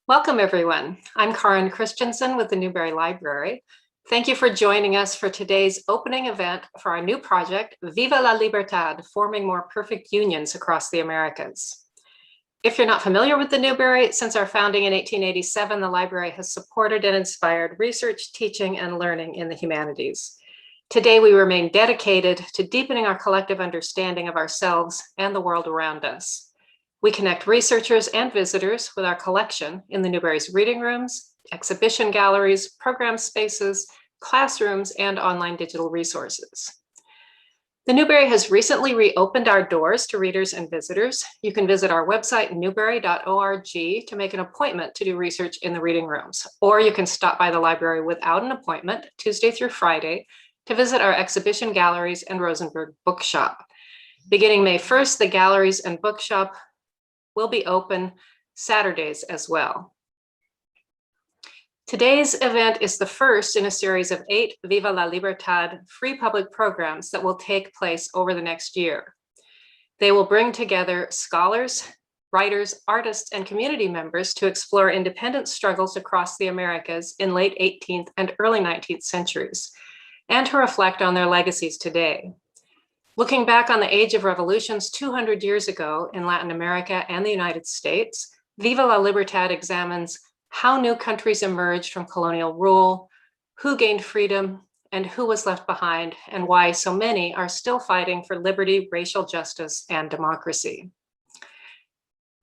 Welcome, everyone. I'm Karin Christensen with the Newberry Library. Thank you for joining us for today's opening event for our new project, Viva la Libertad, Forming More Perfect Unions Across the Americas. If you're not familiar with the Newberry, since our founding in 1887, the library has supported and inspired research, teaching, and learning in the humanities. Today, we remain dedicated to deepening our collective understanding of ourselves and the world around us. We connect researchers and visitors with our collection in the Newberry's reading rooms, exhibition galleries, program spaces, classrooms, and online digital resources. The Newberry has recently reopened our doors to readers and visitors. You can visit our website, newberry.org, to make an appointment to do research in the reading rooms, or you can stop by the library without an appointment, Tuesday through Friday, to visit our exhibition galleries and Rosenberg Bookshop. Beginning May 1st, the galleries and bookshop will be open Saturdays as well. Today's event is the first in a series of 8 Viva la Libertad free public programs that will take place over the next year. They will bring together scholars, writers, artists, and community members to explore independent struggles across the Americas in late 18th and early 19th centuries, and to reflect on their legacies today. Looking back on the age of revolutions 200 years ago in Latin America and the United States, Viva la Libertad examines how new countries emerged from colonial rule, who gained freedom, and who was left behind, and why so many are still fighting for liberty, racial justice, and democracy.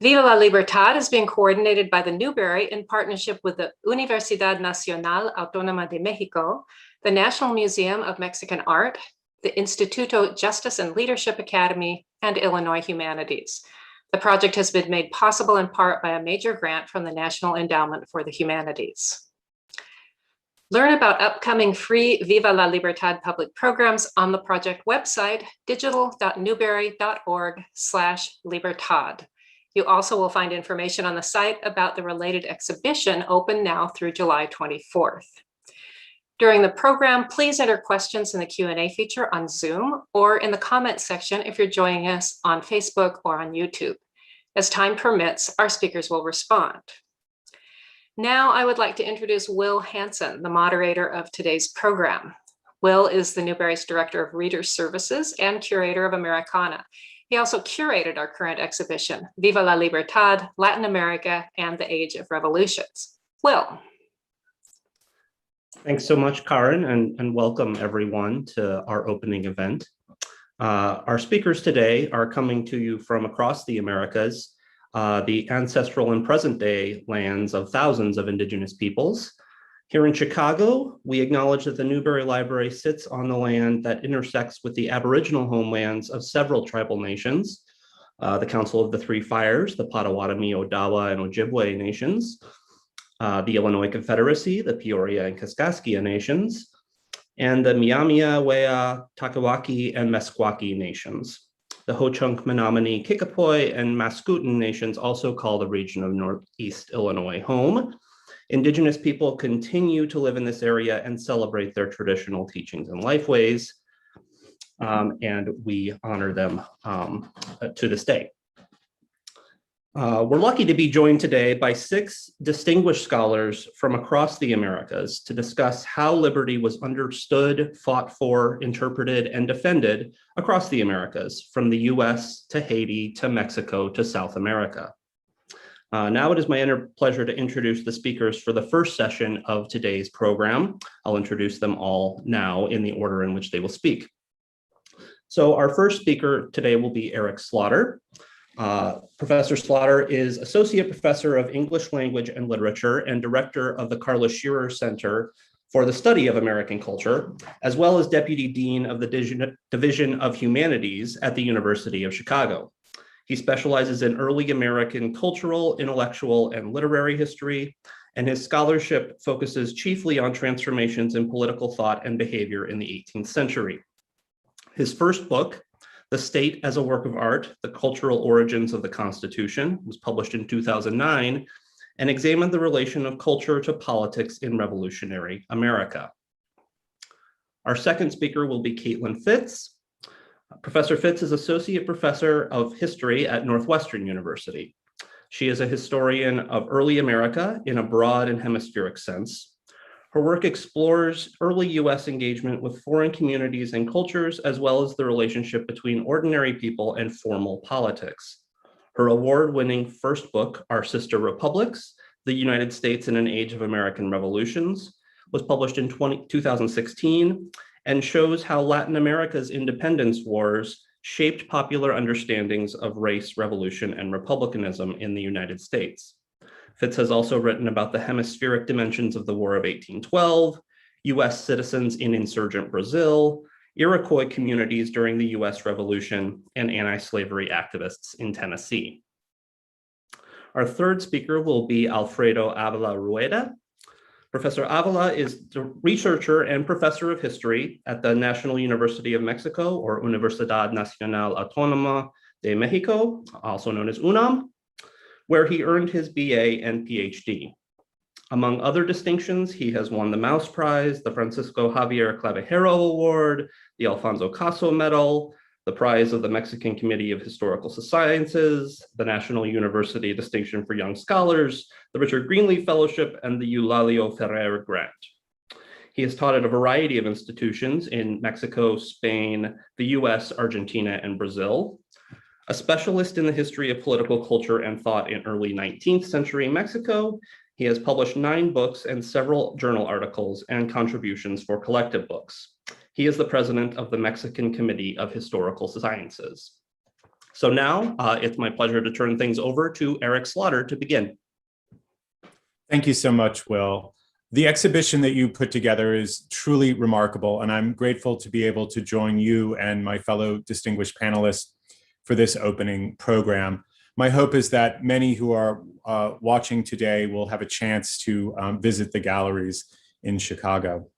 Viva la Libertad is being coordinated by the Newberry in partnership with the Universidad Nacional Autónoma de México, the National Museum of Mexican Art, the Instituto Justice and Leadership Academy, and Illinois Humanities. The project has been made possible in part by a major grant from the National Endowment for the Humanities. Learn about upcoming free Viva la Libertad public programs on the project website, digital.newberry.org/libertad. You also will find information on the site about the related exhibition open now through July 24th. During the program, please enter questions in the Q&A feature on Zoom or in the comment section if you're joining us on Facebook or on YouTube. As time permits, our speakers will respond. Now I would like to introduce Will Hansen, the moderator of today's program. Will is the Newberry's Director of Reader Services and Curator of Americana. He also curated our current exhibition, Viva la Libertad, Latin America, and the Age of Revolutions. Will. Thanks so much, Karin, and welcome everyone to our opening event. Our speakers today are coming to you from across the Americas, the ancestral and present-day lands of thousands of indigenous peoples. Here in Chicago, we acknowledge that the Newberry Library sits on the land that intersects with the Aboriginal homelands of several tribal nations, the Council of the Three Fires, the Potawatomi, Odawa, and Ojibwe nations, the Illinois Confederacy, the Peoria and Kaskaskia nations, and the Miamia, Wea, Takawaki, and Meskwaki nations. The Ho-Chunk, Menominee, Kickapoo, and Mascoutin nations also call the region of Northeast Illinois home. Indigenous people continue to live in this area and celebrate their traditional teachings and lifeways, and we honor them to this day. We're lucky to be joined today by 6 distinguished scholars from across the Americas to discuss how liberty was understood, fought for, interpreted, and defended across the Americas, from the US to Haiti to Mexico to South America. Now it is my pleasure to introduce the speakers for the first session of today's program. I'll introduce them all now in the order in which they will speak. So our first speaker today will be Eric Slauter. Professor Slauter is Associate Professor of English Language and Literature and Director of the Carla Shearer Center for the Study of American Culture, as well as Deputy Dean of the Division of Humanities at the University of Chicago. He specializes in early American cultural, intellectual, and literary history, and his scholarship focuses chiefly on transformations in political thought and behavior in the 18th century. His first book, The State as a Work of Art, The Cultural Origins of the Constitution, was published in 2009 and examined the relation of culture to politics in revolutionary America. Our second speaker will be Caitlin Fitz. Professor Fitz is Associate Professor of History at Northwestern University. She is a historian of early America in a broad and hemispheric sense. Her work explores early US engagement with foreign communities and cultures, as well as the relationship between ordinary people and formal politics. Her award-winning first book, Our Sister Republics, The United States in an Age of American Revolutions, was published in 2016 and shows how Latin America's independence wars shaped popular understandings of race, revolution, and republicanism in the United States. Fitz has also written about the hemispheric dimensions of the War of 1812, US citizens in insurgent Brazil, Iroquois communities during the US Revolution, and anti-slavery activists in Tennessee. Our third speaker will be Alfredo Ávila Rueda. Professor Ávila is the researcher and professor of history at the National University of Mexico, or Universidad Nacional Autónoma de Mexico, also known as UNAM, where he earned his BA and PhD. Among other distinctions, he has won the Mouse Prize, the Francisco Javier Clavijero Award, the Alfonso Caso Medal, the prize of the Mexican Committee of Historical Sciences, the National University Distinction for Young Scholars, the Richard Greenleaf Fellowship, and the Eulalio Ferrer Grant. He has taught at a variety of institutions in Mexico, Spain, the US, Argentina, and Brazil. A specialist in the history of political culture and thought in early 19th century Mexico, he has published 9 books and several journal articles and contributions for collective books. He is the president of the Mexican Committee of Historical Sciences. So now it's my pleasure to turn things over to Eric Slauter to begin. Thank you so much, Will. The exhibition that you put together is truly remarkable, and I'm grateful to be able to join you and my fellow distinguished panelists for this opening program. My hope is that many who are watching today will have a chance to visit the galleries in Chicago.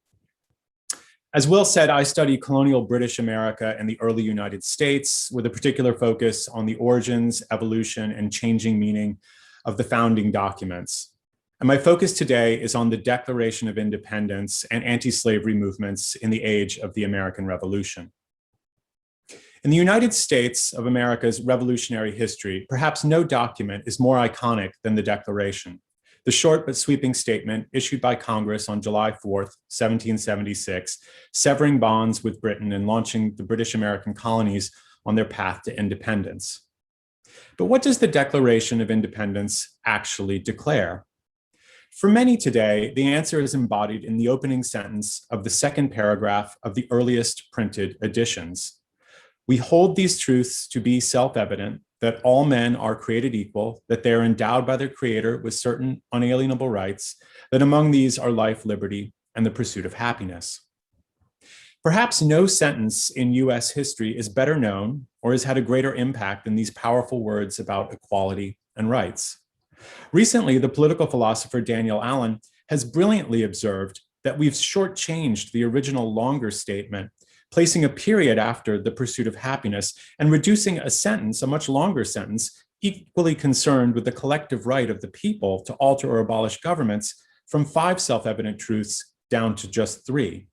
As Will said, I study colonial British America and the early United States with a particular focus on the origins, evolution, and changing meaning of the founding documents. And my focus today is on the Declaration of Independence and anti-slavery movements in the age of the American Revolution. In the United States of America's revolutionary history, perhaps no document is more iconic than the Declaration, the short but sweeping statement issued by Congress on July 4th, 1776, severing bonds with Britain and launching the British American colonies on their path to independence. But what does the Declaration of Independence actually declare? For many today, the answer is embodied in the opening sentence of the second paragraph of the earliest printed editions. We hold these truths to be self-evident, that all men are created equal, that they are endowed by their Creator with certain unalienable rights, that among these are life, liberty, and the pursuit of happiness. Perhaps no sentence in US history is better known or has had a greater impact than these powerful words about equality and rights. Recently, the political philosopher Daniel Allen has brilliantly observed that we've shortchanged the original longer statement, placing a period after the pursuit of happiness and reducing a sentence, a much longer sentence, equally concerned with the collective right of the people to alter or abolish governments from 5 self-evident truths down to just 3.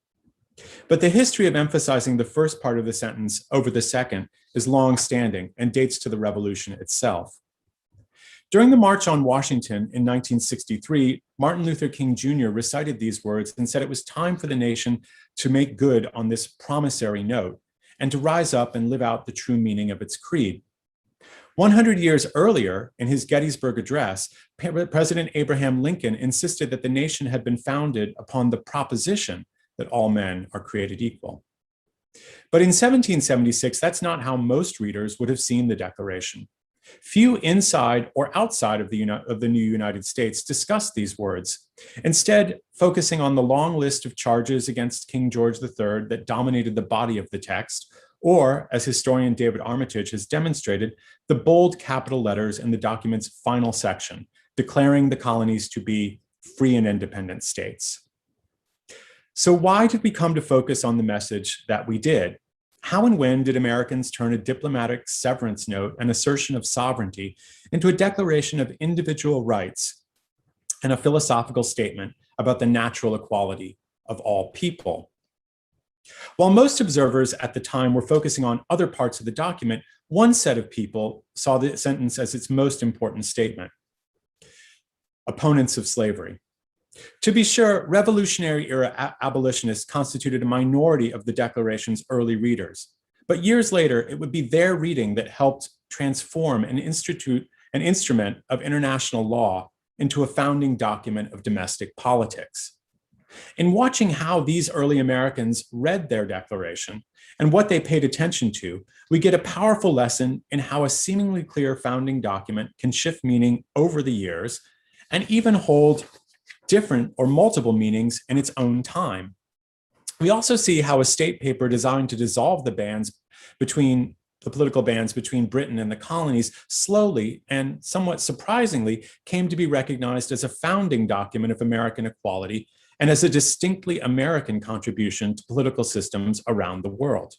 But the history of emphasizing the first part of the sentence over the second is long-standing and dates to the revolution itself. During the March on Washington in 1963, Martin Luther King Jr. recited these words and said it was time for the nation to make good on this promissory note and to rise up and live out the true meaning of its creed. 100 years earlier, in his Gettysburg Address, President Abraham Lincoln insisted that the nation had been founded upon the proposition that all men are created equal. But in 1776, that's not how most readers would have seen the Declaration. Few inside or outside of the new United States discussed these words, instead focusing on the long list of charges against King George III that dominated the body of the text, or, as historian David Armitage has demonstrated, the bold capital letters in the document's final section, declaring the colonies to be free and independent states. So why did we come to focus on the message that we did? How and when did Americans turn a diplomatic severance note, an assertion of sovereignty, into a declaration of individual rights and a philosophical statement about the natural equality of all people? While most observers at the time were focusing on other parts of the document, one set of people saw the sentence as its most important statement: opponents of slavery. To be sure, Revolutionary era abolitionists constituted a minority of the Declaration's early readers, but years later, it would be their reading that helped transform an instrument of international law into a founding document of domestic politics. In watching how these early Americans read their Declaration and what they paid attention to, we get a powerful lesson in how a seemingly clear founding document can shift meaning over the years and even hold different or multiple meanings in its own time. We also see how a state paper designed to dissolve the political bands between Britain and the colonies slowly and somewhat surprisingly came to be recognized as a founding document of American equality and as a distinctly American contribution to political systems around the world.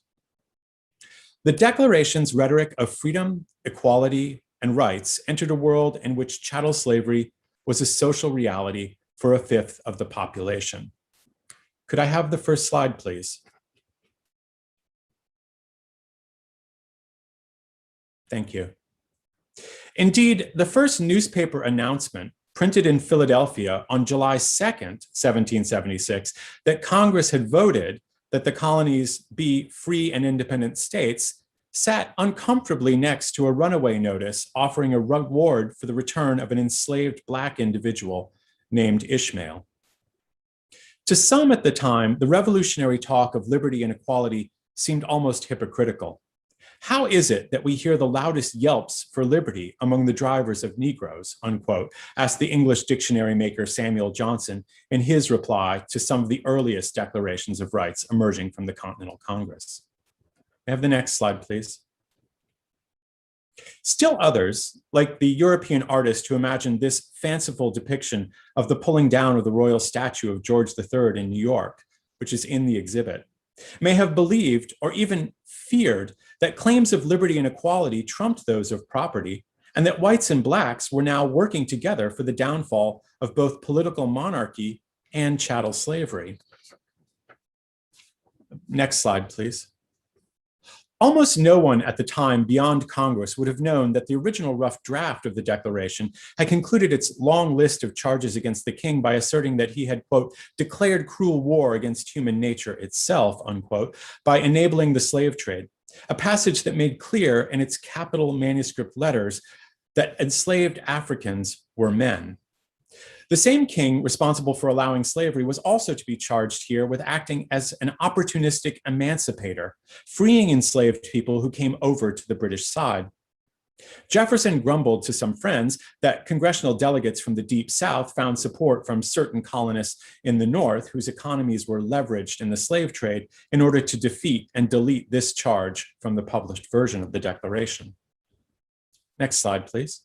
The Declaration's rhetoric of freedom, equality, and rights entered a world in which chattel slavery was a social reality for a fifth of the population. Could I have the first slide, please? Thank you. Indeed, the first newspaper announcement printed in Philadelphia on July 2nd, 1776, that Congress had voted that the colonies be free and independent states, sat uncomfortably next to a runaway notice offering a reward for the return of an enslaved Black individual named Ishmael. To some at the time, the revolutionary talk of liberty and equality seemed almost hypocritical. How is it that we hear the loudest yelps for liberty among the drivers of Negroes, unquote, asked the English dictionary maker Samuel Johnson in his reply to some of the earliest declarations of rights emerging from the Continental Congress. May I have the next slide, please? Still others, like the European artist who imagined this fanciful depiction of the pulling down of the royal statue of George III in New York, which is in the exhibit, may have believed or even feared that claims of liberty and equality trumped those of property, and that whites and Blacks were now working together for the downfall of both political monarchy and chattel slavery. Next slide, please. Almost no one at the time beyond Congress would have known that the original rough draft of the Declaration had concluded its long list of charges against the king by asserting that he had, quote, declared cruel war against human nature itself, unquote, by enabling the slave trade, a passage that made clear in its capital manuscript letters that enslaved Africans were men. The same king responsible for allowing slavery was also to be charged here with acting as an opportunistic emancipator, freeing enslaved people who came over to the British side. Jefferson grumbled to some friends that congressional delegates from the Deep South found support from certain colonists in the North whose economies were leveraged in the slave trade in order to defeat and delete this charge from the published version of the Declaration. Next slide, please.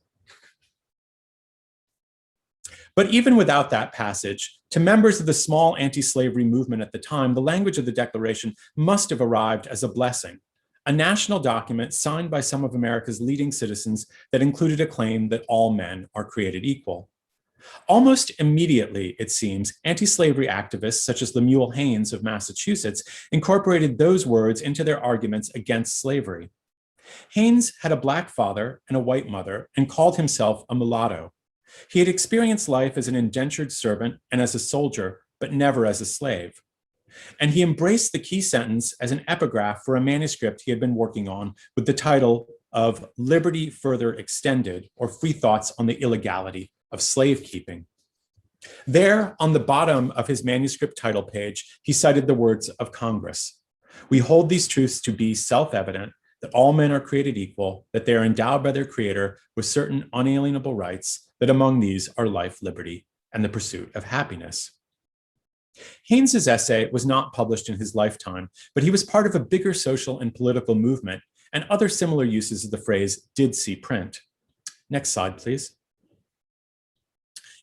But even without that passage, to members of the small anti-slavery movement at the time, the language of the Declaration must have arrived as a blessing, a national document signed by some of America's leading citizens that included a claim that all men are created equal. Almost immediately, it seems, anti-slavery activists such as Lemuel Haynes of Massachusetts incorporated those words into their arguments against slavery. Haynes had a Black father and a white mother and called himself a mulatto. He had experienced life as an indentured servant and as a soldier, but never as a slave. And he embraced the key sentence as an epigraph for a manuscript he had been working on with the title of Liberty Further Extended, or Free Thoughts on the Illegality of Slave Keeping. There, on the bottom of his manuscript title page, he cited the words of Congress. We hold these truths to be self-evident, that all men are created equal, that they are endowed by their Creator with certain unalienable rights, that among these are life, liberty, and the pursuit of happiness. Haynes's essay was not published in his lifetime, but he was part of a bigger social and political movement, and other similar uses of the phrase did see print. Next slide, please.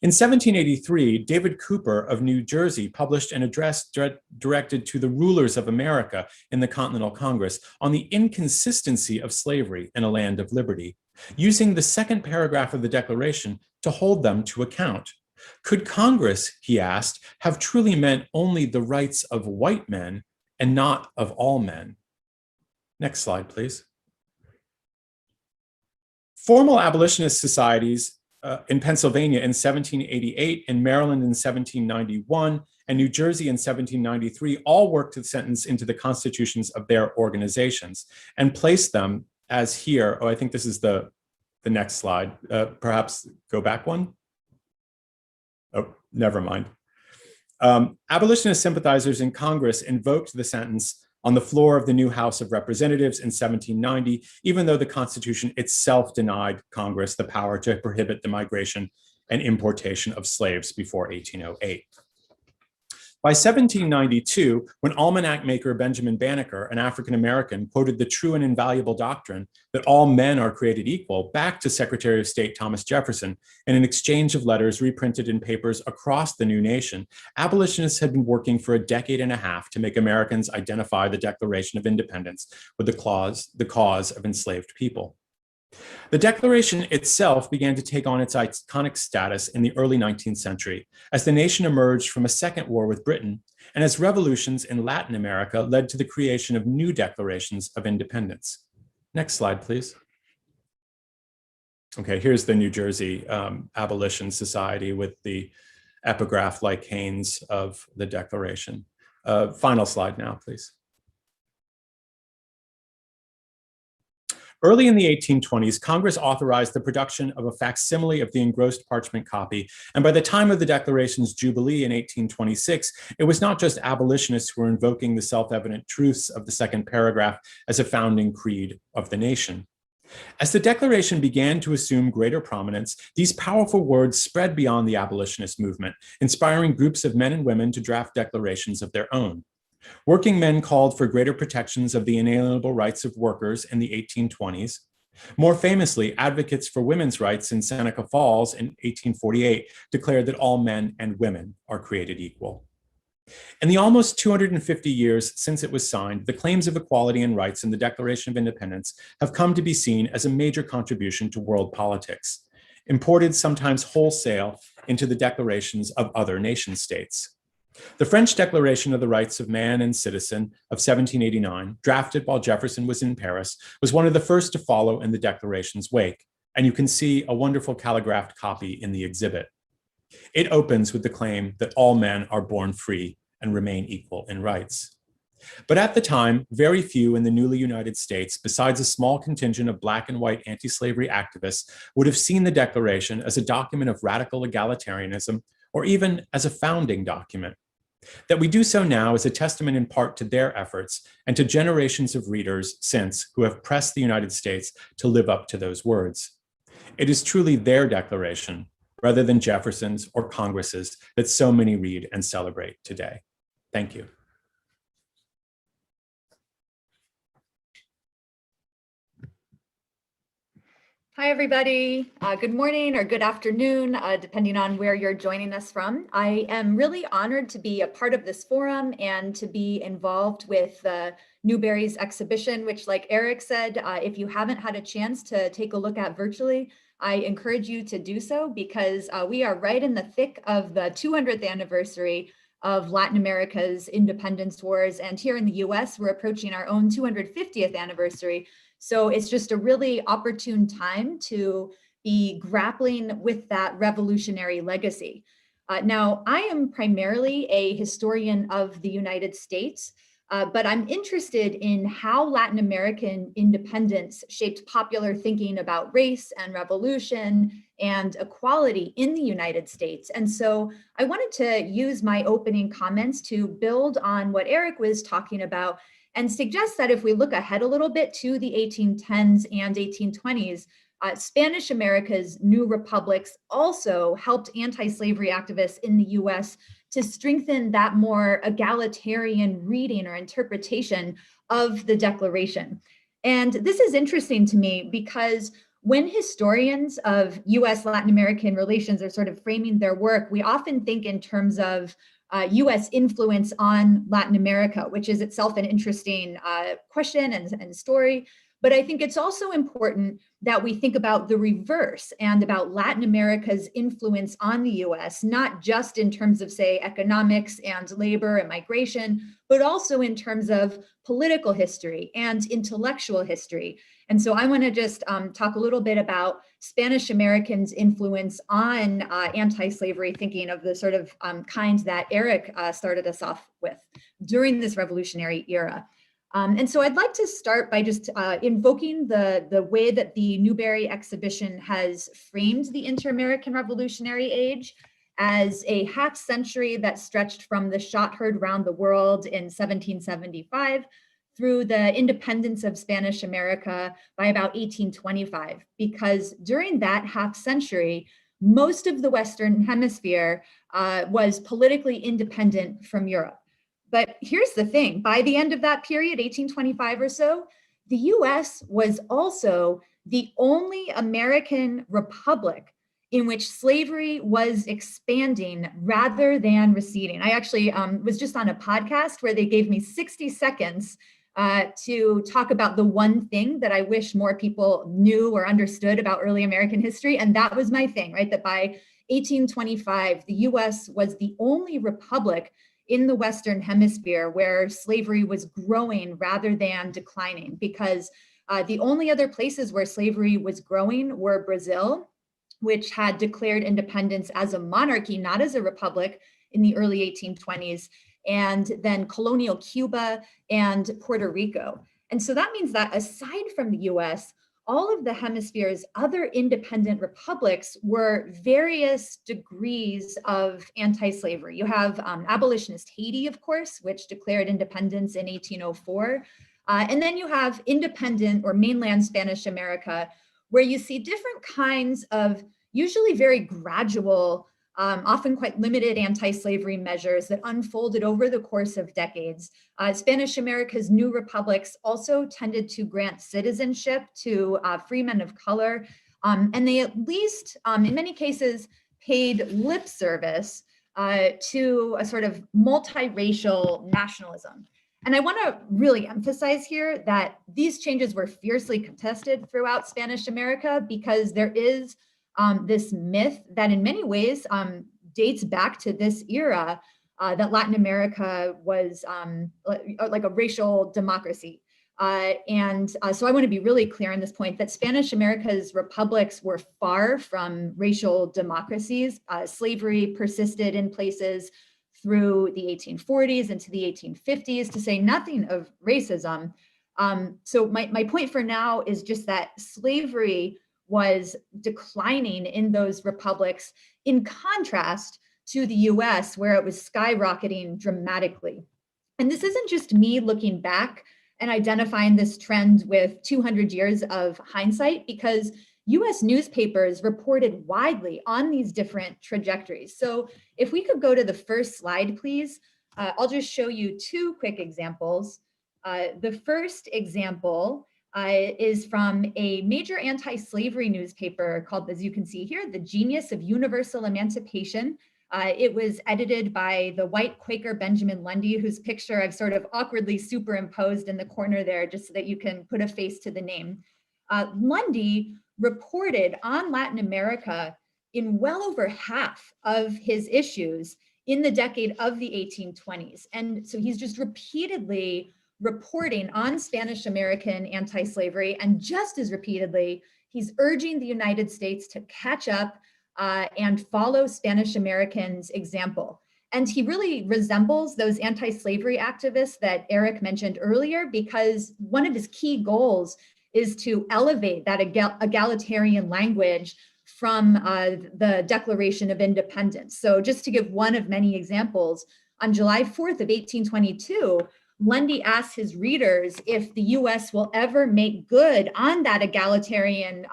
In 1783, David Cooper of New Jersey published an address directed to the rulers of America in the Continental Congress on the inconsistency of slavery in a land of liberty, using the second paragraph of the Declaration to hold them to account. Could Congress, he asked, have truly meant only the rights of white men and not of all men. Next slide, please. Formal abolitionist societies in Pennsylvania in 1788, in Maryland in 1791, and New Jersey in 1793 all worked the sentence into the constitutions of their organizations and placed them as here. Oh, I think this is the next slide. Perhaps go back one. Oh, never mind. Abolitionist sympathizers in Congress invoked the sentence on the floor of the new House of Representatives in 1790, even though the Constitution itself denied Congress the power to prohibit the migration and importation of slaves before 1808. By 1792, when almanac maker Benjamin Banneker, an African-American, quoted the true and invaluable doctrine that all men are created equal back to Secretary of State Thomas Jefferson in an exchange of letters reprinted in papers across the new nation, abolitionists had been working for a decade and a half to make Americans identify the Declaration of Independence with the cause of enslaved people. The Declaration itself began to take on its iconic status in the early 19th century as the nation emerged from a second war with Britain and as revolutions in Latin America led to the creation of new declarations of independence. Next slide, please. Okay, here's the New Jersey Abolition Society with the epigraph like Haynes of the Declaration. Final slide now, please. Early in the 1820s, Congress authorized the production of a facsimile of the engrossed parchment copy, and by the time of the Declaration's Jubilee in 1826, it was not just abolitionists who were invoking the self-evident truths of the second paragraph as a founding creed of the nation. As the Declaration began to assume greater prominence, these powerful words spread beyond the abolitionist movement, inspiring groups of men and women to draft declarations of their own. Working men called for greater protections of the inalienable rights of workers in the 1820s. More famously, advocates for women's rights in Seneca Falls in 1848 declared that all men and women are created equal. In the almost 250 years since it was signed, the claims of equality and rights in the Declaration of Independence have come to be seen as a major contribution to world politics, imported sometimes wholesale into the declarations of other nation states. The French Declaration of the Rights of Man and Citizen of 1789, drafted while Jefferson was in Paris, was one of the first to follow in the Declaration's wake, and you can see a wonderful calligraphed copy in the exhibit. It opens with the claim that all men are born free and remain equal in rights. But at the time, very few in the newly United States, besides a small contingent of Black and white anti-slavery activists, would have seen the Declaration as a document of radical egalitarianism or even as a founding document. That we do so now is a testament in part to their efforts and to generations of readers since who have pressed the United States to live up to those words. It is truly their declaration, rather than Jefferson's or Congress's, that so many read and celebrate today. Thank you. Hi, everybody. Good morning or good afternoon, depending on where you're joining us from. I am really honored to be a part of this forum and to be involved with the Newberry's exhibition, which, like Eric said, if you haven't had a chance to take a look at virtually, I encourage you to do so because we are right in the thick of the 200th anniversary of Latin America's independence wars. And here in the US, we're approaching our own 250th anniversary. So it's just a really opportune time to be grappling with that revolutionary legacy. Now, I am primarily a historian of the United States, but I'm interested in how Latin American independence shaped popular thinking about race and revolution and equality in the United States. And so I wanted to use my opening comments to build on what Eric was talking about and suggest that if we look ahead a little bit to the 1810s and 1820s, Spanish America's new republics also helped anti-slavery activists in the US to strengthen that more egalitarian reading or interpretation of the Declaration. And this is interesting to me because when historians of US Latin American relations are sort of framing their work, we often think in terms of US influence on Latin America, which is itself an interesting question and story. But I think it's also important that we think about the reverse and about Latin America's influence on the US, not just in terms of, say, economics and labor and migration, but also in terms of political history and intellectual history. And so I want to just talk a little bit about Spanish Americans' influence on anti-slavery thinking of the sort of kind that Eric started us off with during this revolutionary era. And so I'd like to start by just invoking the way that the Newberry exhibition has framed the inter-American Revolutionary Age as a half century that stretched from the shot heard round the world in 1775 through the independence of Spanish America by about 1825, because during that half century, most of the Western Hemisphere was politically independent from Europe. But here's the thing, by the end of that period, 1825 or so, the US was also the only American republic in which slavery was expanding rather than receding. I actually was just on a podcast where they gave me 60 seconds to talk about the one thing that I wish more people knew or understood about early American history. And that was my thing, right? That by 1825, the US was the only republic in the Western Hemisphere where slavery was growing rather than declining, because the only other places where slavery was growing were Brazil, which had declared independence as a monarchy, not as a republic, in the early 1820s, and then colonial Cuba and Puerto Rico. And so that means that aside from the US, all of the hemisphere's other independent republics were various degrees of anti-slavery. You have abolitionist Haiti, of course, which declared independence in 1804. And then you have independent or mainland Spanish America, where you see different kinds of usually very gradual, often quite limited anti-slavery measures that unfolded over the course of decades. Spanish America's new republics also tended to grant citizenship to freemen of color, and they at least, in many cases, paid lip service to a sort of multiracial nationalism. And I want to really emphasize here that these changes were fiercely contested throughout Spanish America, because there is this myth that in many ways dates back to this era, that Latin America was like a racial democracy. So I want to be really clear on this point, that Spanish America's republics were far from racial democracies. Slavery persisted in places through the 1840s into the 1850s, to say nothing of racism. So my point for now is just that slavery was declining in those republics, in contrast to the US, where it was skyrocketing dramatically. And this isn't just me looking back and identifying this trend with 200 years of hindsight, because US newspapers reported widely on these different trajectories. So if we could go to the first slide, please, I'll just show you two quick examples. The first example is from a major anti-slavery newspaper called, as you can see here, The Genius of Universal Emancipation. It was edited by the white Quaker Benjamin Lundy, whose picture I've sort of awkwardly superimposed in the corner there, just so that you can put a face to the name. Lundy reported on Latin America in well over half of his issues in the decade of the 1820s. And so he's just repeatedly reporting on Spanish American anti-slavery, and just as repeatedly, he's urging the United States to catch up and follow Spanish Americans' example. And he really resembles those anti-slavery activists that Eric mentioned earlier, because one of his key goals is to elevate that egalitarian language from the Declaration of Independence. So just to give one of many examples, on July 4th of 1822, Lundy asks his readers if the US will ever make good on that egalitarian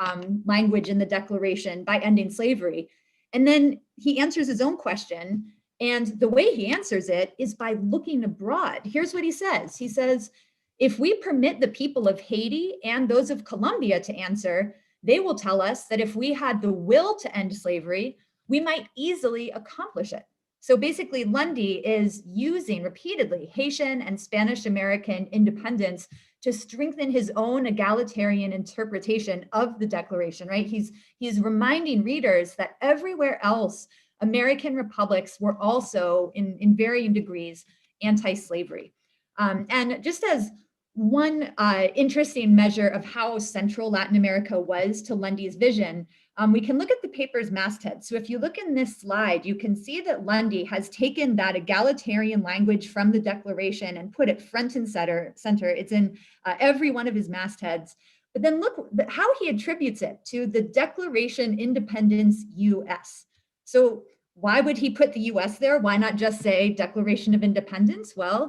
language in the Declaration by ending slavery. And then he answers his own question. And the way he answers it is by looking abroad. Here's what he says. He says, if we permit the people of Haiti and those of Colombia to answer, they will tell us that if we had the will to end slavery, we might easily accomplish it. So basically, Lundy is using repeatedly Haitian and Spanish American independence to strengthen his own egalitarian interpretation of the Declaration, right? He's reminding readers that everywhere else, American republics were also, in varying degrees, anti-slavery. And just as one interesting measure of how central Latin America was to Lundy's vision, we can look at the paper's masthead. So if you look in this slide, you can see that Lundy has taken that egalitarian language from the Declaration and put it front and center. It's in every one of his mastheads. But then look how he attributes it to the Declaration Independence US. So why would he put the US there? Why not just say Declaration of Independence? Well,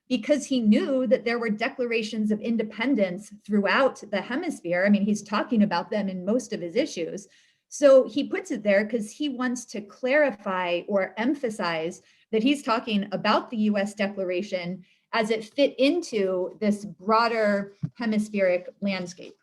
because he knew that there were declarations of independence throughout the hemisphere. I mean, he's talking about them in most of his issues. So he puts it there because he wants to clarify or emphasize that he's talking about the US Declaration as it fit into this broader hemispheric landscape.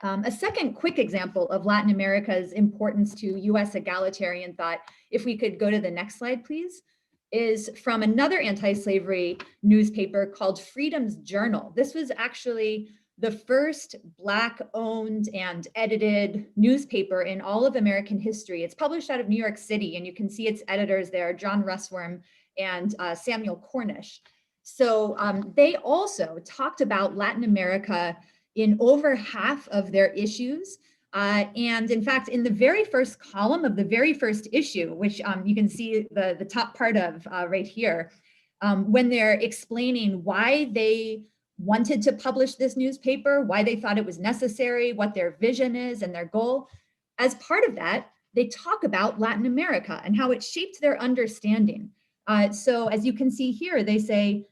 A second quick example of Latin America's importance to US egalitarian thought, if we could go to the next slide, please, is from another anti-slavery newspaper called Freedom's Journal. This was actually the first Black-owned and edited newspaper in all of American history. It's published out of New York City, and you can see its editors there, John Russwurm and Samuel Cornish. So they also talked about Latin America in over half of their issues. And in fact, in the very first column of the very first issue, which you can see the top part of right here, when they're explaining why they wanted to publish this newspaper, why they thought it was necessary, what their vision is and their goal, as part of that, they talk about Latin America and how it shaped their understanding. So as you can see here, they say,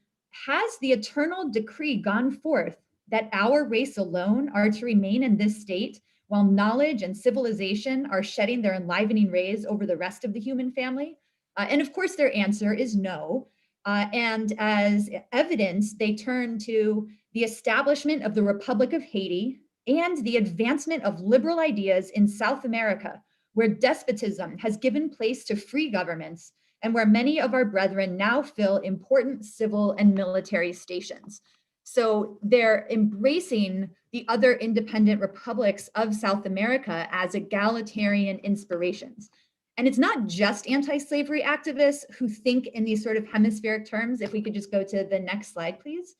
has the eternal decree gone forth that our race alone are to remain in this state while knowledge and civilization are shedding their enlivening rays over the rest of the human family? And of course, their answer is no. And as evidence, they turn to the establishment of the Republic of Haiti and the advancement of liberal ideas in South America, where despotism has given place to free governments and where many of our brethren now fill important civil and military stations. So they're embracing the other independent republics of South America as egalitarian inspirations. And it's not just anti-slavery activists who think in these sort of hemispheric terms. If we could just go to the next slide, please.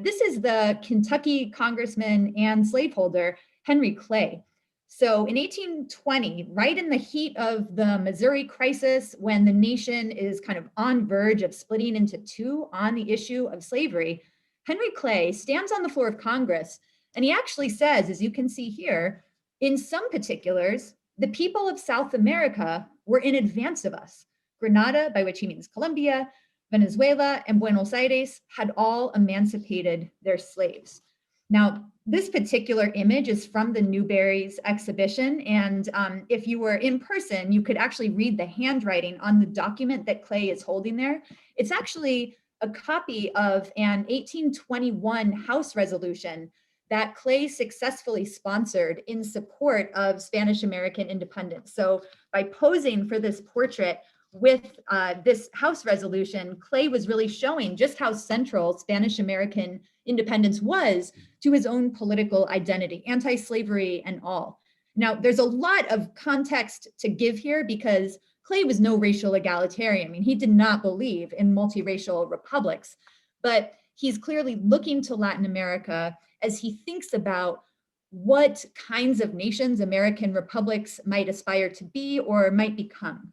This is the Kentucky congressman and slaveholder, Henry Clay. So in 1820, right in the heat of the Missouri crisis, when the nation is kind of on verge of splitting into two on the issue of slavery, Henry Clay stands on the floor of Congress, and he actually says, as you can see here, in some particulars, the people of South America were in advance of us. Grenada, by which he means Colombia, Venezuela, and Buenos Aires had all emancipated their slaves. Now, this particular image is from the Newberry's exhibition, and if you were in person, you could actually read the handwriting on the document that Clay is holding there. It's actually a copy of an 1821 House resolution that Clay successfully sponsored in support of Spanish American independence. So by posing for this portrait with this House resolution, Clay was really showing just how central Spanish American independence was to his own political identity, anti-slavery and all. Now, there's a lot of context to give here because Clay was no racial egalitarian. I mean, he did not believe in multiracial republics, but he's clearly looking to Latin America as he thinks about what kinds of nations American republics might aspire to be or might become.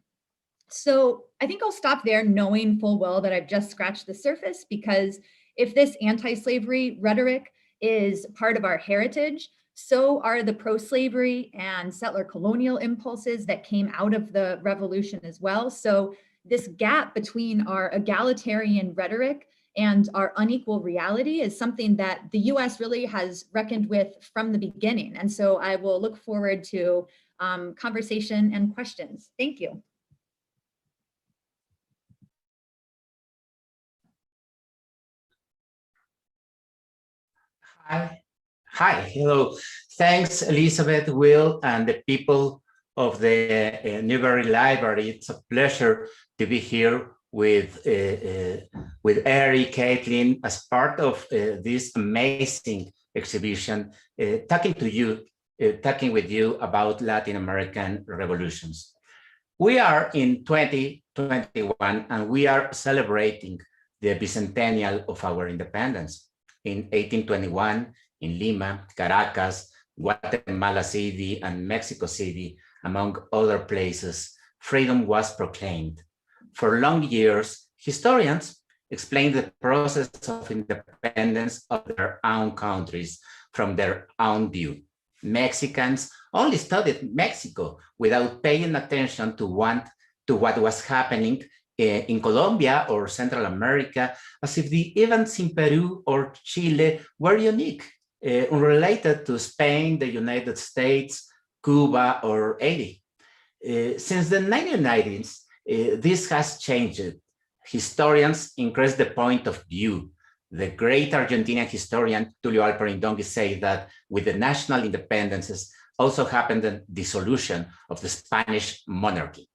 So I think I'll stop there, knowing full well that I've just scratched the surface, because if this anti-slavery rhetoric is part of our heritage, so are the pro-slavery and settler colonial impulses that came out of the revolution as well. So this gap between our egalitarian rhetoric and our unequal reality is something that the US really has reckoned with from the beginning. And so I will look forward to conversation and questions. Thank you. Hi, hello. Thanks, Elizabeth, Will, and the people of the Newberry Library. It's a pleasure to be here with Eric, Caitlin, as part of this amazing exhibition, talking with you about Latin American revolutions. We are in 2021 and we are celebrating the bicentennial of our independence. In 1821, in Lima, Caracas, Guatemala City, and Mexico City, among other places, freedom was proclaimed. For long years, historians explained the process of independence of their own countries from their own view. Mexicans only studied Mexico without paying attention to what was happening in Colombia or Central America, as if the events in Peru or Chile were unique, unrelated to Spain, the United States, Cuba, or Haiti. Since the 1990s, this has changed. Historians increased the point of view. The great Argentinian historian Tulio Alperindongui said that with the national independences also happened the dissolution of the Spanish monarchy.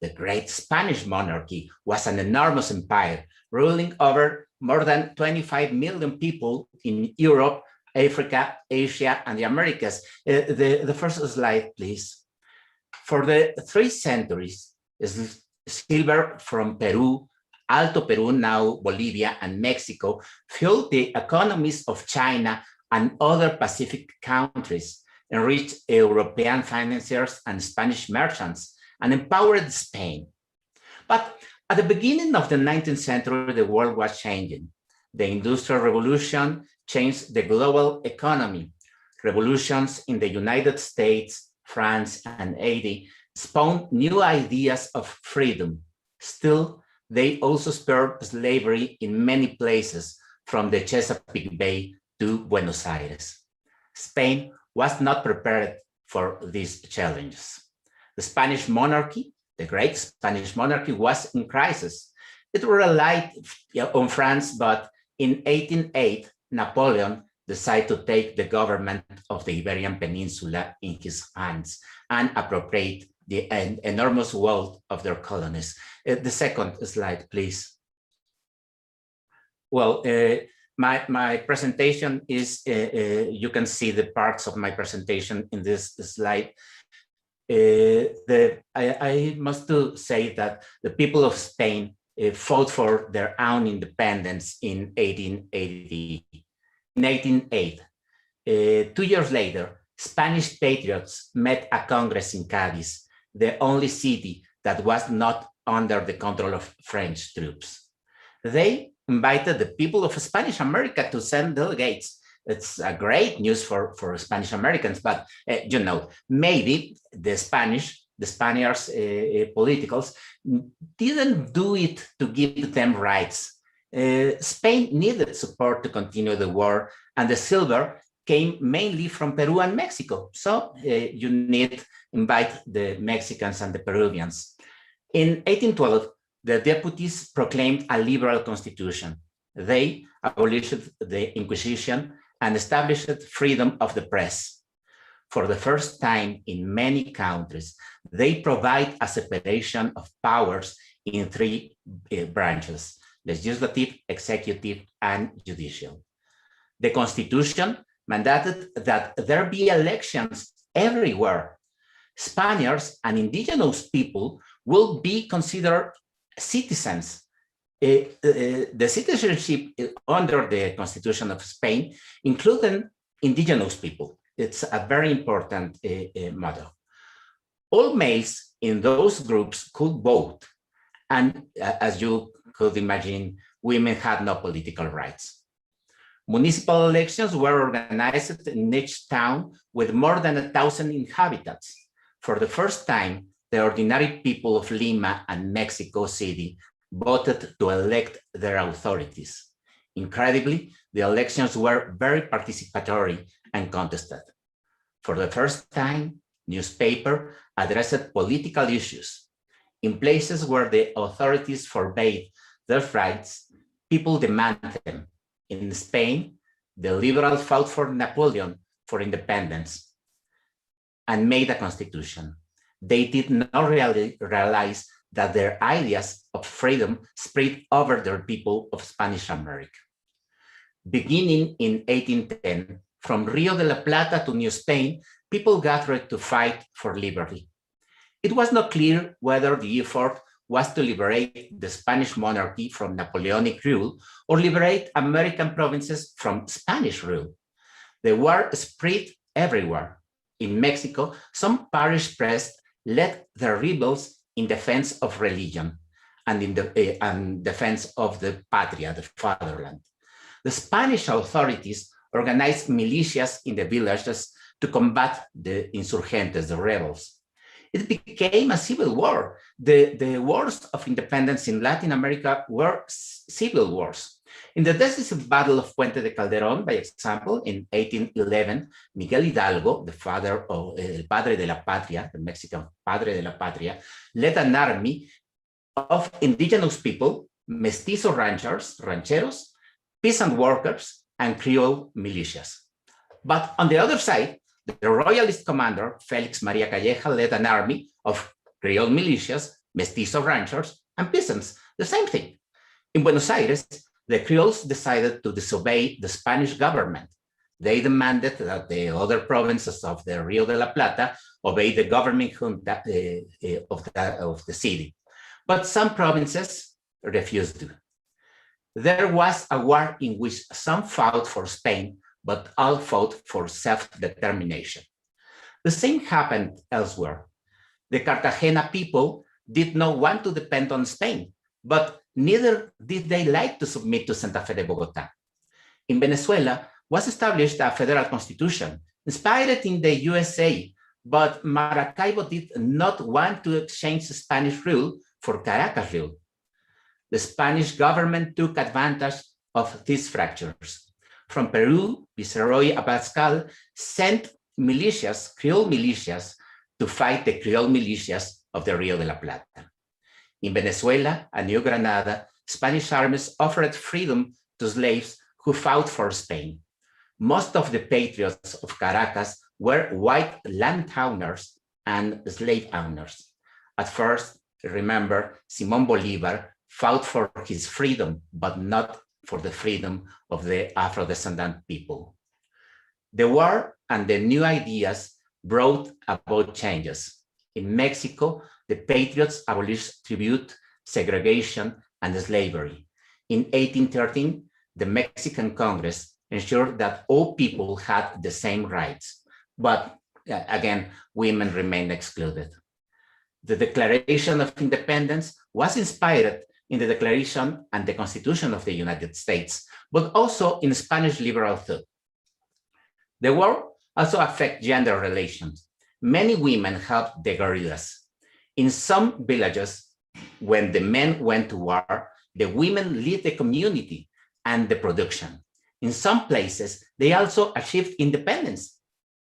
The great Spanish monarchy was an enormous empire, ruling over more than 25 million people in Europe, Africa, Asia, and the Americas. The first slide, please. For the 3 centuries, silver from Peru, Alto Peru, now Bolivia, and Mexico fueled the economies of China and other Pacific countries, enriched European financiers and Spanish merchants, and empowered Spain. But at the beginning of the 19th century, the world was changing. The Industrial Revolution changed the global economy. Revolutions in the United States, France, and Haiti spawned new ideas of freedom. Still, they also spurred slavery in many places, from the Chesapeake Bay to Buenos Aires. Spain was not prepared for these challenges. The Spanish monarchy, the great Spanish monarchy, was in crisis. It relied on France, but in 1808, Napoleon decided to take the government of the Iberian Peninsula in his hands and appropriate the enormous wealth of their colonies. The second slide, please. Well, my presentation is, you can see the parts of my presentation in this slide. I must say that the people of Spain fought for their own independence in 1808. In 1808, 2 years later, Spanish patriots met a Congress in Cadiz, the only city that was not under the control of French troops. They invited the people of Spanish America to send delegates. It's a great news for Spanish Americans, but you know, maybe the Spaniards politicals didn't do it to give them rights. Spain needed support to continue the war, and the silver came mainly from Peru and Mexico. So you need invite the Mexicans and the Peruvians. In 1812, the deputies proclaimed a liberal constitution. They abolished the Inquisition and established freedom of the press. For the first time in many countries, they provide a separation of powers in 3 branches: legislative, executive, and judicial. The Constitution mandated that there be elections everywhere. Spaniards and indigenous people will be considered citizens. The citizenship under the Constitution of Spain included indigenous people. It's a very important model. All males in those groups could vote. And as you could imagine, women had no political rights. Municipal elections were organized in each town with more than 1,000 inhabitants. For the first time, the ordinary people of Lima and Mexico City voted to elect their authorities. Incredibly, the elections were very participatory and contested. For the first time, newspapers addressed political issues. In places where the authorities forbade their rights, people demanded them. In Spain, the liberals fought for Napoleon for independence. and made a constitution. They did not really realize that their ideas of freedom spread over the people of Spanish America. Beginning in 1810, from Rio de la Plata to New Spain, people gathered to fight for liberty. It was not clear whether the effort was to liberate the Spanish monarchy from Napoleonic rule or liberate American provinces from Spanish rule. The war spread everywhere. In Mexico, some parish priests led the rebels in defense of religion and in defense of the patria, the fatherland. The Spanish authorities organized militias in the villages to combat the insurgentes, the rebels. It became a civil war. The wars of independence in Latin America were civil wars. In the decisive Battle of Puente de Calderón, by example, in 1811, Miguel Hidalgo, the father of el padre de la patria, the Mexican padre de la patria, led an army of indigenous people, mestizo rancheros, peasant workers, and Creole militias. But on the other side, the royalist commander, Felix Maria Calleja, led an army of Creole militias, mestizo ranchers, and peasants, the same thing. In Buenos Aires, the Creoles decided to disobey the Spanish government. They demanded that the other provinces of the Rio de la Plata obey the government junta of the city. But some provinces refused to. There was a war in which some fought for Spain, but all fought for self-determination. The same happened elsewhere. The Cartagena people did not want to depend on Spain, but neither did they like to submit to Santa Fe de Bogotá. In Venezuela was established a federal constitution, inspired in the USA, but Maracaibo did not want to exchange Spanish rule for Caracas rule. The Spanish government took advantage of these fractures. From Peru, Viceroy Abascal sent militias, Creole militias, to fight the Creole militias of the Rio de la Plata. In Venezuela and New Granada, Spanish armies offered freedom to slaves who fought for Spain. Most of the patriots of Caracas were white landowners and slave owners. At first, remember, Simón Bolívar fought for his freedom, but not for the freedom of the Afro-descendant people. The war and the new ideas brought about changes. In Mexico, the patriots abolished tribute, segregation, and slavery. In 1813, the Mexican Congress ensured that all people had the same rights, but again, women remained excluded. The Declaration of Independence was inspired in the Declaration and the Constitution of the United States, but also in Spanish liberal thought. The war also affected gender relations. Many women helped the guerrillas. In some villages, when the men went to war, the women led the community and the production. In some places, they also achieved independence,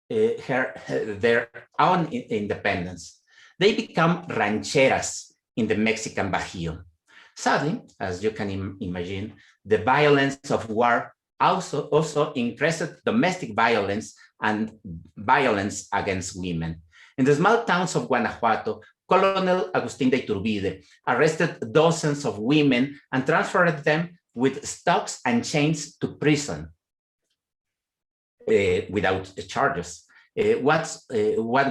their own independence. They become rancheras in the Mexican Bajío. Sadly, as you can imagine, the violence of war also increased domestic violence and violence against women. In the small towns of Guanajuato, Colonel Agustín de Iturbide arrested dozens of women and transferred them with stocks and chains to prison without charges. What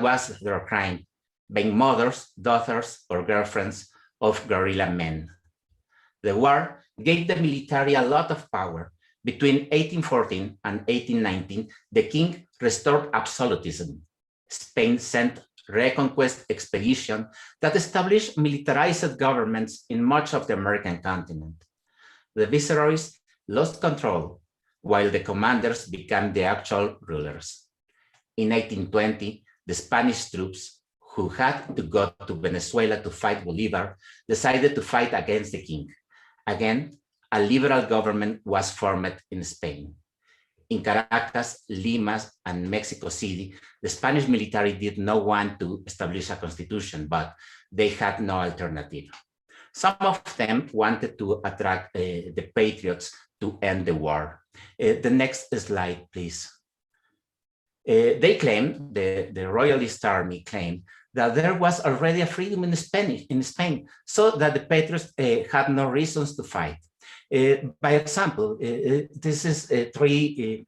was their crime? Being mothers, daughters, or girlfriends of guerrilla men. The war gave the military a lot of power. Between 1814 and 1819, the king restored absolutism. Spain sent reconquest expedition that established militarized governments in much of the American continent. The viceroys lost control, while the commanders became the actual rulers. In 1820, the Spanish troops, who had to go to Venezuela to fight Bolívar, decided to fight against the king. Again, a liberal government was formed in Spain. In Caracas, Lima, and Mexico City, the Spanish military did not want to establish a constitution, but they had no alternative. Some of them wanted to attract the patriots to end the war. The next slide, please. They claim, the Royalist army claimed, that there was already a freedom in Spain, so that the patriots had no reasons to fight. By example, this is three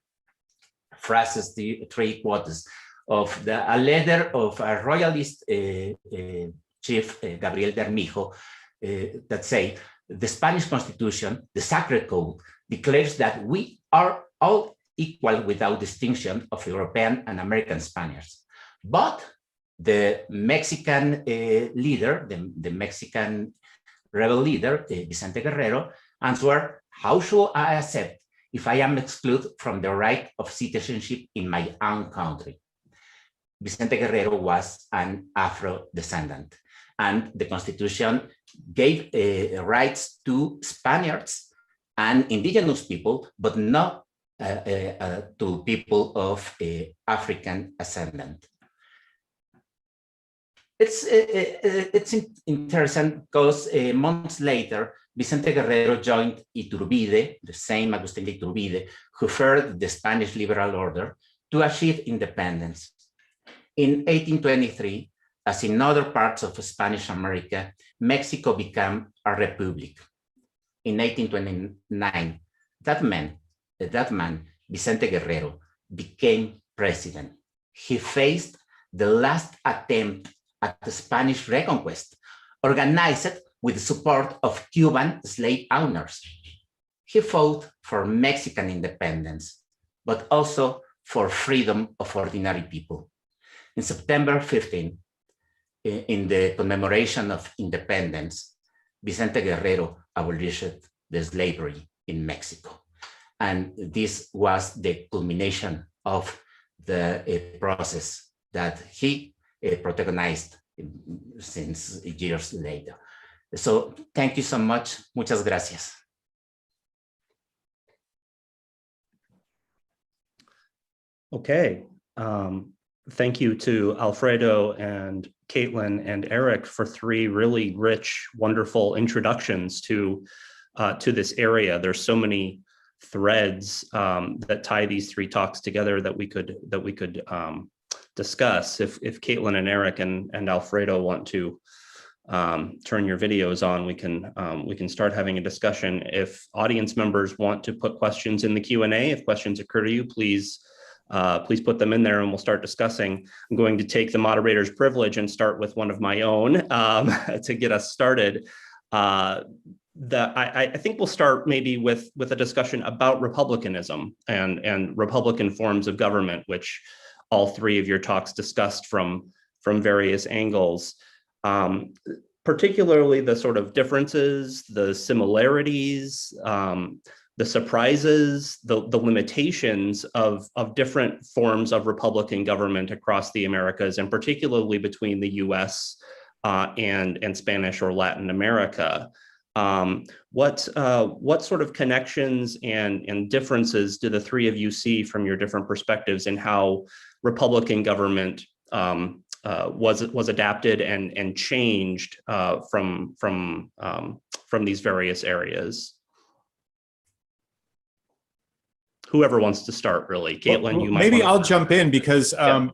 phrases, three quotes of a letter of a Royalist chief, Gabriel de Armijo, that say, the Spanish Constitution, the Sacred Code, declares that we are all equal without distinction of European and American Spaniards. But the Mexican leader, the Mexican rebel leader, Vicente Guerrero, answered, how should I accept if I am excluded from the right of citizenship in my own country? Vicente Guerrero was an Afro-descendant, and the Constitution gave rights to Spaniards and indigenous people, but not to people of African ascendant. It's interesting because months later, Vicente Guerrero joined Iturbide, the same Agustín de Iturbide, who furthered the Spanish liberal order to achieve independence. In 1823, as in other parts of Spanish America, Mexico became a republic. In 1829, that man, Vicente Guerrero, became president. He faced the last attempt at the Spanish reconquest, organized with the support of Cuban slave owners. He fought for Mexican independence, but also for freedom of ordinary people. In September 15, in the commemoration of independence, Vicente Guerrero abolished the slavery in Mexico. And this was the culmination of the process that he protagonized since years later. So thank you so much. Muchas gracias. Okay. Thank you to Alfredo and Caitlin and Eric for three really rich, wonderful introductions to this area. There's so many threads that tie these three talks together that we could discuss. If Caitlin and Eric and Alfredo want to turn your videos on, we can start having a discussion. If audience members want to put questions in the Q&A, if questions occur to you, please put them in there and we'll start discussing. I'm going to take the moderator's privilege and start with one of my own to get us started. I think we'll start maybe with a discussion about republicanism and Republican forms of government, which all three of your talks discussed from various angles. Particularly the sort of differences, the similarities, the surprises, the limitations of different forms of Republican government across the Americas, and particularly between the US and Spanish or Latin America. What sort of connections and differences do the three of you see from your different perspectives in how Republican government was adapted and changed from these various areas? Whoever wants to start, really. Caitlin, you might. Maybe I'll jump in because Yeah,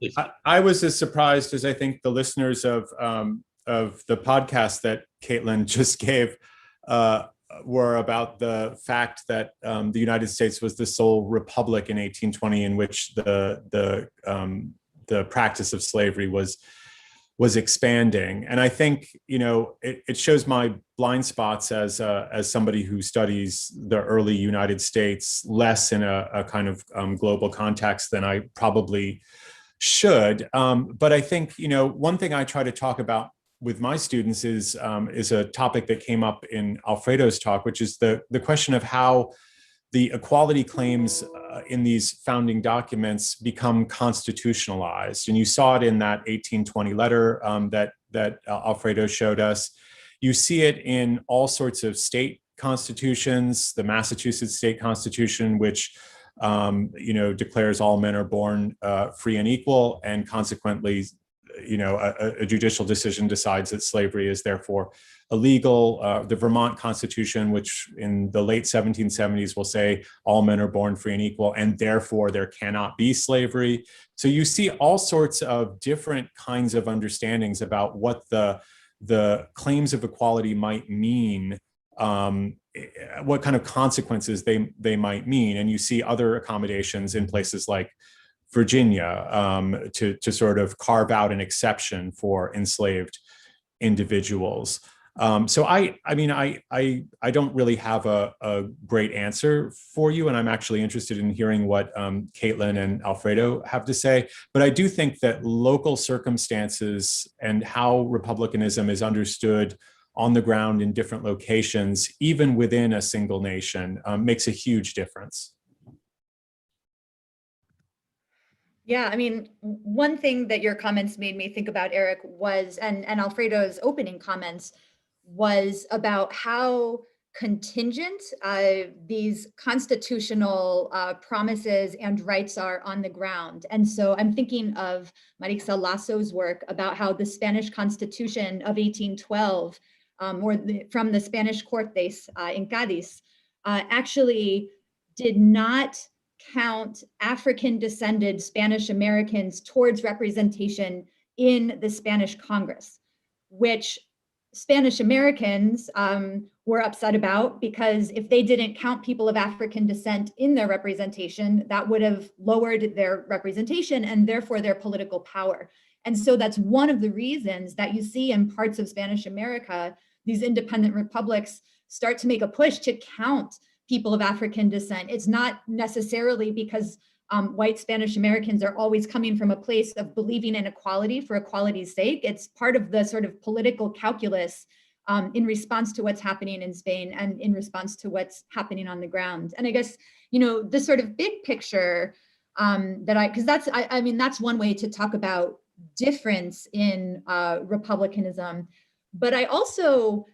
I was as surprised as I think the listeners of the podcast that Caitlin just gave were about the fact that the United States was the sole republic in 1820 in which the practice of slavery was expanding. And I think, you know, it shows my blind spots as somebody who studies the early United States less in a kind of global context than I probably should. But I think, you know, one thing I try to talk about with my students is a topic that came up in Alfredo's talk, which is the question of how the equality claims in these founding documents become constitutionalized. And you saw it in that 1820 letter that Alfredo showed us. You see it in all sorts of state constitutions, the Massachusetts state constitution, which you know, declares all men are born free and equal, and consequently, you know, a judicial decision decides that slavery is therefore illegal. The Vermont Constitution, which in the late 1770s will say all men are born free and equal, and therefore there cannot be slavery. So you see all sorts of different kinds of understandings about what the claims of equality might mean, what kind of consequences they might mean. And you see other accommodations in places like Virginia to sort of carve out an exception for enslaved individuals. So I don't really have a great answer for you, and I'm actually interested in hearing what Caitlin and Alfredo have to say. But I do think that local circumstances and how republicanism is understood on the ground in different locations, even within a single nation, makes a huge difference. Yeah, I mean, one thing that your comments made me think about, Eric, was, and Alfredo's opening comments, was about how contingent these constitutional promises and rights are on the ground. And so I'm thinking of Marisa Lasso's work about how the Spanish Constitution of 1812, from the Spanish Cortes in Cádiz, actually did not count African-descended Spanish Americans towards representation in the Spanish Congress, which Spanish Americans were upset about, because if they didn't count people of African descent in their representation, that would have lowered their representation and therefore their political power. And so that's one of the reasons that you see in parts of Spanish America, these independent republics start to make a push to count people of African descent. It's not necessarily because white Spanish Americans are always coming from a place of believing in equality for equality's sake. It's part of the sort of political calculus in response to what's happening in Spain and in response to what's happening on the ground. And I guess, the sort of big picture because that's one way to talk about difference in republicanism. But I also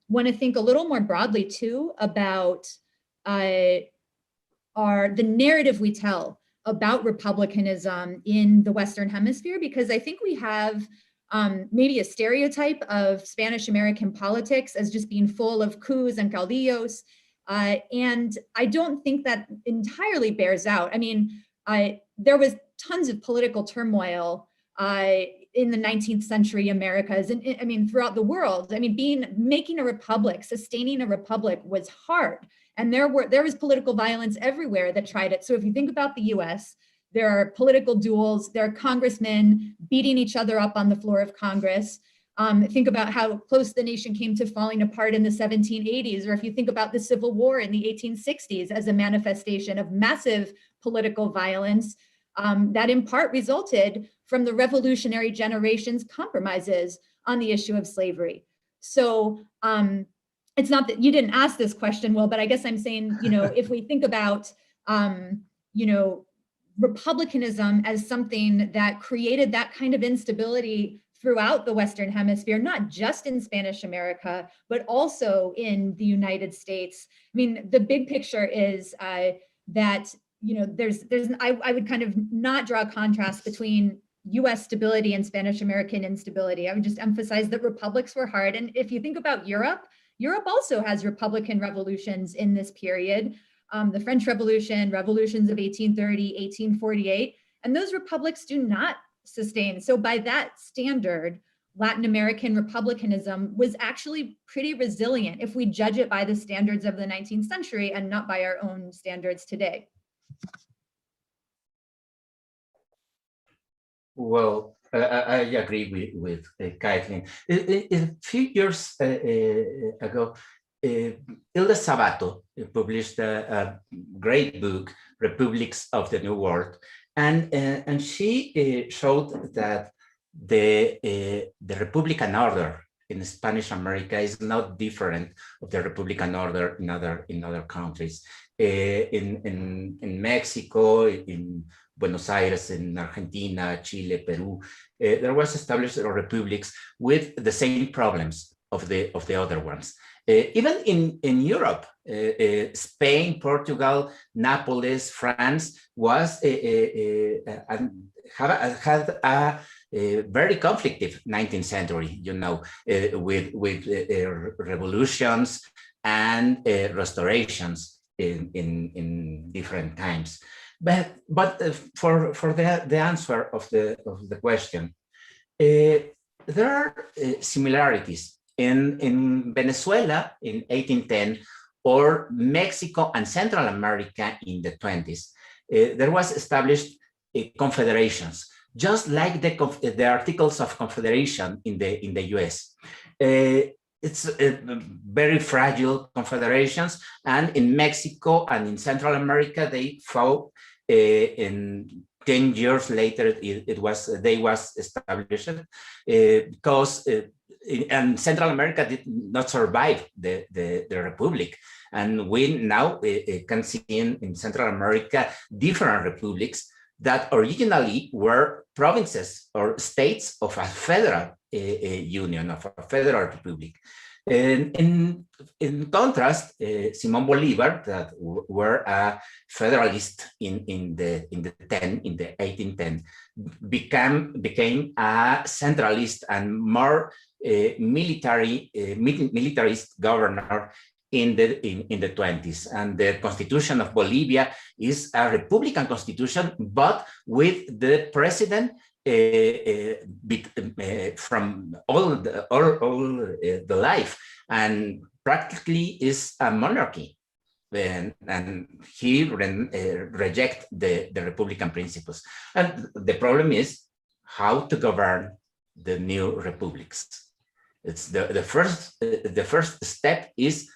want to think a little more broadly too about the narrative we tell about republicanism in the Western Hemisphere, because I think we have maybe a stereotype of Spanish American politics as just being full of coups and caudillos. And I don't think that entirely bears out. I mean, there was tons of political turmoil in the 19th century Americas, and throughout the world. Making a republic, sustaining a republic was hard. And there was political violence everywhere that tried it. So if you think about the US, there are political duels, there are congressmen beating each other up on the floor of Congress. Think about how close the nation came to falling apart in the 1780s, or if you think about the Civil War in the 1860s as a manifestation of massive political violence that in part resulted from the revolutionary generation's compromises on the issue of slavery. So it's not that you didn't ask this question, Will, but I guess I'm saying, if we think about, republicanism as something that created that kind of instability throughout the Western Hemisphere, not just in Spanish America, but also in the United States. The big picture is that, I would kind of not draw a contrast between US stability and Spanish American instability. I would just emphasize that republics were hard. And if you think about Europe also has republican revolutions in this period. The French Revolution, revolutions of 1830, 1848, and those republics do not sustain. So by that standard, Latin American republicanism was actually pretty resilient if we judge it by the standards of the 19th century and not by our own standards today. Well, I agree with Caitlin. A few years ago, Hilda Sabato published a great book, Republics of the New World, and she showed that the Republican order in Spanish America is not different of the Republican order in other countries. In Mexico, in Buenos Aires, in Argentina, Chile, Peru, there was established republics with the same problems of the other ones. Even in Europe, Spain, Portugal, Naples, France was had a very conflictive 19th century, you know, with revolutions and restorations in different times. But for the answer of the question, there are similarities in Venezuela in 1810 or Mexico and Central America in the 20s. There was established confederations, just like the Articles of Confederation in the US. It's very fragile confederations, and in Mexico and in Central America, they fought in 10 years later, they was established because and Central America did not survive the Republic. And we now can see in Central America different republics that originally were provinces or states of a federal union, of a federal republic. And in contrast, Simon Bolivar, that were a federalist in the 1810, became a centralist and more militarist governor in the 20s. And the Constitution of Bolivia is a republican constitution, but with the president from all the life, and practically is a monarchy. And he rejects the republican principles. And the problem is how to govern the new republics. It's the first step is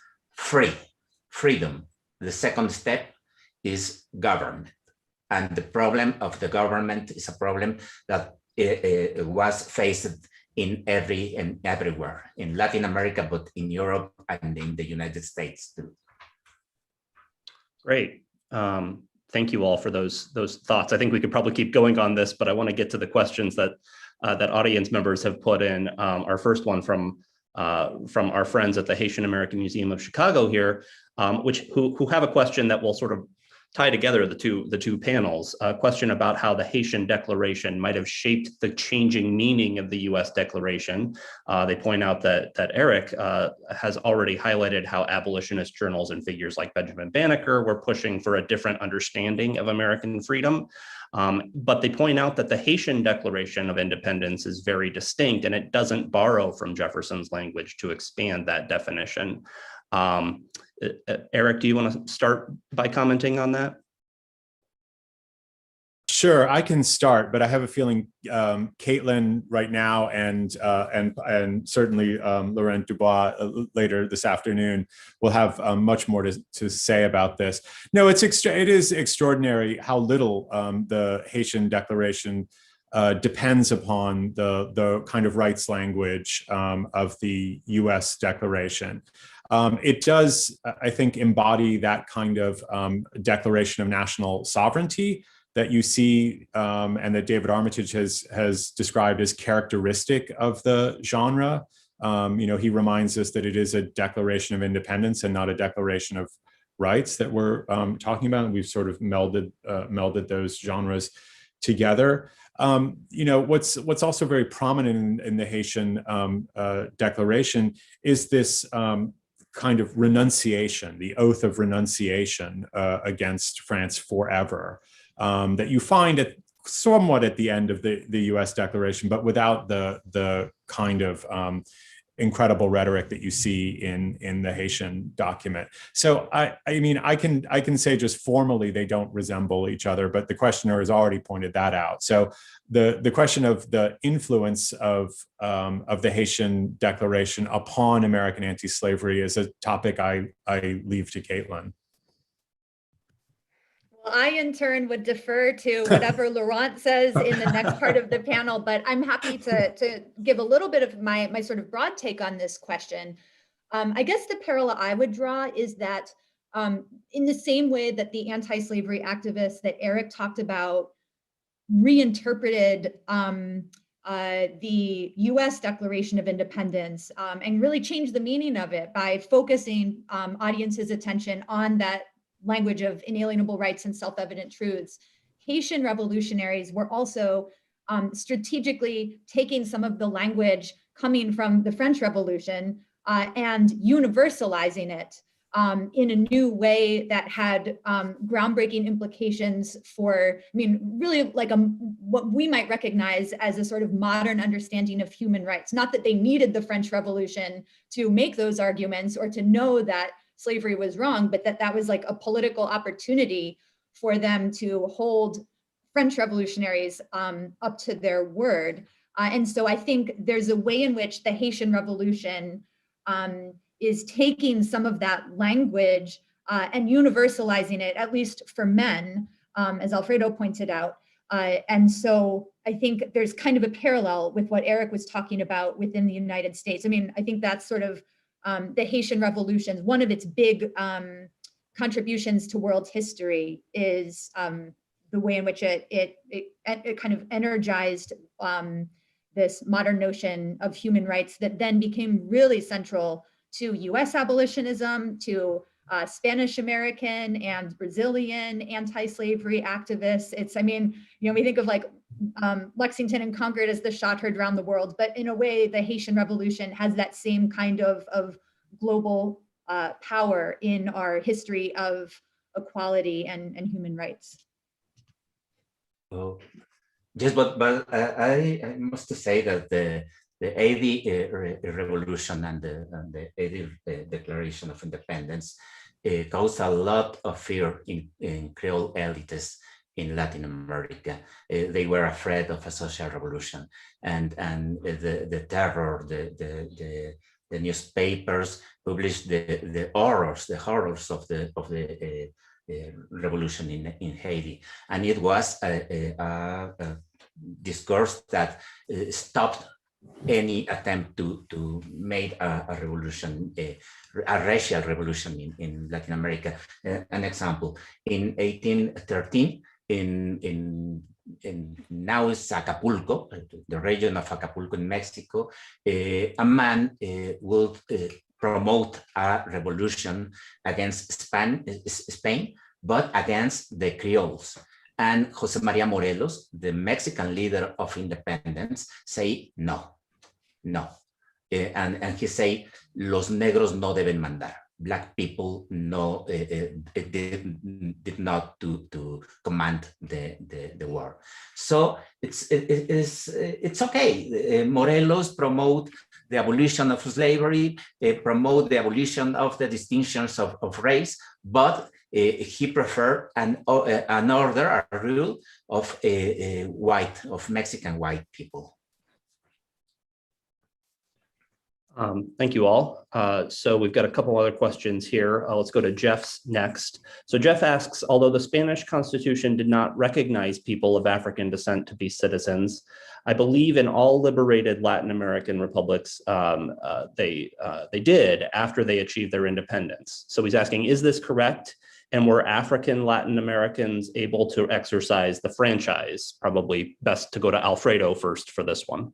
freedom. The second step is government. And the problem of the government is a problem that was faced in everywhere, in Latin America, but in Europe and in the United States too. Great. Thank you all for those thoughts. I think we could probably keep going on this, but I want to get to the questions that audience members have put in. Our first one from our friends at the Haitian American Museum of Chicago here, who have a question that will sort of tie together the two panels. A question about how the Haitian Declaration might have shaped the changing meaning of the U.S. Declaration. They point out that Eric has already highlighted how abolitionist journals and figures like Benjamin Banneker were pushing for a different understanding of American freedom. But they point out that the Haitian Declaration of Independence is very distinct, and it doesn't borrow from Jefferson's language to expand that definition. Eric, do you want to start by commenting on that? Sure, I can start, but I have a feeling Caitlin right now and certainly Laurent Dubois later this afternoon will have much more to say about this. No, it is extraordinary how little the Haitian Declaration depends upon the kind of rights language of the U.S. Declaration. It does, I think, embody that kind of declaration of national sovereignty that you see and that David Armitage has described as characteristic of the genre. He reminds us that it is a declaration of independence and not a declaration of rights that we're talking about. And we've sort of melded those genres together. What's also very prominent in the Haitian Declaration is this kind of renunciation, the oath of renunciation against France forever, that you find somewhat at the end of the U.S. Declaration, but without the kind of incredible rhetoric that you see in the Haitian document. So I mean, I can say just formally they don't resemble each other, but the questioner has already pointed that out. So the question of the influence of the Haitian Declaration upon American anti-slavery is a topic I leave to Caitlin. Well, I in turn would defer to whatever Laurent says in the next part of the panel, but I'm happy to give a little bit of my sort of broad take on this question. I guess the parallel I would draw is that in the same way that the anti-slavery activists that Eric talked about reinterpreted the US Declaration of Independence and really changed the meaning of it by focusing audiences' attention on that language of inalienable rights and self-evident truths. Haitian revolutionaries were also strategically taking some of the language coming from the French Revolution and universalizing it in a new way that had groundbreaking implications for, I mean, really like what we might recognize as a sort of modern understanding of human rights. Not that they needed the French Revolution to make those arguments or to know that slavery was wrong, but that was like a political opportunity for them to hold French revolutionaries up to their word. And so I think there's a way in which the Haitian Revolution is taking some of that language and universalizing it, at least for men, as Alfredo pointed out. And so I think there's kind of a parallel with what Eric was talking about within the United States. I mean, I think that's sort of the Haitian Revolution. One of its big contributions to world history is the way in which it kind of energized this modern notion of human rights that then became really central to US abolitionism, to Spanish American and Brazilian anti-slavery activists. It's, I mean, you know, we think of like Lexington and Concord as the shot heard around the world, but in a way, the Haitian Revolution has that same kind of global power in our history of equality and human rights. Oh, yes, but I must say that the 80 revolution and the 80 Declaration of Independence caused a lot of fear in Creole elites in Latin America. They were afraid of a social revolution, and the terror, the newspapers published the horrors of the revolution in Haiti, and it was a discourse that stopped any attempt to make a revolution, a racial revolution in Latin America. An example, in 1813, in now it's Acapulco, the region of Acapulco in Mexico, a man would promote a revolution against Spain, but against the Creoles. And Jose Maria Morelos, the Mexican leader of independence, say no. And he say, los negros no deben mandar. Black people no did not to command the war. So it's okay. Morelos promote the abolition of slavery, promote the abolition of the distinctions of race, but he preferred an order, a rule of Mexican white people. Thank you all. So we've got a couple other questions here. Let's go to Jeff's next. So Jeff asks, although the Spanish Constitution did not recognize people of African descent to be citizens, I believe in all liberated Latin American republics, they did after they achieved their independence. So he's asking, is this correct? And were African Latin Americans able to exercise the franchise? Probably best to go to Alfredo first for this one.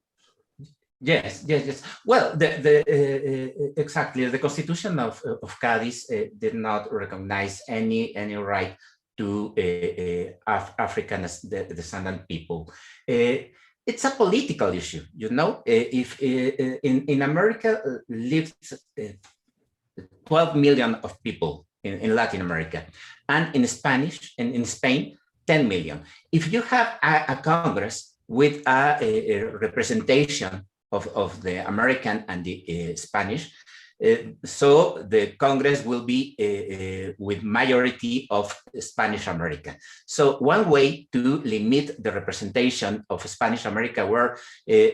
Yes. Well, exactly. The Constitution of Cadiz did not recognize any right to African descendant people. It's a political issue, you know. If in America lived 12 million of people in Latin America, and in Spain, 10 million. If you have a Congress with a representation of the American and the Spanish, so the Congress will be with majority of Spanish America. So one way to limit the representation of Spanish America were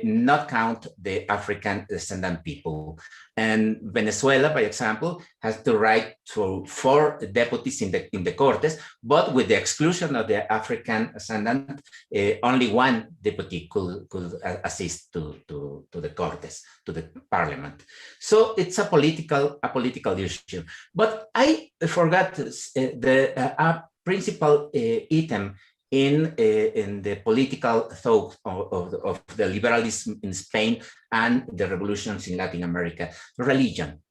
not count the African descendant people. And Venezuela, by example, has the right to 4 deputies in the Cortes, but with the exclusion of the African descendant, only 1 deputy could assist to the Cortes, to the parliament. So it's a political issue. But I forgot the principal item in the political thought of the liberalism in Spain and the revolutions in Latin America: religion,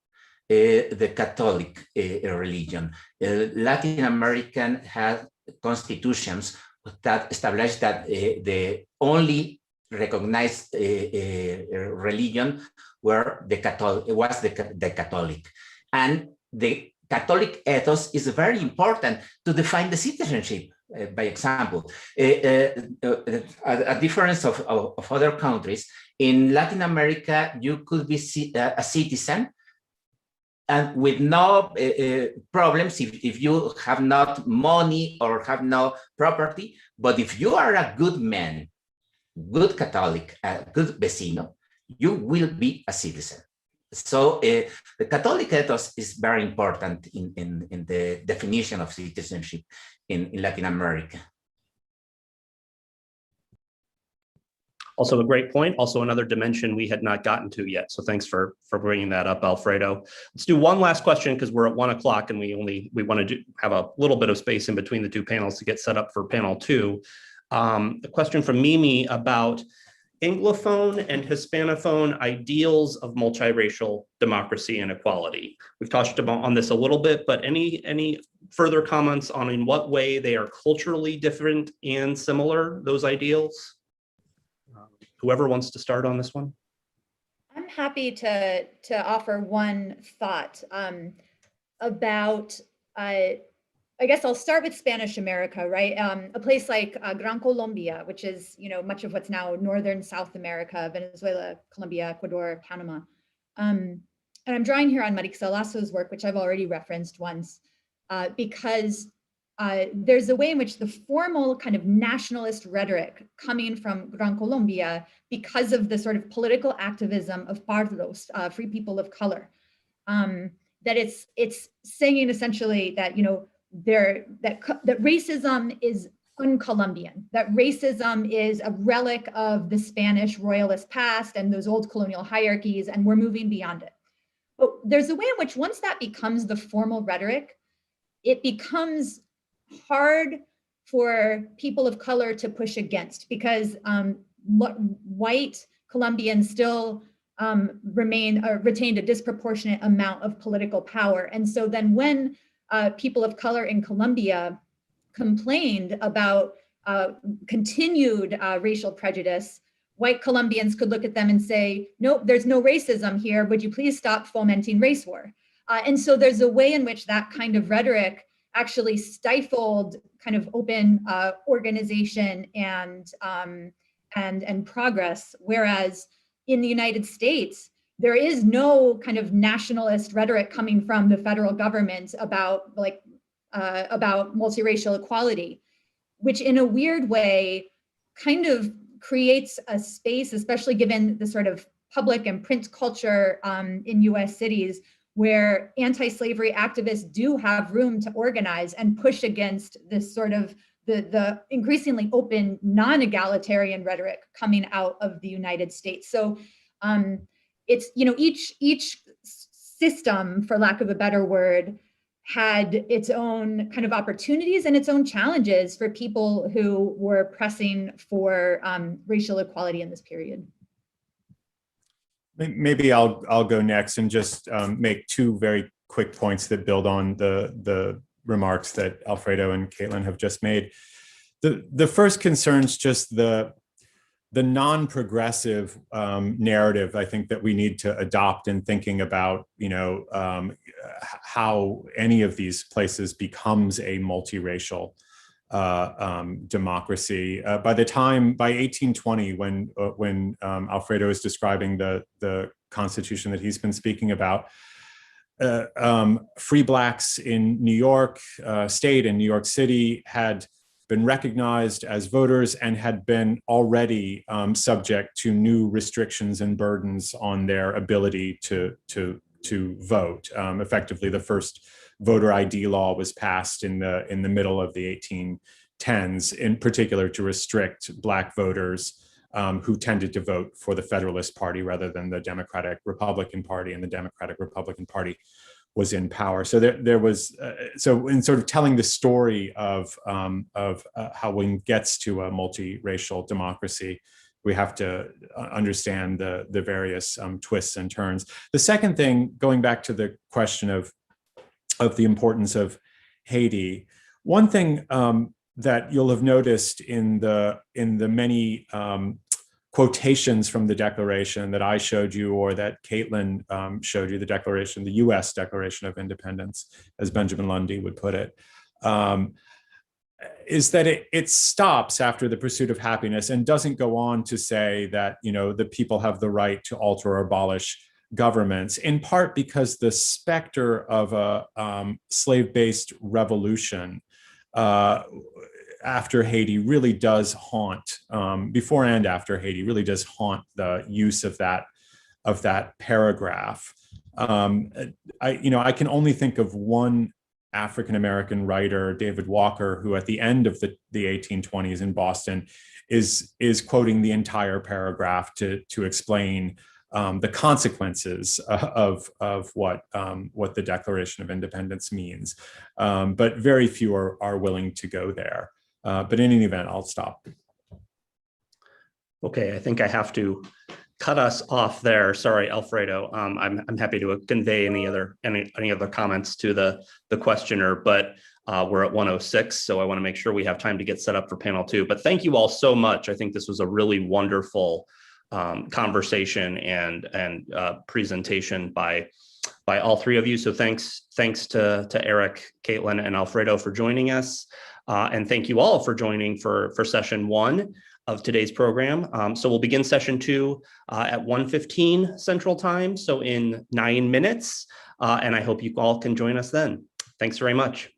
the Catholic religion. Latin American had constitutions that established that the only recognized religion was the Catholic, and the Catholic ethos is very important to define the citizenship. By example, a difference of other countries, in Latin America, you could be a citizen and with no problems if you have not money or have no property. But if you are a good man, good Catholic, a good vecino, you will be a citizen. So the Catholic ethos is very important in the definition of citizenship in Latin America. Also a great point. Also another dimension we had not gotten to yet. So thanks for bringing that up, Alfredo. Let's do one last question because we're at 1 o'clock and we want to have a little bit of space in between the two panels to get set up for panel 2. A question from Mimi about Anglophone and Hispanophone ideals of multiracial democracy and equality. We've touched on this a little bit, but any further comments on in what way they are culturally different and similar, those ideals? Whoever wants to start on this one. I'm happy to offer one thought about, I guess I'll start with Spanish America, right? A place like Gran Colombia, which is, much of what's now northern South America, Venezuela, Colombia, Ecuador, Panama. And I'm drawing here on Marixa Lasso's work, which I've already referenced once, because there's a way in which the formal kind of nationalist rhetoric coming from Gran Colombia, because of the sort of political activism of pardos, free people of color, that it's saying essentially that, that racism is un-Colombian, that racism is a relic of the Spanish royalist past and those old colonial hierarchies, and we're moving beyond it. But there's a way in which once that becomes the formal rhetoric, it becomes hard for people of color to push against, because white Colombians still retained a disproportionate amount of political power. And so then when people of color in Colombia complained about continued racial prejudice, white Colombians could look at them and say, nope, there's no racism here. Would you please stop fomenting race war? And so there's a way in which that kind of rhetoric actually stifled kind of open organization and progress. Whereas in the United States, there is no kind of nationalist rhetoric coming from the federal government about multiracial equality, which in a weird way kind of creates a space, especially given the sort of public and print culture in US cities, where anti-slavery activists do have room to organize and push against this sort of the increasingly open non-egalitarian rhetoric coming out of the United States. So it's, each system, for lack of a better word, had its own kind of opportunities and its own challenges for people who were pressing for racial equality in this period. Maybe I'll go next and just make two very quick points that build on the remarks that Alfredo and Caitlin have just made. The first concerns just the non-progressive narrative, I think, that we need to adopt in thinking about, how any of these places becomes a multiracial democracy. By 1820, when Alfredo is describing the constitution that he's been speaking about, free Blacks in New York State and New York City had been recognized as voters and had been already subject to new restrictions and burdens on their ability to vote. Effectively, the first voter ID law was passed in the middle of the 1810s, in particular to restrict Black voters who tended to vote for the Federalist Party rather than the Democratic Republican Party, and the Democratic Republican Party was in power. So there was, so in sort of telling the story of how one gets to a multiracial democracy, we have to understand the various twists and turns. The second thing, going back to the question of the importance of Haiti, one thing that you'll have noticed in the many quotations from the Declaration that I showed you, or that Caitlin showed you, the Declaration, the U.S. Declaration of Independence, as Benjamin Lundy would put it, is that it stops after the pursuit of happiness and doesn't go on to say that, you know, the people have the right to alter or abolish governments, in part because the specter of a slave-based revolution after Haiti really does haunt, before and after Haiti, really does haunt the use of that paragraph. I can only think of one African-American writer, David Walker, who at the end of the 1820s in Boston is quoting the entire paragraph to explain the consequences of what the Declaration of Independence means. But very few are willing to go there. But in any event, I'll stop. Okay, I think I have to cut us off there. Sorry, Alfredo. I'm happy to convey any other comments to the questioner, but we're at 1:06, so I want to make sure we have time to get set up for panel 2. But thank you all so much. I think this was a really wonderful conversation and presentation by all three of you. So thanks to Eric, Caitlin, and Alfredo for joining us. And thank you all for joining for session 1 of today's program. So we'll begin session 2 at 1:15 Central Time, so in 9 minutes. And I hope you all can join us then. Thanks very much.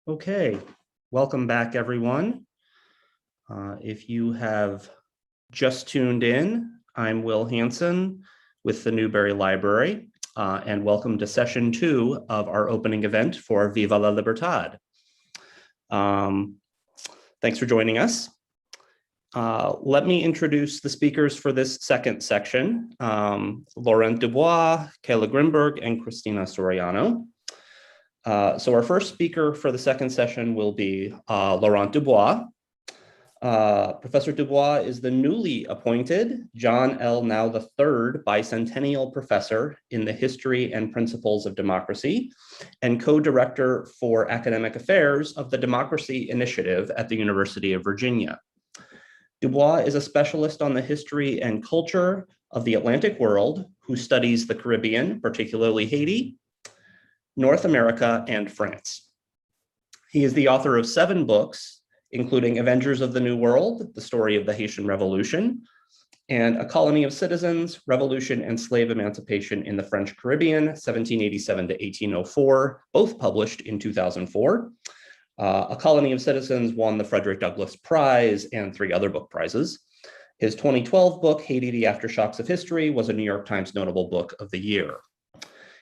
Okay, welcome back, everyone. If you have just tuned in, I'm Will Hansen with the Newberry Library, and welcome to session 2 of our opening event for Viva la Libertad. Thanks for joining us. Let me introduce the speakers for this second section, Laurent Dubois, Keila Grinberg, and Cristina Soriano. So our first speaker for the second session will be Laurent Dubois. Professor Dubois is the newly appointed John L. Now III Bicentennial Professor in the History and Principles of Democracy and co-director for academic affairs of the Democracy Initiative at the University of Virginia. Dubois is a specialist on the history and culture of the Atlantic world who studies the Caribbean, particularly Haiti, North America, and France. He is the author of 7 books, including Avengers of the New World, The Story of the Haitian Revolution, and A Colony of Citizens, Revolution and Slave Emancipation in the French Caribbean, 1787 to 1804, both published in 2004. A Colony of Citizens won the Frederick Douglass Prize and 3 other book prizes. His 2012 book, Haiti, The Aftershocks of History, was a New York Times Notable Book of the Year.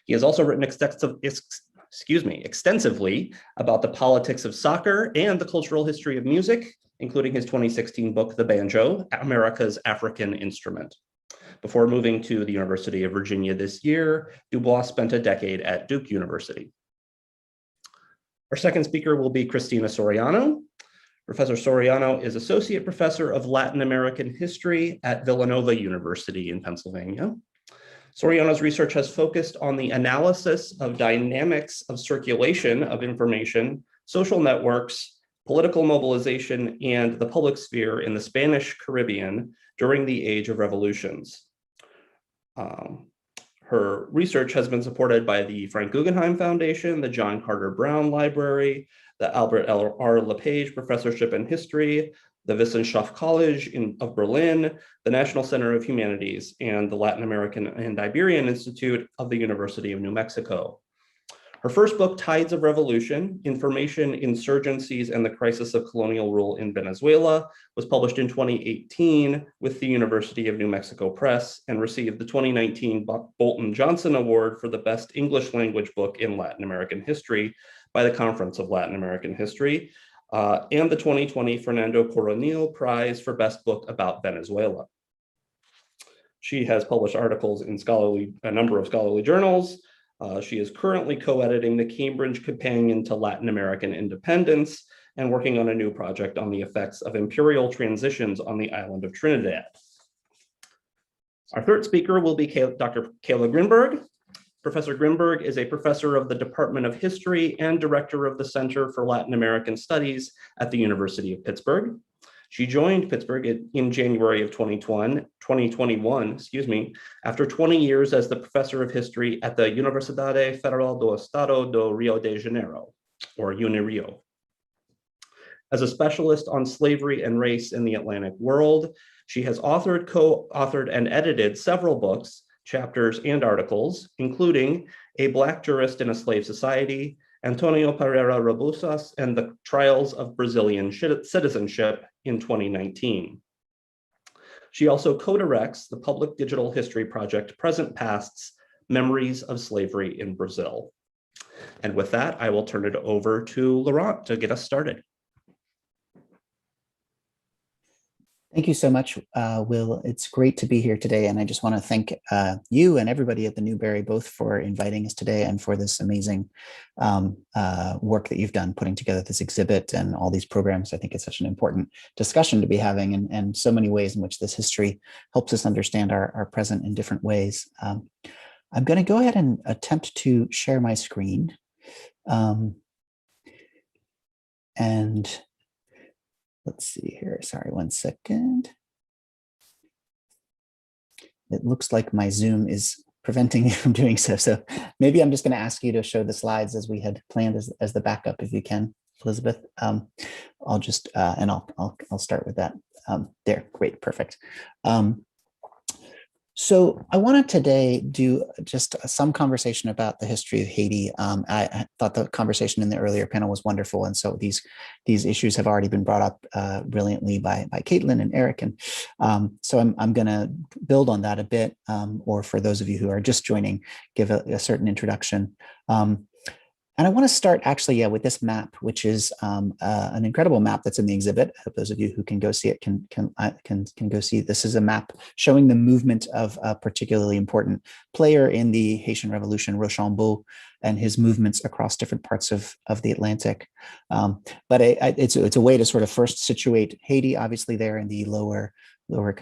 He has also written extensively about the politics of soccer and the cultural history of music, including his 2016 book, The Banjo, America's African Instrument. Before moving to the University of Virginia this year, Dubois spent a decade at Duke University. Our second speaker will be Cristina Soriano. Professor Soriano is Associate Professor of Latin American History at Villanova University in Pennsylvania. Soriano's research has focused on the analysis of dynamics of circulation of information, social networks, political mobilization, and the public sphere in the Spanish Caribbean during the Age of Revolutions. Her research has been supported by the Frank Guggenheim Foundation, the John Carter Brown Library, the Albert R. LePage Professorship in History, the Wissenschaft College of Berlin, the National Center of Humanities, and the Latin American and Iberian Institute of the University of New Mexico. Her first book, Tides of Revolution, Information, Insurgencies, and the Crisis of Colonial Rule in Venezuela, was published in 2018 with the University of New Mexico Press and received the 2019 Bolton Johnson Award for the Best English Language Book in Latin American History by the Conference of Latin American History, and the 2020 Fernando Coronil Prize for Best Book about Venezuela. She has published articles in a number of scholarly journals. She is currently co-editing the Cambridge Companion to Latin American Independence and working on a new project on the effects of imperial transitions on the island of Trinidad. Our third speaker will be Dr. Keila Grinberg. Professor Grinberg is a professor of the Department of History and director of the Center for Latin American Studies at the University of Pittsburgh. She joined Pittsburgh in January of 2021, after 20 years as the professor of history at the Universidade Federal do Estado do Rio de Janeiro, or UniRio. As a specialist on slavery and race in the Atlantic world, she has authored, co-authored, and edited several books, chapters, and articles, including A Black Jurist in a Slave Society, Antonio Pereira Rabusas, and the Trials of Brazilian Citizenship in 2019. She also co-directs the public digital history project Present Past's Memories of Slavery in Brazil. And with that, I will turn it over to Laurent to get us started. Thank you so much, Will. It's great to be here today. And I just want to thank you and everybody at the Newberry both for inviting us today and for this amazing work that you've done putting together this exhibit and all these programs. I think it's such an important discussion to be having and so many ways in which this history helps us understand our present in different ways. I'm going to go ahead and attempt to share my screen. And let's see here. Sorry, one second. It looks like my Zoom is preventing me from doing so. So maybe I'm just going to ask you to show the slides as we had planned as the backup, if you can, Elizabeth. I'll just and I'll start with that. There, great, perfect. So I want to today do just some conversation about the history of Haiti. I thought the conversation in the earlier panel was wonderful, and so these issues have already been brought up brilliantly by Caitlin and Eric, and so I'm going to build on that a bit, or for those of you who are just joining, give a certain introduction. And I want to start actually with this map, which is an incredible map that's in the exhibit. I hope those of you who can go see it can go see. This is a map showing the movement of a particularly important player in the Haitian Revolution, Rochambeau, and his movements across different parts of the Atlantic. But it's a way to sort of first situate Haiti, obviously there in the lower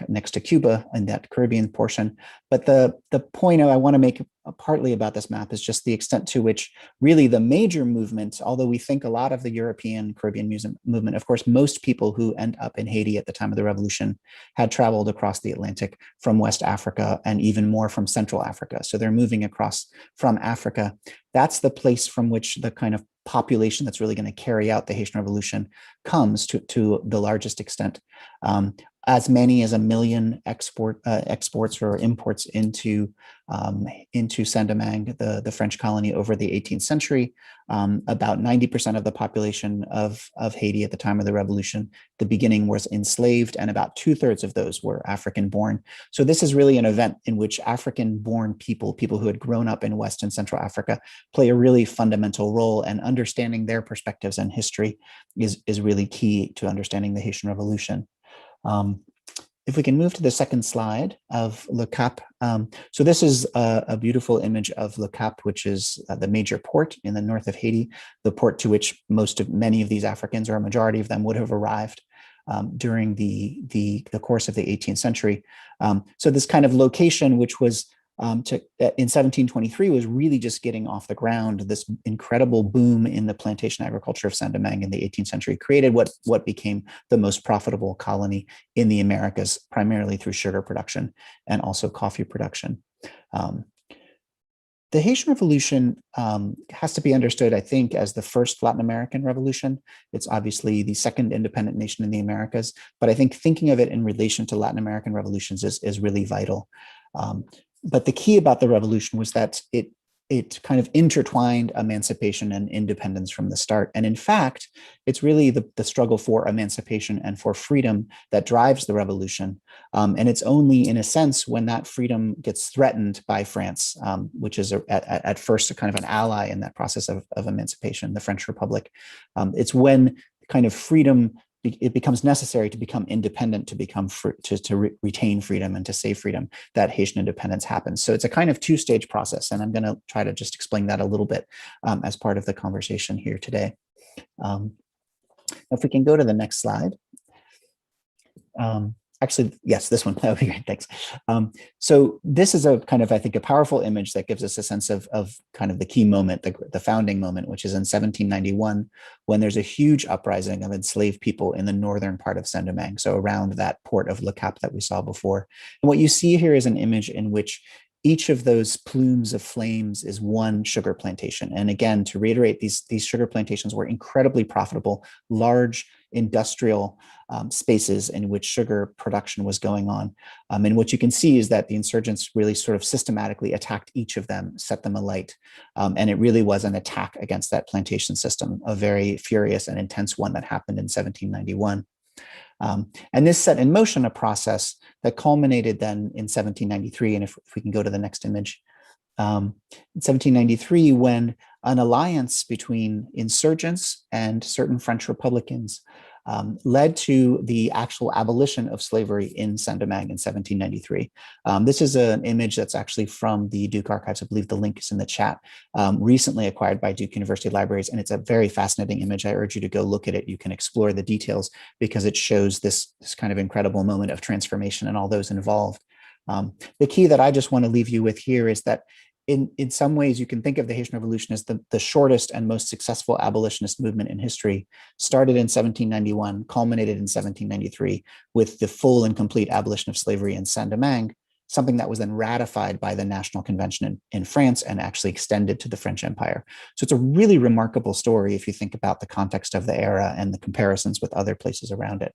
next to Cuba in that Caribbean portion. But the point I want to make partly about this map is just the extent to which really the major movement, although we think a lot of the European Caribbean movement, of course, most people who end up in Haiti at the time of the revolution had traveled across the Atlantic from West Africa and even more from Central Africa. So they're moving across from Africa. That's the place from which the kind of population that's really going to carry out the Haitian Revolution comes to the largest extent. As many as 1 million exports or imports into Saint-Domingue, the French colony, over the 18th century. About 90% of the population of Haiti at the time of the revolution, the beginning, was enslaved, and about 2/3 of those were African-born. So this is really an event in which African-born people who had grown up in West and Central Africa, play a really fundamental role, and understanding their perspectives and history is really key to understanding the Haitian Revolution. If we can move to the second slide of Le Cap. So this is a beautiful image of Le Cap, which is the major port in the north of Haiti, the port to which many of these Africans, or a majority of them, would have arrived during the course of the 18th century. So this kind of location, which was in 1723, was really just getting off the ground. This incredible boom in the plantation agriculture of Saint-Domingue in the 18th century created what became the most profitable colony in the Americas, primarily through sugar production and also coffee production. The Haitian Revolution has to be understood, I think, as the first Latin American revolution. It's obviously the second independent nation in the Americas, but I think thinking of it in relation to Latin American revolutions is really vital. But the key about the revolution was that it kind of intertwined emancipation and independence from the start. And in fact, it's really the struggle for emancipation and for freedom that drives the revolution. And it's only in a sense when that freedom gets threatened by France, which is at first a kind of an ally in that process of emancipation, the French Republic. It's when kind of freedom, it becomes necessary to become independent, to retain freedom and to save freedom, that Haitian independence happens. So it's a kind of two-stage process, and I'm going to try to just explain that a little bit as part of the conversation here today. If we can go to the next slide. Actually, yes, this one, that would be great, thanks. So this is a kind of, I think, a powerful image that gives us a sense of kind of the key moment, the founding moment, which is in 1791, when there's a huge uprising of enslaved people in the northern part of Saint-Domingue, so around that port of Le Cap that we saw before. And what you see here is an image in which each of those plumes of flames is one sugar plantation. And again, to reiterate, these sugar plantations were incredibly profitable, large industrial spaces in which sugar production was going on. And what you can see is that the insurgents really sort of systematically attacked each of them, set them alight. And it really was an attack against that plantation system, a very furious and intense one that happened in 1791. And this set in motion a process that culminated then in 1793. And if we can go to the next image, in 1793, when an alliance between insurgents and certain French Republicans led to the actual abolition of slavery in Saint-Domingue in 1793. This is an image that's actually from the Duke Archives. I believe the link is in the chat, recently acquired by Duke University Libraries. And it's a very fascinating image. I urge you to go look at it. You can explore the details because it shows this kind of incredible moment of transformation and all those involved. The key that I just want to leave you with here is that in some ways, you can think of the Haitian Revolution as the shortest and most successful abolitionist movement in history. Started in 1791, culminated in 1793 with the full and complete abolition of slavery in Saint-Domingue, something that was then ratified by the National Convention in France and actually extended to the French Empire. So it's a really remarkable story if you think about the context of the era and the comparisons with other places around it.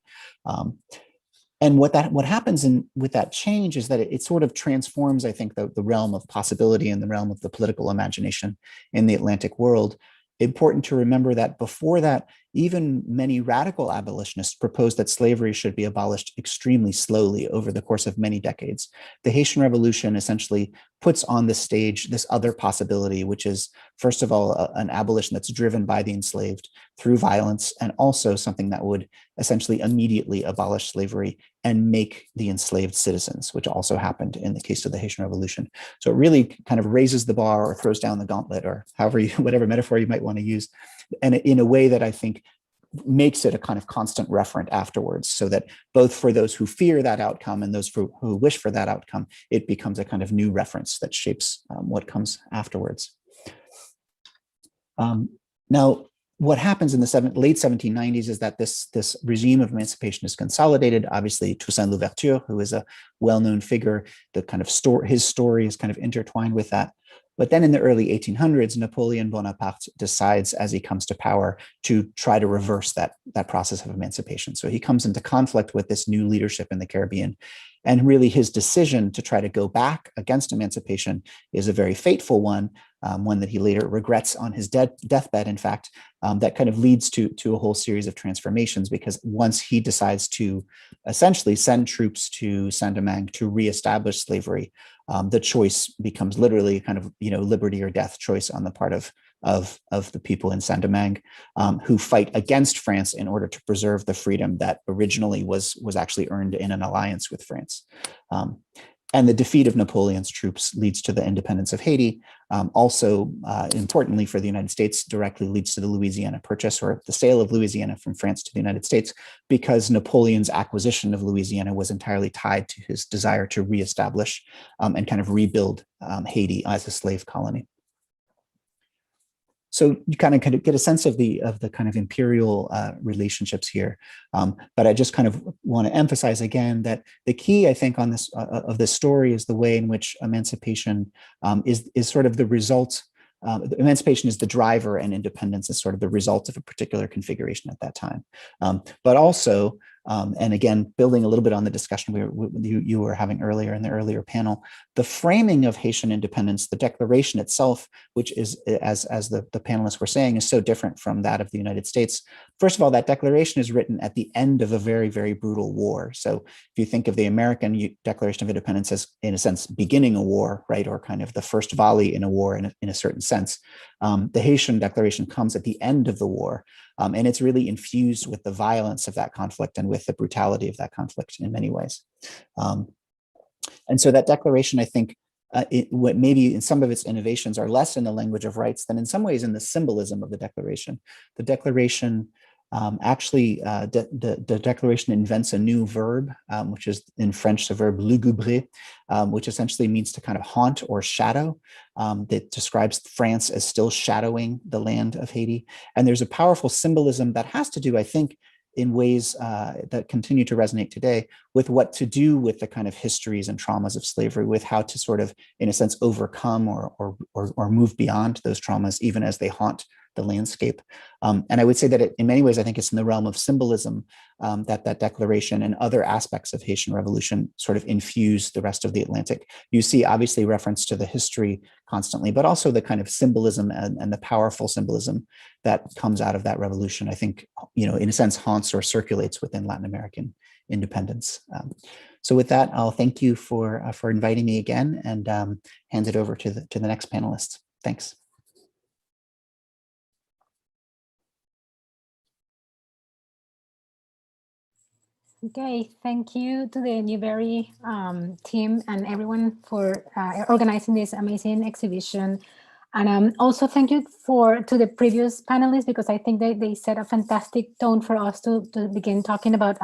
And what happens with that change is that it sort of transforms, I think, the realm of possibility and the realm of the political imagination in the Atlantic world. Important to remember that before that, even many radical abolitionists proposed that slavery should be abolished extremely slowly over the course of many decades. The Haitian Revolution essentially puts on the stage this other possibility, which is, first of all, an abolition that's driven by the enslaved through violence, and also something that would essentially immediately abolish slavery and make the enslaved citizens, which also happened in the case of the Haitian Revolution. So it really kind of raises the bar or throws down the gauntlet, or however whatever metaphor you might want to use, and in a way that I think makes it a kind of constant referent afterwards, so that both for those who fear that outcome and those who wish for that outcome, it becomes a kind of new reference that shapes what comes afterwards. Now, what happens in the late 1790s is that this regime of emancipation is consolidated. Obviously, Toussaint Louverture, who is a well-known figure, the kind of his story is kind of intertwined with that. But then in the early 1800s, Napoleon Bonaparte decides, as he comes to power, to try to reverse that process of emancipation. So he comes into conflict with this new leadership in the Caribbean. And really his decision to try to go back against emancipation is a very fateful one, one that he later regrets on his deathbed, in fact, that kind of leads to a whole series of transformations, because once he decides to essentially send troops to Saint-Domingue to reestablish slavery, the choice becomes literally kind of, liberty or death choice on the part of the people in Saint-Domingue, who fight against France in order to preserve the freedom that originally was actually earned in an alliance with France. And the defeat of Napoleon's troops leads to the independence of Haiti. Also, importantly for the United States, directly leads to the Louisiana Purchase, or the sale of Louisiana from France to the United States, because Napoleon's acquisition of Louisiana was entirely tied to his desire to reestablish and kind of rebuild Haiti as a slave colony. So you kind of get a sense of the kind of imperial relationships here, but I just kind of want to emphasize again that the key, I think, on this of this story is the way in which emancipation is sort of the result. Emancipation is the driver, and independence is sort of the result of a particular configuration at that time. But also, and again, building a little bit on the discussion you were having earlier in the earlier panel, the framing of Haitian independence, the declaration itself, which is, as the panelists were saying, is so different from that of the United States. First of all, that declaration is written at the end of a very, very brutal war. So if you think of the American Declaration of Independence as, in a sense, beginning a war, right, or kind of the first volley in a war in a certain sense, the Haitian Declaration comes at the end of the war. And it's really infused with the violence of that conflict and with the brutality of that conflict in many ways. And so that declaration, I think, what maybe in some of its innovations are less in the language of rights than in some ways in the symbolism of the declaration. The declaration the declaration invents a new verb, which is in French the verb lugubrer, which essentially means to kind of haunt or shadow. That describes France as still shadowing the land of Haiti. And there's a powerful symbolism that has to do, I think, in ways that continue to resonate today with what to do with the kind of histories and traumas of slavery, with how to sort of, in a sense, overcome or move beyond those traumas, even as they haunt the landscape. And I would say that in many ways, I think it's in the realm of symbolism that declaration and other aspects of Haitian Revolution sort of infuse the rest of the Atlantic. You see obviously reference to the history constantly, but also the kind of symbolism and the powerful symbolism that comes out of that revolution, I think, in a sense, haunts or circulates within Latin American independence. So with that, I'll thank you for inviting me again, and hand it over to the next panelists. Thanks. Okay, thank you to the Newbery team and everyone for organizing this amazing exhibition. And also thank you to the previous panelists, because I think they set a fantastic tone for us to begin talking about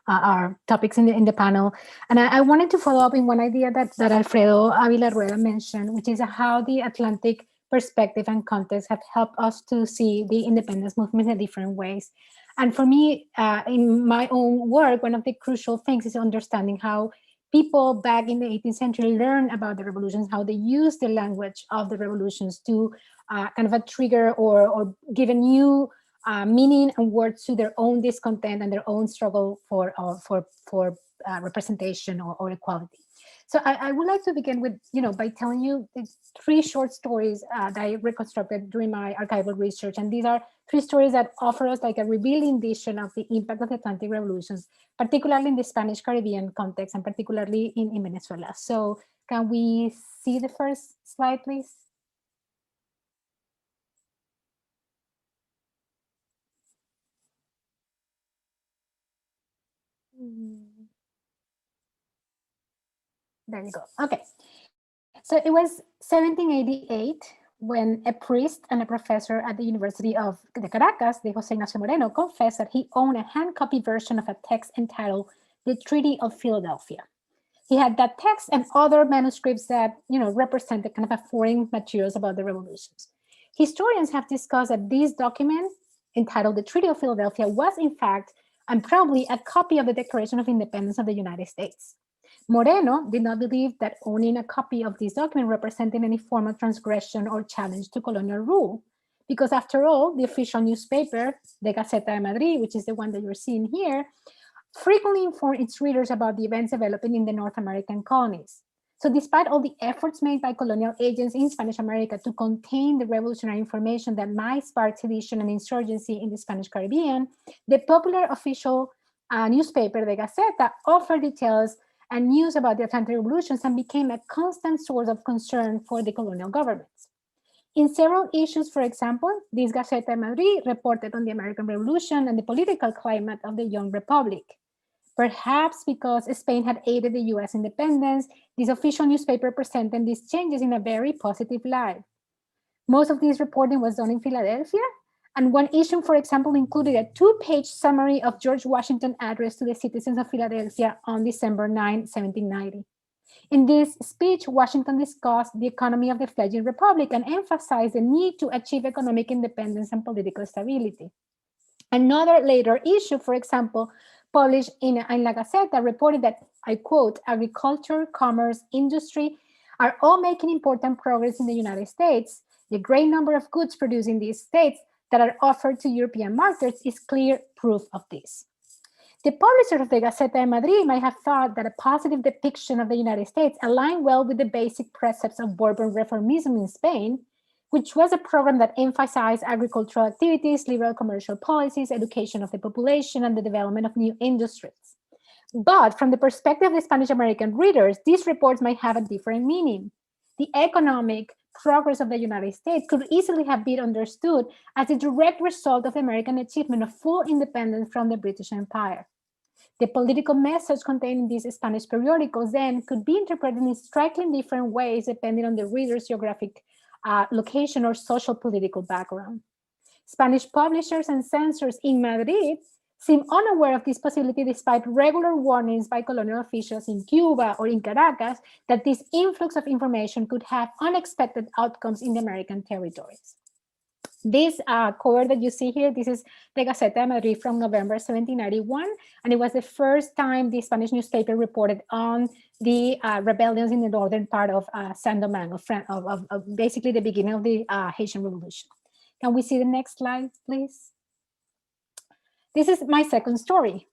our topics in the panel. And I wanted to follow up in one idea that Alfredo Ávila Rueda mentioned, which is how the Atlantic perspective and context have helped us to see the independence movement in different ways. And for me, in my own work, one of the crucial things is understanding how people back in the 18th century learned about the revolutions, how they used the language of the revolutions to kind of a trigger or give a new meaning and words to their own discontent and their own struggle for representation or equality. So I would like to begin with, by telling you these 3 short stories that I reconstructed during my archival research. And these are 3 stories that offer us like a revealing vision of the impact of the Atlantic revolutions, particularly in the Spanish Caribbean context and particularly in Venezuela. So can we see the first slide, please? There you go. Okay. So it was 1788 when a priest and a professor at the University of Caracas, de José Ignacio Moreno, confessed that he owned a hand-copied version of a text entitled The Treaty of Philadelphia. He had that text and other manuscripts that, represented kind of a foreign materials about the revolutions. Historians have discussed that this document, entitled The Treaty of Philadelphia, was in fact and probably a copy of the Declaration of Independence of the United States. Moreno did not believe that owning a copy of this document represented any form of transgression or challenge to colonial rule, because after all, the official newspaper, the Gaceta de Madrid, which is the one that you're seeing here, frequently informed its readers about the events developing in the North American colonies. So despite all the efforts made by colonial agents in Spanish America to contain the revolutionary information that might spark sedition and insurgency in the Spanish Caribbean, the popular official newspaper, the Gaceta, offered details and news about the Atlantic revolutions and became a constant source of concern for the colonial governments. In several issues, for example, this Gaceta de Madrid reported on the American Revolution and the political climate of the young republic. Perhaps because Spain had aided the US independence, this official newspaper presented these changes in a very positive light. Most of this reporting was done in Philadelphia, and one issue, for example, included a 2-page summary of George Washington's address to the citizens of Philadelphia on December 9, 1790. In this speech, Washington discussed the economy of the fledgling republic and emphasized the need to achieve economic independence and political stability. Another later issue, for example, published in La Gaceta, reported that, I quote, agriculture, commerce, industry are all making important progress in the United States. The great number of goods produced in these states that are offered to European markets is clear proof of this. The publisher of the Gaceta de Madrid might have thought that a positive depiction of the United States aligned well with the basic precepts of Bourbon reformism in Spain, which was a program that emphasized agricultural activities, liberal commercial policies, education of the population, and the development of new industries. But from the perspective of the Spanish American readers, these reports might have a different meaning. The economic progress of the United States could easily have been understood as a direct result of the American achievement of full independence from the British Empire. The political message contained in these Spanish periodicals then could be interpreted in strikingly different ways depending on the reader's geographic location or social political background. Spanish publishers and censors in Madrid seem unaware of this possibility despite regular warnings by colonial officials in Cuba or in Caracas that this influx of information could have unexpected outcomes in the American territories. This cover that you see here, this is the Gaceta de Madrid from November 1791, and it was the first time the Spanish newspaper reported on the rebellions in the northern part of Saint-Domingue, of basically the beginning of the Haitian Revolution. Can we see the next slide, please? This is my second story.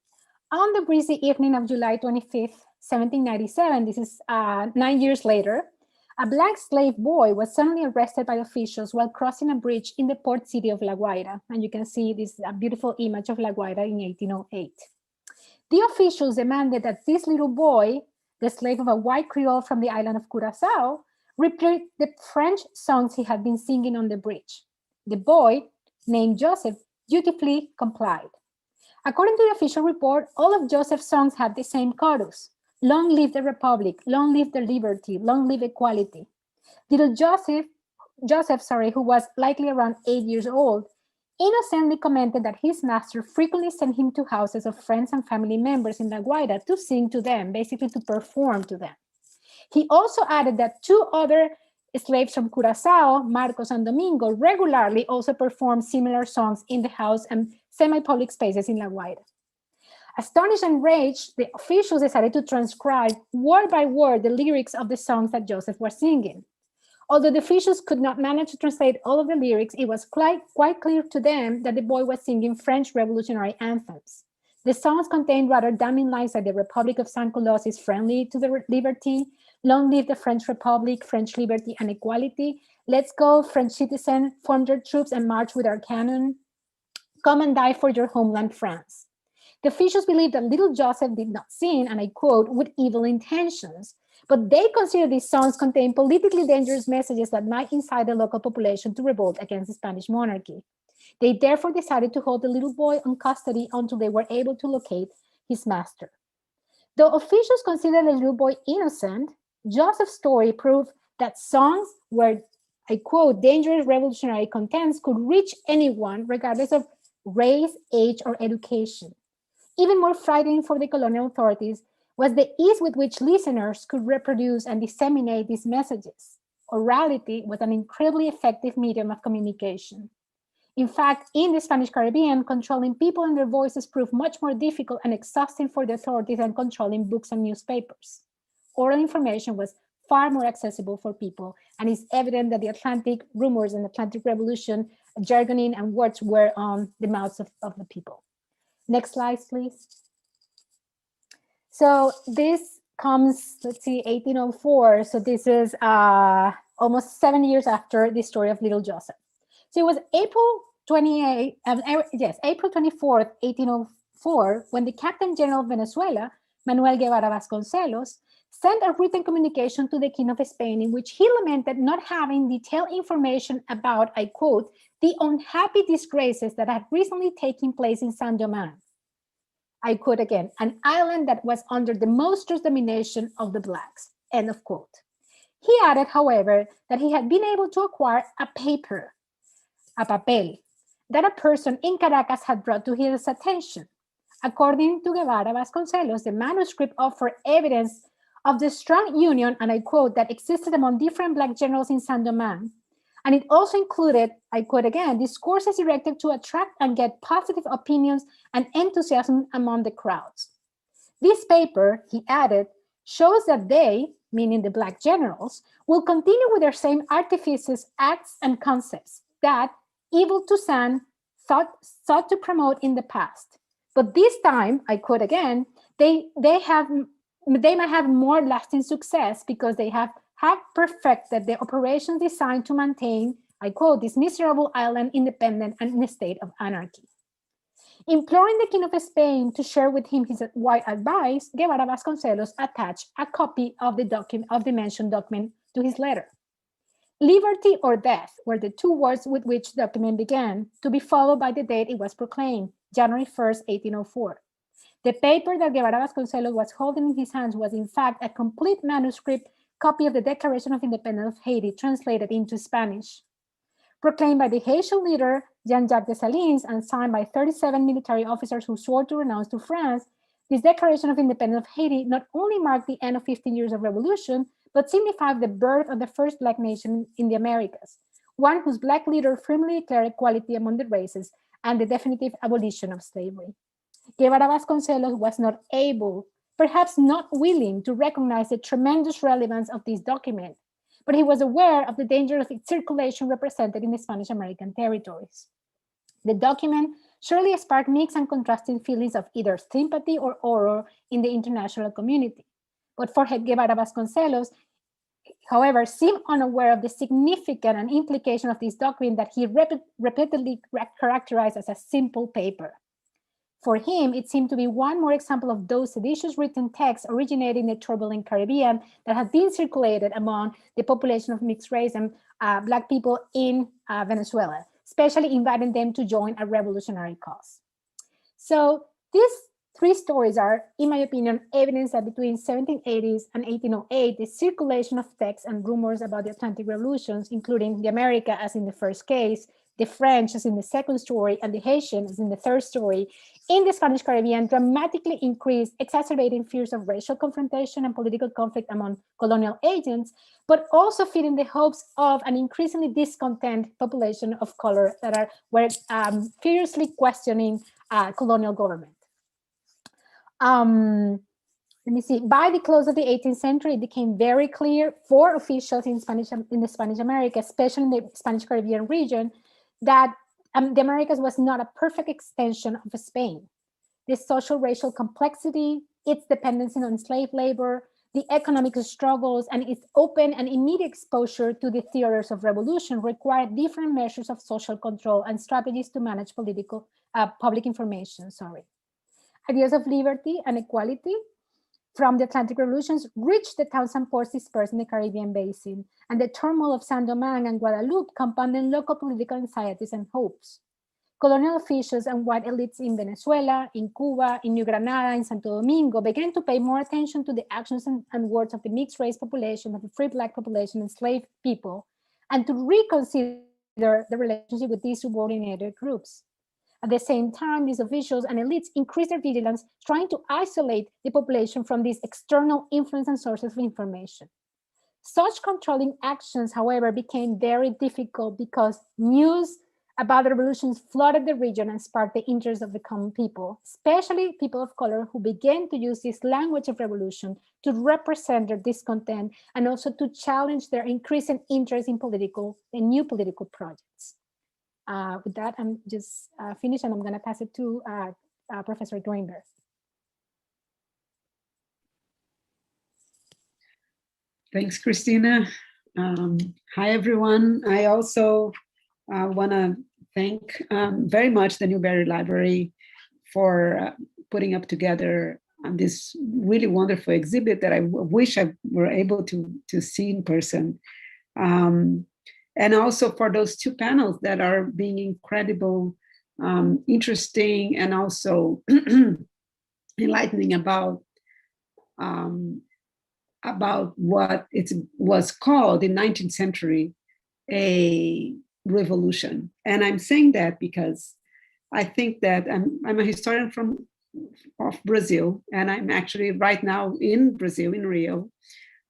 On the breezy evening of July 25th, 1797, this is 9 years later, a black slave boy was suddenly arrested by officials while crossing a bridge in the port city of La Guaira. And you can see this beautiful image of La Guaira in 1808. The officials demanded that this little boy, the slave of a white Creole from the island of Curacao, repeat the French songs he had been singing on the bridge. The boy, named Joseph, dutifully complied. According to the official report, all of Joseph's songs had the same chorus: long live the Republic, long live the liberty, long live equality. Little Joseph, who was likely around 8 years old, innocently commented that his master frequently sent him to houses of friends and family members in La Guaira to sing to them, basically to perform to them. He also added that 2 other slaves from Curacao, Marcos and Domingo, regularly also performed similar songs in the house and semi-public spaces in La Guaira. Astonished and enraged, the officials decided to transcribe word by word the lyrics of the songs that Joseph was singing. Although the officials could not manage to translate all of the lyrics, it was quite clear to them that the boy was singing French revolutionary anthems. The songs contain rather damning lines like the Republic of San Carlos is friendly to the liberty, long live the French Republic, French liberty and equality, let's go French citizen, form your troops and march with our cannon, come and die for your homeland France. The officials believe that little Joseph did not sin, and I quote, with evil intentions, but they consider these songs contain politically dangerous messages that might incite the local population to revolt against the Spanish monarchy. They therefore decided to hold the little boy in custody until they were able to locate his master. Though officials considered the little boy innocent, Joseph's story proved that songs where, I quote, dangerous revolutionary contents could reach anyone regardless of race, age, or education. Even more frightening for the colonial authorities was the ease with which listeners could reproduce and disseminate these messages. Orality was an incredibly effective medium of communication. In fact, in the Spanish Caribbean, controlling people and their voices proved much more difficult and exhausting for the authorities than controlling books and newspapers. Oral information was far more accessible for people, and it's evident that the Atlantic rumors and Atlantic Revolution jargoning and words were on the mouths of the people. Next slide, please. So this comes, let's see, 1804. So this is almost 7 years after the story of little Joseph. So it was April 24th, 1804, when the Captain General of Venezuela, Manuel Guevara Vasconcelos, sent a written communication to the King of Spain in which he lamented not having detailed information about, I quote, the unhappy disgraces that had recently taken place in Saint-Domingue. I quote again, an island that was under the monstrous domination of the blacks, end of quote. He added, however, that he had been able to acquire a paper, a papel, that a person in Caracas had brought to his attention. According to Guevara Vasconcelos, the manuscript offered evidence of the strong union, and I quote, that existed among different black generals in Saint-Domingue. And it also included, I quote again, discourses directed to attract and get positive opinions and enthusiasm among the crowds. This paper, he added, shows that they, meaning the black generals, will continue with their same artifices, acts, and concepts that evil Toussaint sought to promote in the past. But this time, I quote again, they might have more lasting success because they have perfected the operations designed to maintain, I quote, this miserable island independent and in a state of anarchy. Imploring the King of Spain to share with him his wise advice, Guevara Vasconcelos attached a copy of the mentioned document to his letter. Liberty or death were the two words with which the document began, to be followed by the date it was proclaimed, January 1st, 1804. The paper that Guevara Vasconcelos was holding in his hands was in fact a complete manuscript copy of the Declaration of Independence of Haiti translated into Spanish. Proclaimed by the Haitian leader, Jean-Jacques Dessalines, and signed by 37 military officers who swore to renounce to France, this Declaration of Independence of Haiti not only marked the end of 15 years of revolution, but signified the birth of the first Black nation in the Americas, one whose Black leader firmly declared equality among the races and the definitive abolition of slavery. Guevara Vasconcelos was not able, perhaps not willing, to recognize the tremendous relevance of this document, but he was aware of the danger of its circulation represented in the Spanish American territories. The document surely sparked mixed and contrasting feelings of either sympathy or horror in the international community. But for Guevara Vasconcelos, however, seemed unaware of the significance and implication of this document that he repeatedly characterized as a simple paper. For him, it seemed to be one more example of those seditious written texts originating in the turbulent Caribbean that had been circulated among the population of mixed race and Black people in Venezuela, especially inviting them to join a revolutionary cause. So these three stories are, in my opinion, evidence that between 1780s and 1808, the circulation of texts and rumors about the Atlantic revolutions, including the America as in the first case, the French as in the second story, and the Haitian as in the third story, in the Spanish Caribbean dramatically increased, exacerbating fears of racial confrontation and political conflict among colonial agents, but also feeding the hopes of an increasingly discontent population of color that were fiercely questioning colonial government. Let me see, by the close of the 18th century, it became very clear for officials in the Spanish America, especially in the Spanish Caribbean region, that the Americas was not a perfect extension of Spain. the social racial complexity, its dependency on slave labor, the economic struggles, and its open and immediate exposure to the theaters of revolution required different measures of social control and strategies to manage public information. Ideas of liberty and equality from the Atlantic revolutions reached the towns and ports dispersed in the Caribbean basin, and the turmoil of Saint-Domingue and Guadeloupe compounded local political anxieties and hopes. Colonial officials and white elites in Venezuela, in Cuba, in New Granada, in Santo Domingo began to pay more attention to the actions and words of the mixed race population, of the free Black population, enslaved people, and to reconsider the relationship with these subordinated groups. At the same time, these officials and elites increased their vigilance, trying to isolate the population from these external influence and sources of information. Such controlling actions, however, became very difficult because news about the revolutions flooded the region and sparked the interest of the common people, especially people of color, who began to use this language of revolution to represent their discontent and also to challenge their increasing interest in new political projects. With that, I'm just finished, and I'm going to pass it to Professor Grinberg. Thanks, Cristina. Hi, everyone. I also want to thank very much the Newberry Library for putting up together this really wonderful exhibit that I wish I were able to see in person. And also for those two panels that are being incredible, interesting, and also enlightening about what it was called in 19th century a revolution. And I'm saying that because I think that I'm a historian of Brazil, and I'm actually right now in Brazil, in Rio.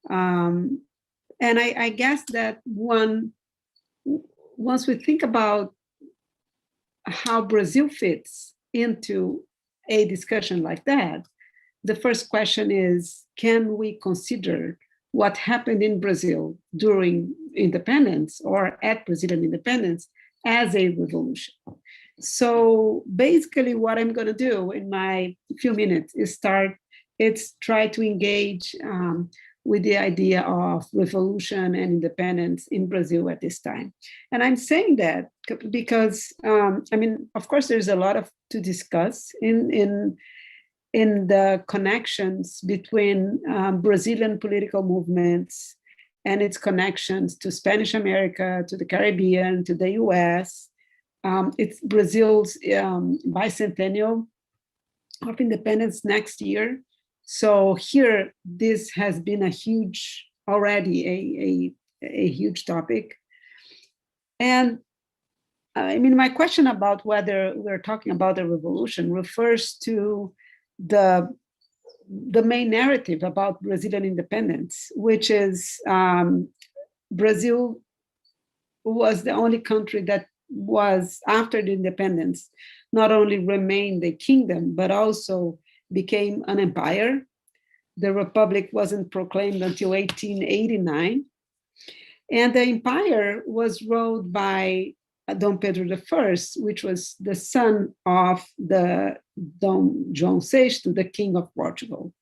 And I guess that once we think about how Brazil fits into a discussion like that, the first question is, can we consider what happened in Brazil during independence or at Brazilian independence as a revolution? So basically what I'm going to do in my few minutes is try to engage with the idea of revolution and independence in Brazil at this time. And I'm saying that because, of course, there's a lot to discuss in the connections between Brazilian political movements and its connections to Spanish America, to the Caribbean, to the US. It's Brazil's bicentennial of independence next year. So here, this has been already a huge topic. And my question about whether we're talking about a revolution refers to the main narrative about Brazilian independence, which is Brazil was the only country that was, after the independence, not only remained a kingdom, but also became an empire. The republic wasn't proclaimed until 1889. And the empire was ruled by Dom Pedro I, which was the son of the Dom João VI, the King of Portugal.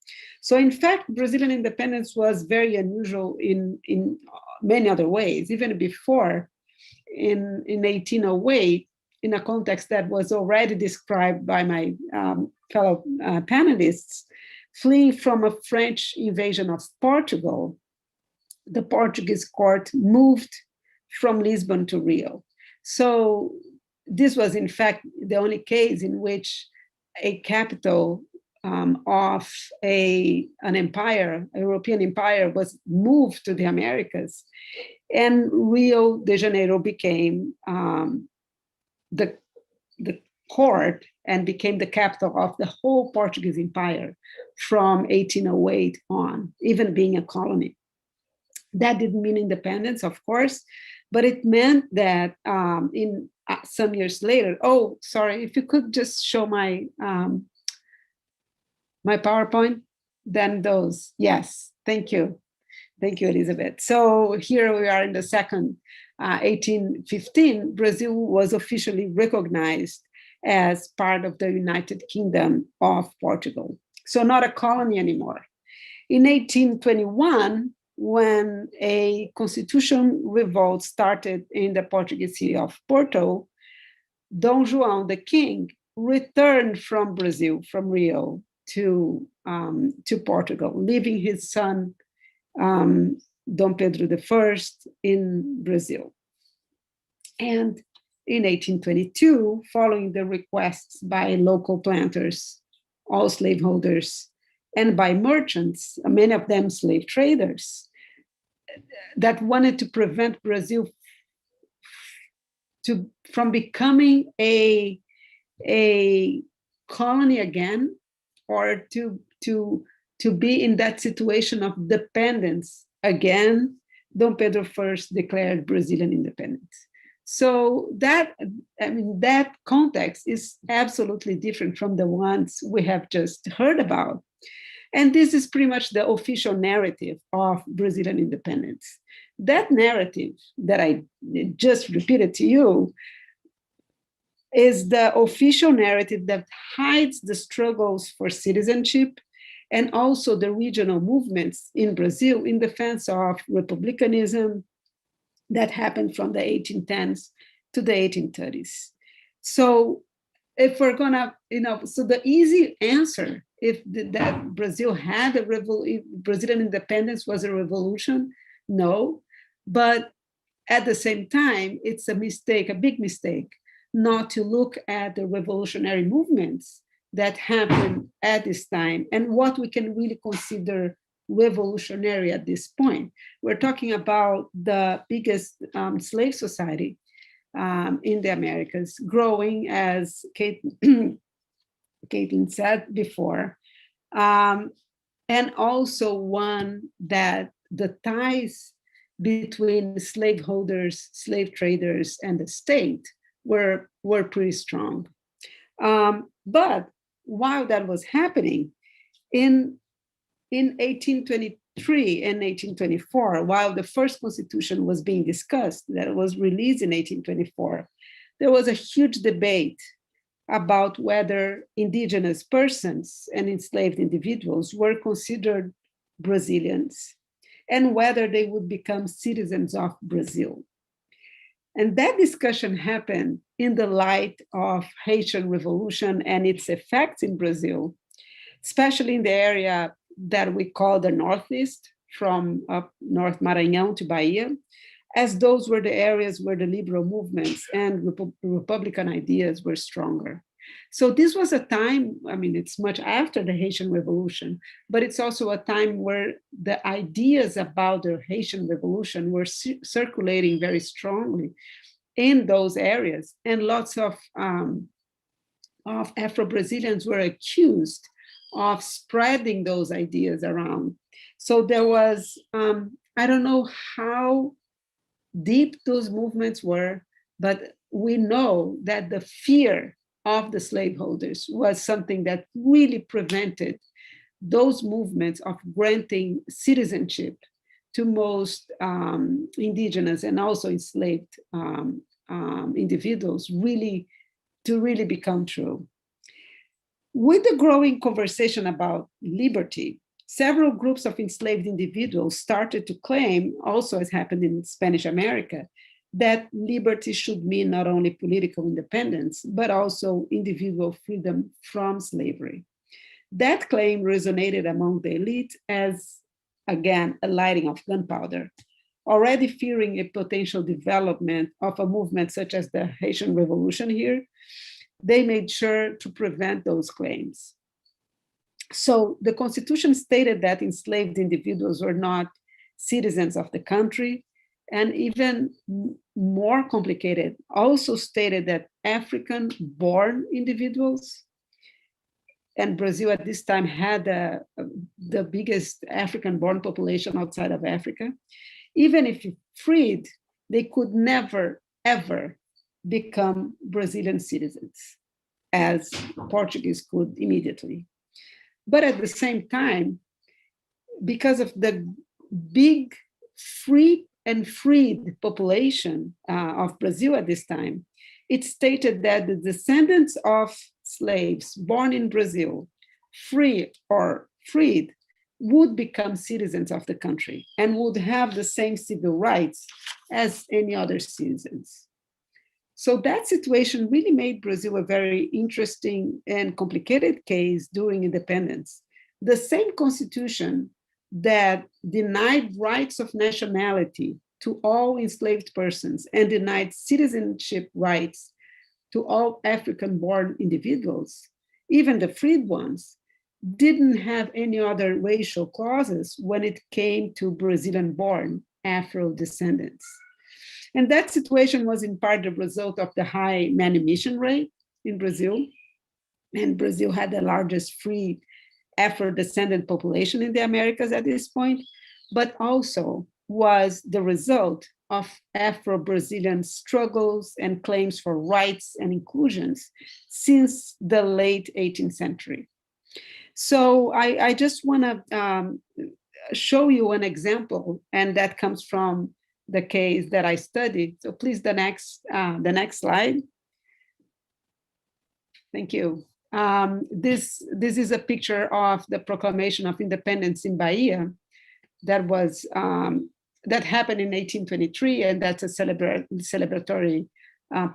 So in fact, Brazilian independence was very unusual in many other ways, even before in 1808, in a context that was already described by my fellow panelists, fleeing from a French invasion of Portugal, the Portuguese court moved from Lisbon to Rio. So this was, in fact, the only case in which a capital of an empire, a European empire, was moved to the Americas. And Rio de Janeiro became the port and became the capital of the whole Portuguese empire from 1808 on, even being a colony. That didn't mean independence, of course, but it meant that in some years later, oh, sorry, if you could just show my my PowerPoint, then those, yes, thank you. Thank you, Elizabeth. So here we are in the second, 1815, Brazil was officially recognized as part of the United Kingdom of Portugal. So not a colony anymore. In 1821, when a constitution revolt started in the Portuguese city of Porto, Dom João, the king, returned from Brazil, from Rio, to Portugal, leaving his son, Dom Pedro I, in Brazil. And in 1822, following the requests by local planters, all slaveholders, and by merchants, many of them slave traders, that wanted to prevent Brazil from becoming a colony again, or to be in that situation of dependence again, Dom Pedro I declared Brazilian independence. So that context is absolutely different from the ones we have just heard about. And this is pretty much the official narrative of Brazilian independence. That narrative that I just repeated to you is the official narrative that hides the struggles for citizenship and also the regional movements in Brazil in defense of republicanism that happened from the 1810s to the 1830s. So if we're gonna, so the easy answer, if that Brazil had a Brazilian independence was a revolution, no. But at the same time, it's a mistake, a big mistake, not to look at the revolutionary movements that happened at this time and what we can really consider revolutionary at this point. We're talking about the biggest slave society in the Americas, growing, as Caitlin said before, and also one that the ties between slaveholders, slave traders, and the state were pretty strong. But while that was happening, in 1823 and 1824, while the first constitution was being discussed, that was released in 1824, there was a huge debate about whether indigenous persons and enslaved individuals were considered Brazilians and whether they would become citizens of Brazil. And that discussion happened in the light of Haitian Revolution and its effects in Brazil, especially in the area that we call the Northeast, from up North Maranhão to Bahia, as those were the areas where the liberal movements and Republican ideas were stronger. So this was a time, I mean, it's much after the Haitian Revolution, but it's also a time where the ideas about the Haitian Revolution were circulating very strongly in those areas. And lots of Afro-Brazilians were accused of spreading those ideas around. So there was, I don't know how deep those movements were, but we know that the fear of the slaveholders was something that really prevented those movements of granting citizenship to most indigenous and also enslaved individuals to really become true. With the growing conversation about liberty, several groups of enslaved individuals started to claim, also as happened in Spanish America, that liberty should mean not only political independence, but also individual freedom from slavery. That claim resonated among the elite as, again, a lighting of gunpowder. Already fearing a potential development of a movement such as the Haitian Revolution here, they made sure to prevent those claims. So the Constitution stated that enslaved individuals were not citizens of the country, and even more complicated, also stated that African-born individuals, and Brazil at this time had the biggest African-born population outside of Africa, even if freed, they could never, ever become Brazilian citizens, as Portuguese could immediately. But at the same time, because of the big free and freed population of Brazil at this time, it stated that the descendants of slaves born in Brazil, free or freed, would become citizens of the country and would have the same civil rights as any other citizens. So that situation really made Brazil a very interesting and complicated case during independence. The same constitution that denied rights of nationality to all enslaved persons and denied citizenship rights to all African-born individuals, even the freed ones, didn't have any other racial clauses when it came to Brazilian-born Afro descendants. And that situation was in part the result of the high manumission rate in Brazil. And Brazil had the largest free Afro-descendant population in the Americas at this point, but also was the result of Afro-Brazilian struggles and claims for rights and inclusions since the late 18th century. So I just want to show you an example, and that comes from the case that I studied. So please, the next slide. Thank you. This is a picture of the Proclamation of Independence in Bahia that was that happened in 1823, and that's a celebratory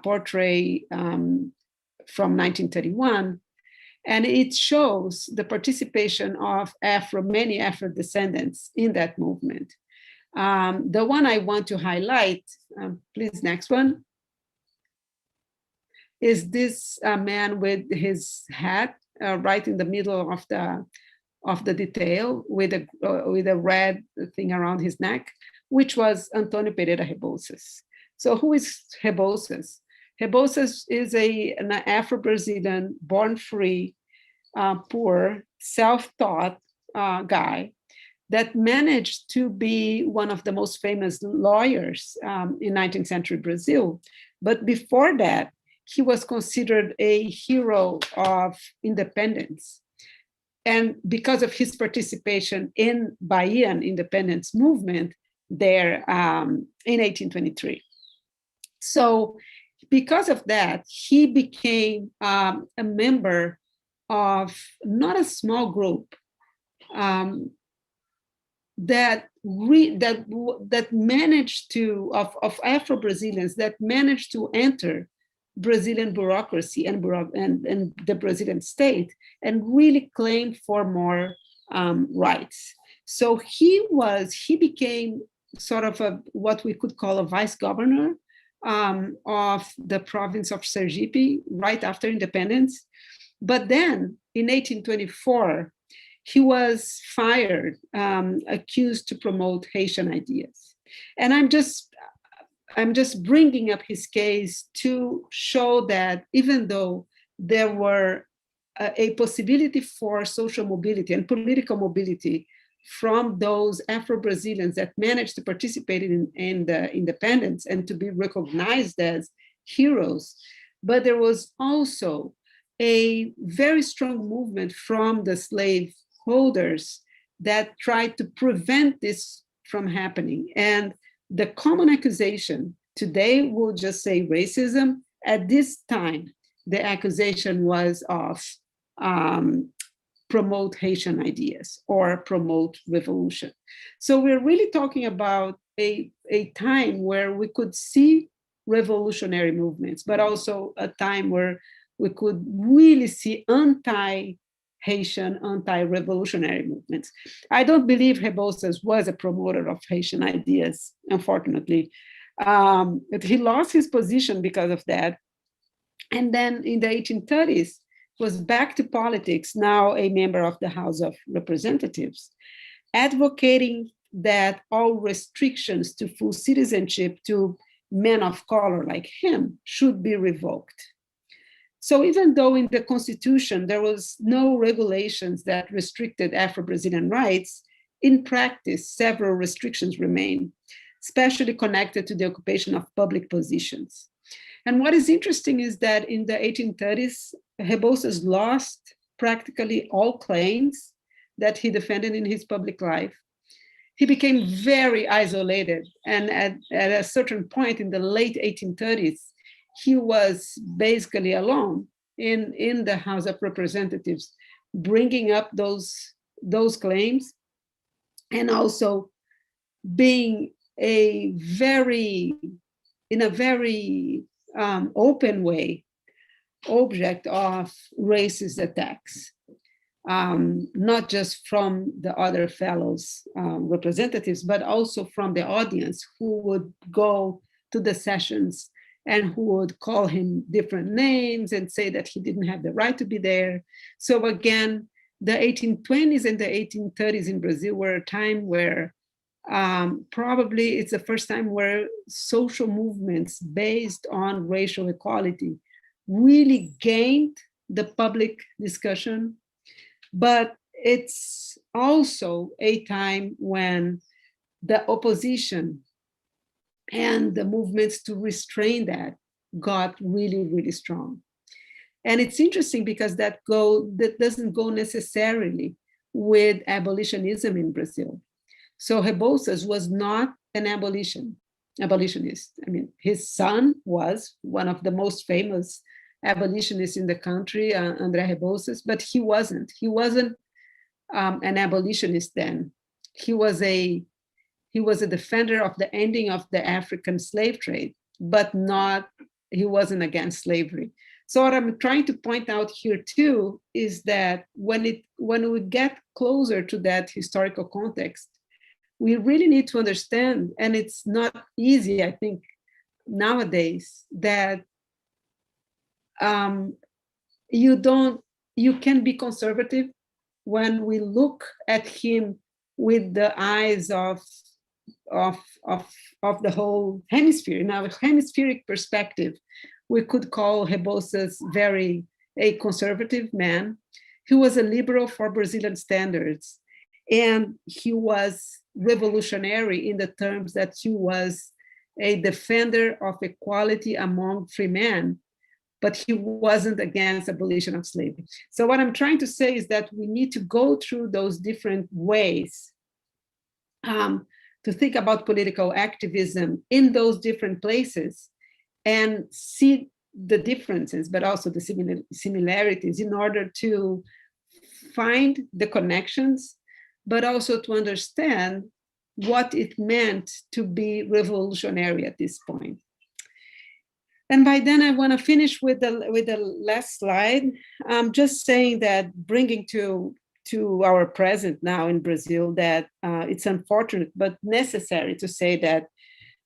portrait from 1931. And it shows the participation of many Afro descendants in that movement. The one I want to highlight, please, next one, is this man with his hat right in the middle of the detail with a red thing around his neck, which was Antônio Pereira Rebouças. So who is Rebouças? Rebouças is an Afro-Brazilian, born free, poor, self-taught guy that managed to be one of the most famous lawyers in 19th century Brazil. But before that, he was considered a hero of independence. And because of his participation in Bahian independence movement there in 1823. So because of that, he became a member of not a small group that managed to, of Afro-Brazilians that managed to enter Brazilian bureaucracy and the Brazilian state and really claimed for more rights. So he became sort of what we could call a vice governor of the province of Sergipe right after independence. But then in 1824, he was fired, accused to promote Haitian ideas. And I'm just bringing up his case to show that even though there were a possibility for social mobility and political mobility from those Afro-Brazilians that managed to participate in the independence and to be recognized as heroes, but there was also a very strong movement from the slave holders that tried to prevent this from happening. And the common accusation today, we'll just say racism. At this time, the accusation was of promote Haitian ideas or promote revolution. So we're really talking about a time where we could see revolutionary movements, but also a time where we could really see anti-Haitian, anti-revolutionary movements. I don't believe Rebouças was a promoter of Haitian ideas, unfortunately. But he lost his position because of that. And then in the 1830s, was back to politics, now a member of the House of Representatives, advocating that all restrictions to full citizenship to men of color like him should be revoked. So even though in the Constitution there was no regulations that restricted Afro-Brazilian rights, in practice, several restrictions remain, especially connected to the occupation of public positions. And what is interesting is that in the 1830s, Rebouças lost practically all claims that he defended in his public life. He became very isolated. And at a certain point in the late 1830s, he was basically alone in the House of Representatives, bringing up those claims, and also being in a very open way, object of racist attacks, not just from the other fellows representatives, but also from the audience who would go to the sessions and who would call him different names and say that he didn't have the right to be there. So again, the 1820s and the 1830s in Brazil were a time where probably it's the first time where social movements based on racial equality really gained the public discussion. But it's also a time when the opposition and the movements to restrain that got really, really strong. And it's interesting because that doesn't go necessarily with abolitionism in Brazil. So Rebouças was not an abolitionist. I mean, his son was one of the most famous abolitionists in the country, André Rebouças, but he wasn't. He wasn't an abolitionist then. He was a defender of the ending of the African slave trade, but he wasn't against slavery. So what I'm trying to point out here too is that when we get closer to that historical context, we really need to understand, and it's not easy, I think, nowadays, that you can be conservative when we look at him with the eyes of the whole hemisphere. Now, a hemispheric perspective, we could call Rebouças a conservative man. He was a liberal for Brazilian standards, and he was revolutionary in the terms that he was a defender of equality among free men, but he wasn't against abolition of slavery. So what I'm trying to say is that we need to go through those different ways to think about political activism in those different places and see the differences, but also the similarities, in order to find the connections, but also to understand what it meant to be revolutionary at this point. And by then I want to finish with the last slide. Just saying that, bringing to our present now in Brazil, that it's unfortunate but necessary to say that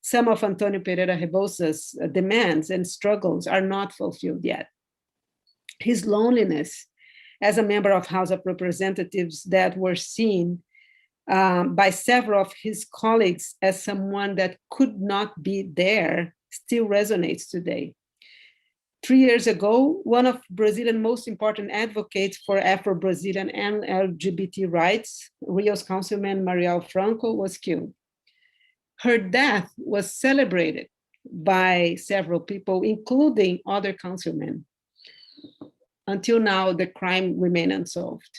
some of Antônio Pereira Rebouças' demands and struggles are not fulfilled yet. His loneliness as a member of House of Representatives that were seen by several of his colleagues as someone that could not be there still resonates today. 3 years ago, one of Brazil's most important advocates for Afro-Brazilian and LGBT rights, Rio's councilman Marielle Franco, was killed. Her death was celebrated by several people, including other councilmen. Until now, the crime remained unsolved.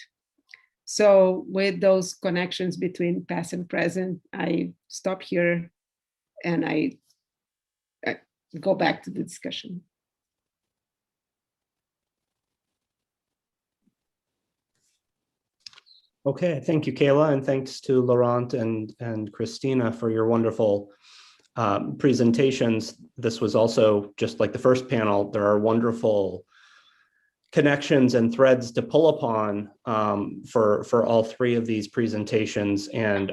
So with those connections between past and present, I stop here and I go back to the discussion. Okay, thank you, Keila, and thanks to Laurent and Cristina for your wonderful presentations. This was also, just like the first panel, there are wonderful connections and threads to pull upon for all three of these presentations. And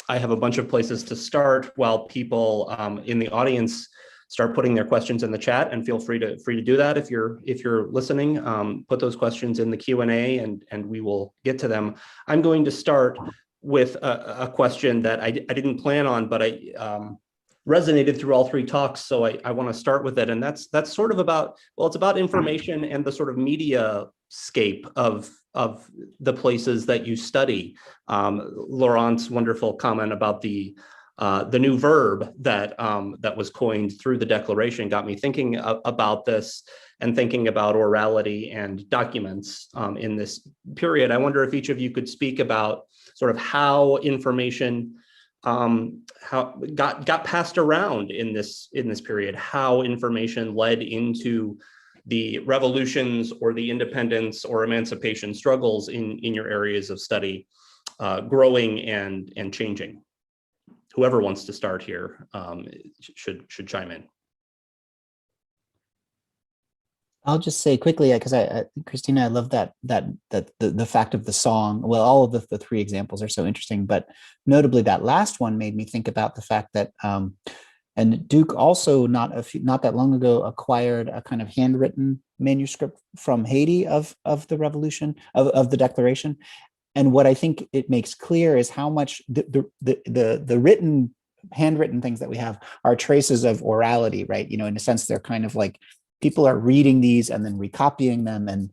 I have a bunch of places to start while people in the audience start putting their questions in the chat, and feel free to do that if you're listening. Put those questions in the Q&A and we will get to them. I'm going to start with a question that I didn't plan on, but I resonated through all three talks, so I want to start with it. And that's sort of about, well, it's about information and the sort of media scape of the places that you study. Laurent's wonderful comment about the new verb that was coined through the Declaration got me thinking about this and thinking about orality and documents in this period. I wonder if each of you could speak about sort of how information how got passed around in this period, how information led into the revolutions or the independence or emancipation struggles in your areas of study, growing and changing. Whoever wants to start here should chime in. I'll just say quickly, because Cristina, I love that the fact of the song. Well, all of the three examples are so interesting, but notably that last one made me think about the fact that, and Duke also not that long ago acquired a kind of handwritten manuscript from Haiti of the revolution of the Declaration, and what I think it makes clear is how much the written, handwritten things that we have are traces of orality, right? You know, in a sense, they're kind of like people are reading these and then recopying them, and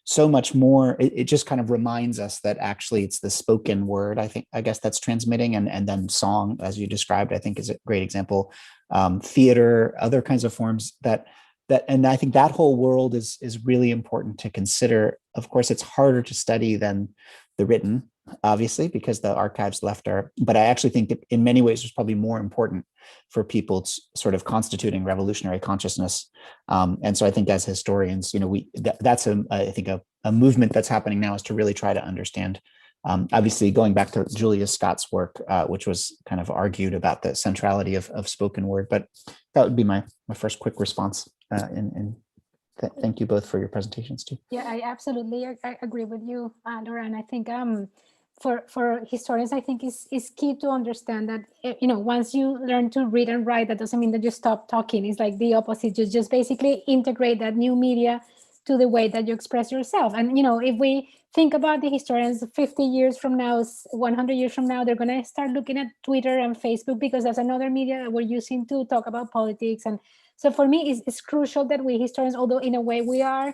so much more. It just kind of reminds us that actually it's the spoken word, I guess that's transmitting, and then song, as you described, I think is a great example. Theater, other kinds of forms that, and I think that whole world is really important to consider. Of course, it's harder to study than the written, obviously, because the archives left are, but I actually think that in many ways it's probably more important for people sort of constituting revolutionary consciousness. And so I think as historians, you know, that's I think a movement that's happening now is to really try to understand, obviously going back to Julia Scott's work, which was kind of argued about the centrality of spoken word, but that would be my first quick response. Thank you both for your presentations too. Yeah, I absolutely agree with you, Laurent. I think for historians, I think is key to understand that, you know, once you learn to read and write, that doesn't mean that you stop talking. It's like the opposite. You just basically integrate that new media to the way that you express yourself. And, you know, if we think about the historians 50 years from now, 100 years from now, they're going to start looking at Twitter and Facebook because that's another media that we're using to talk about politics. And so for me, it's crucial that we historians, although in a way we are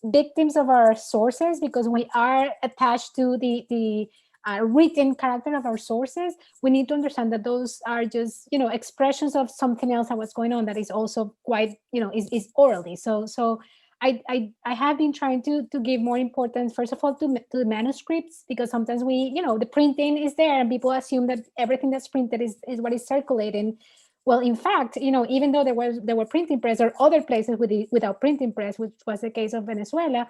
victims of our sources because we are attached to the written character of our sources, we need to understand that those are just, you know, expressions of something else that was going on that is also quite, you know, is orally. So I have been trying to give more importance, first of all, to the manuscripts, because sometimes we, you know, the printing is there and people assume that everything that's printed is what is circulating. Well, in fact, you know, even though there were printing press or other places without printing press, which was the case of Venezuela,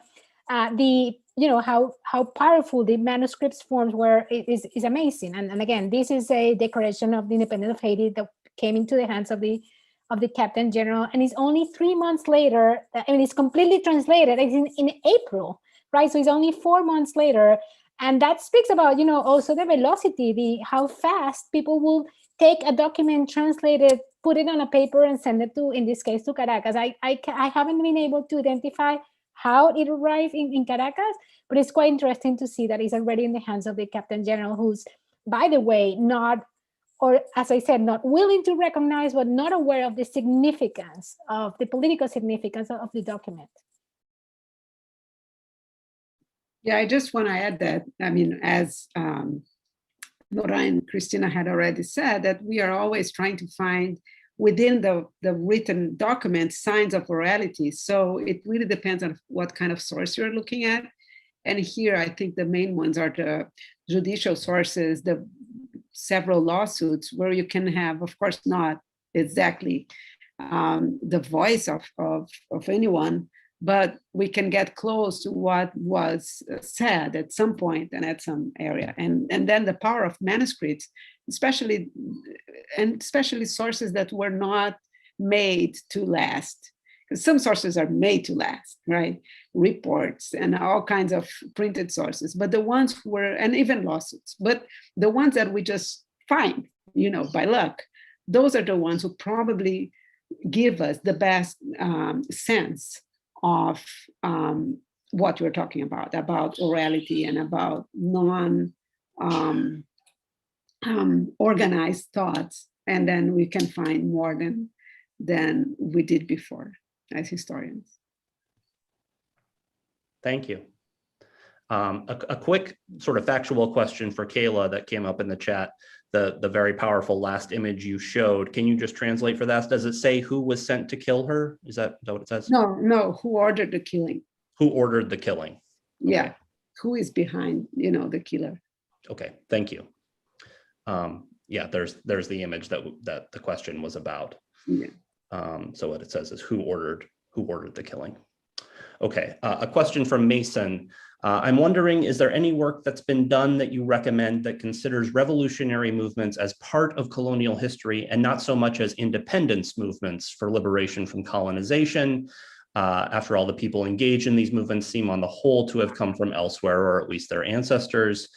you know, how powerful the manuscripts forms were is amazing. And again, this is a declaration of the independence of Haiti that came into the hands of the Captain General, and it's only 3 months later. I mean, it's completely translated. It's in April, right? So it's only 4 months later, and that speaks about, you know, also the velocity, how fast people will take a document, translate it, put it on a paper, and send it to, in this case, to Caracas. I haven't been able to identify how it arrived in Caracas, but it's quite interesting to see that it's already in the hands of the Captain General, who's, by the way, not, or as I said, not willing to recognize, but not aware of the significance of the political significance of the document. Yeah, I just want to add that, I mean, as Laurent and Cristina had already said, that we are always trying to find within the written document signs of orality. So it really depends on what kind of source you're looking at. And here, I think the main ones are the judicial sources, the several lawsuits where you can have, of course, not exactly the voice of anyone, but we can get close to what was said at some point and at some area. And then the power of manuscripts, especially sources that were not made to last. Because some sources are made to last, right? Reports and all kinds of printed sources, but the ones who were, and even lawsuits, but the ones that we just find, you know, by luck, those are the ones who probably give us the best sense of what you're talking about orality and about organized thoughts. And then we can find more than we did before as historians. Thank you. A quick sort of factual question for Keila that came up in the chat. The very powerful last image you showed. Can you just translate for that? Does it say who was sent to kill her? Is that what it says? No, who ordered the killing? Who ordered the killing? Yeah, okay. Who is behind, you know, the killer? Okay, thank you. yeah, there's the image that the question was about. Yeah. So what it says is who ordered the killing. Okay, a question from Mason. I'm wondering, is there any work that's been done that you recommend that considers revolutionary movements as part of colonial history and not so much as independence movements for liberation from colonization? After all, the people engaged in these movements seem on the whole to have come from elsewhere, or at least their ancestors.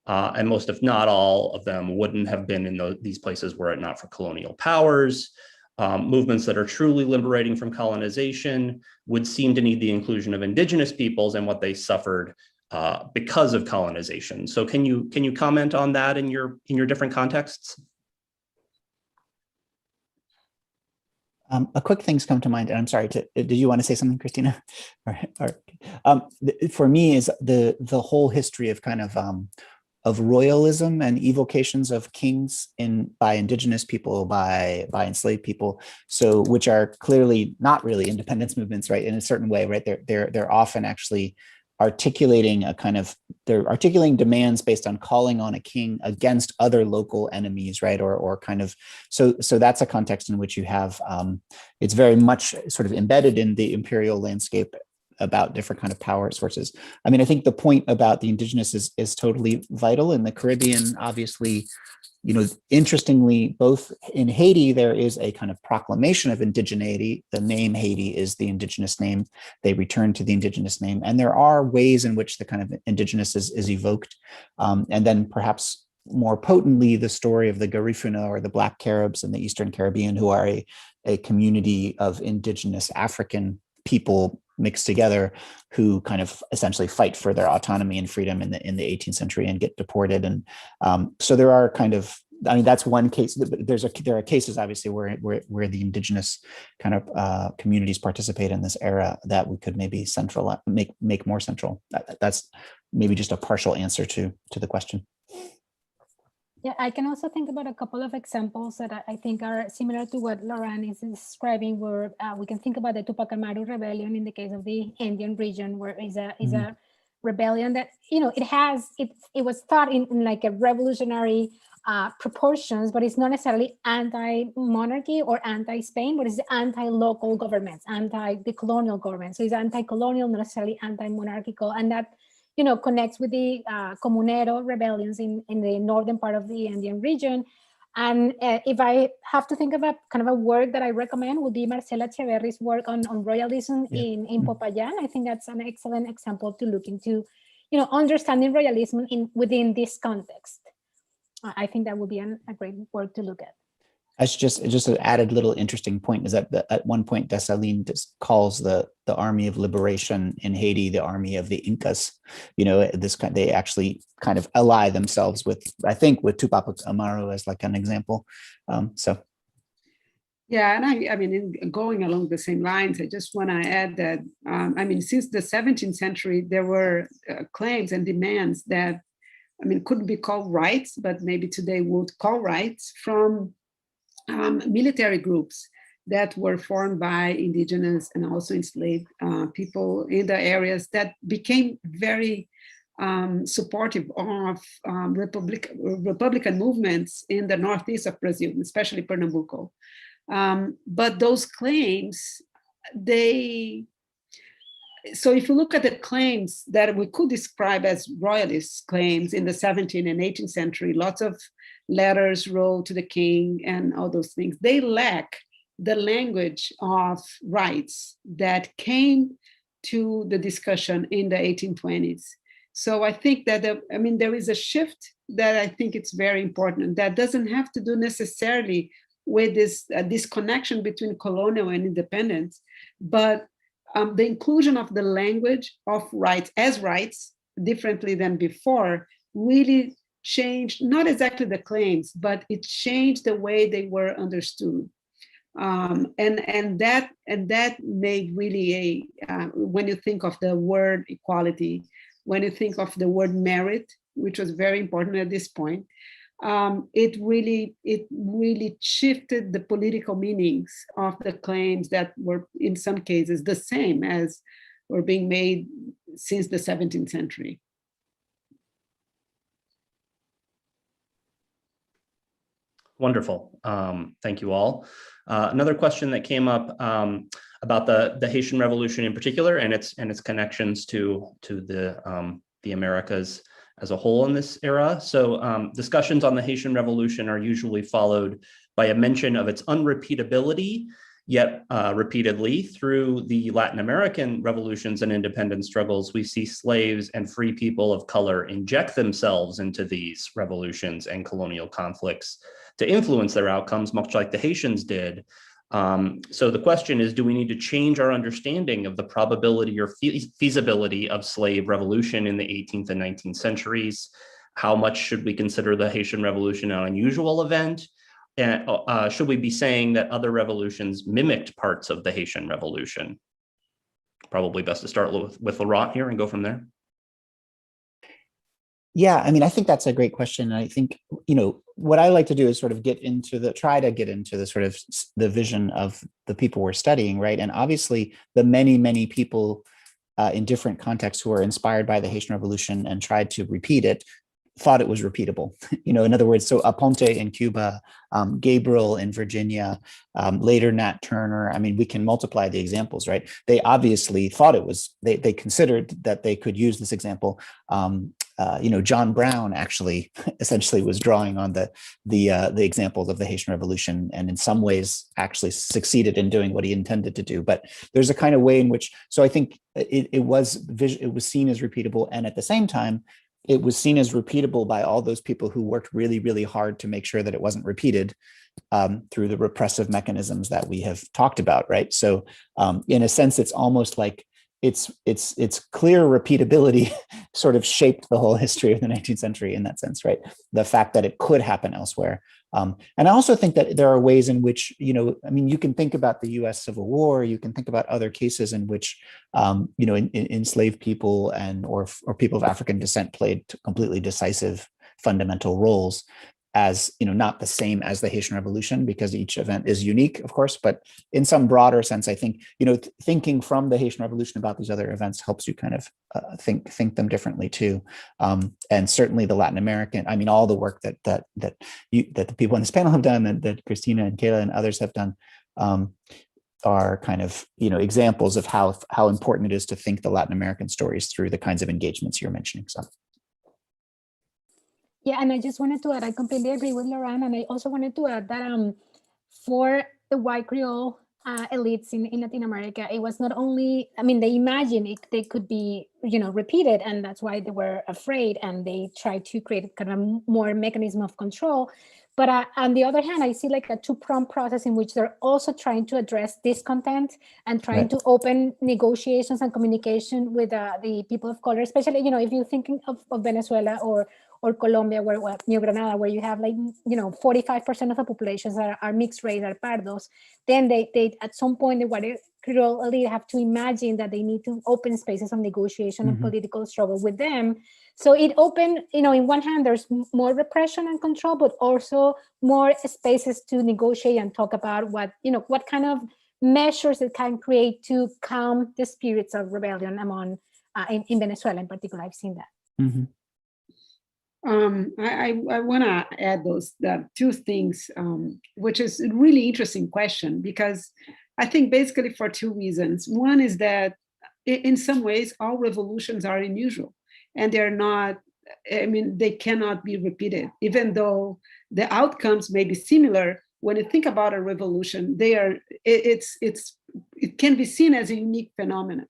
And most, if not all of them, wouldn't have been in these places were it not for colonial powers. Movements that are truly liberating from colonization would seem to need the inclusion of indigenous peoples and what they suffered because of colonization. So can you comment on that in your different contexts? A quick things come to mind, and I'm sorry, did you want to say something, Cristina? For me is the whole history of kind of royalism and evocations of kings by indigenous people, by enslaved people, so which are clearly not really independence movements, right? In a certain way, right? They're often actually articulating they're articulating demands based on calling on a king against other local enemies, right? Or kind of, so that's a context in which you have, it's very much sort of embedded in the imperial landscape about different kind of power sources. I mean, I think the point about the indigenous is totally vital. In the Caribbean, obviously, you know, interestingly, both in Haiti, there is a kind of proclamation of indigeneity. The name Haiti is the indigenous name. They return to the indigenous name. And there are ways in which the kind of indigenous is evoked. And then perhaps more potently, the story of the Garifuna, or the Black Caribs in the Eastern Caribbean, who are a community of indigenous African people mixed together, who kind of essentially fight for their autonomy and freedom in the 18th century and get deported. And so there are kind of, I mean, that's one case. There are cases obviously where the indigenous kind of communities participate in this era that we could maybe make more central. That's maybe just a partial answer to the question. Yeah, I can also think about a couple of examples that I think are similar to what Laurent is describing, where we can think about the Tupac Amaru rebellion in the case of the Andean region, where is a rebellion that, you know, it was thought in like a revolutionary proportions, but it's not necessarily anti-monarchy or anti-Spain, but it's anti-local governments, the colonial government. So it's anti-colonial, not necessarily anti-monarchical, and that, you know, connects with the Comunero rebellions in the northern part of the Andean region. And if I have to think about kind of a work that I recommend, would be Marcela Echeverry's work on royalism in Popayan. I think that's an excellent example to look into, you know, understanding royalism within this context. I think that would be a great work to look at. That's just an added little interesting point is that at one point Dessalines calls the Army of Liberation in Haiti the Army of the Incas. You know, they actually kind of ally themselves with, I think, with Tupac Amaru as like an example. So. Yeah, and I mean, going along the same lines, I just want to add that, I mean, since the 17th century, there were claims and demands that, I mean, couldn't be called rights, but maybe today would call rights from military groups that were formed by indigenous and also enslaved people in the areas that became very supportive of Republican movements in the northeast of Brazil, especially Pernambuco. But those claims, so if you look at the claims that we could describe as royalist claims in the 17th and 18th century, lots of letters wrote to the king and all those things, they lack the language of rights that came to the discussion in the 1820s. So I think that, there is a shift that I think it's very important. That doesn't have to do necessarily with this disconnection between colonial and independence, but the inclusion of the language of rights as rights, differently than before, really changed not exactly the claims, but it changed the way they were understood. And that made really when you think of the word equality, when you think of the word merit, which was very important at this point, it really shifted the political meanings of the claims that were in some cases the same as were being made since the 17th century. Wonderful. Thank you all. Another question that came up about the Haitian Revolution in particular and its connections to the Americas as a whole in this era. So discussions on the Haitian Revolution are usually followed by a mention of its unrepeatability, yet repeatedly through the Latin American revolutions and independence struggles, we see slaves and free people of color inject themselves into these revolutions and colonial conflicts to influence their outcomes, much like the Haitians did. So the question is, do we need to change our understanding of the probability or feasibility of slave revolution in the 18th and 19th centuries? How much should we consider the Haitian Revolution an unusual event? And should we be saying that other revolutions mimicked parts of the Haitian Revolution? Probably best to start with Laurent here and go from there. Yeah, I mean, I think that's a great question. I think, what I like to do is sort of try to get into the sort of the vision of the people we're studying, right? And obviously the many, many people in different contexts who were inspired by the Haitian Revolution and tried to repeat it, thought it was repeatable. In other words, so Aponte in Cuba, Gabriel in Virginia, later Nat Turner. I mean, we can multiply the examples, right? They obviously thought it was, they considered that they could use this example. John Brown actually essentially was drawing on the examples of the Haitian Revolution, and in some ways actually succeeded in doing what he intended to do. But there's a kind of way in which, so I think it was seen as repeatable, and at the same time, it was seen as repeatable by all those people who worked really, really hard to make sure that it wasn't repeated through the repressive mechanisms that we have talked about, right? So in a sense, it's almost like it's clear repeatability sort of shaped the whole history of the 19th century in that sense, right? The fact that it could happen elsewhere. And I also think that there are ways in which, you can think about the US Civil War, you can think about other cases in which, enslaved people or people of African descent played completely decisive fundamental roles as, not the same as the Haitian Revolution, because each event is unique, of course, but in some broader sense, I think, thinking from the Haitian Revolution about these other events helps you kind of think them differently too. And certainly the Latin American, all the work that the people on this panel have done, and that Cristina and Keila and others have done, are kind of, examples of how important it is to think the Latin American stories through the kinds of engagements you're mentioning. So. Yeah, and I just wanted to add, I completely agree with Laurent, and I also wanted to add that for the white Creole elites in Latin America, it was not only, they imagined they could be, repeated, and that's why they were afraid, and they tried to create kind of more mechanism of control. But on the other hand, I see like a two-pronged process in which they're also trying to address discontent and trying to open negotiations and communication with the people of color, especially, if you're thinking of Venezuela or Colombia, where New Granada, where you have 45% of the populations are mixed race, are pardos, then they at some point the white Creole elite have to imagine that they need to open spaces of negotiation and political struggle with them. So it opened, in one hand, there's more repression and control, but also more spaces to negotiate and talk about what kind of measures it can create to calm the spirits of rebellion among, in Venezuela in particular. I've seen that. Mm-hmm. I want to add those two things, which is a really interesting question, because I think basically for two reasons. One is that in some ways, all revolutions are unusual, and they're not, they cannot be repeated, even though the outcomes may be similar. When you think about a revolution, it can be seen as a unique phenomenon.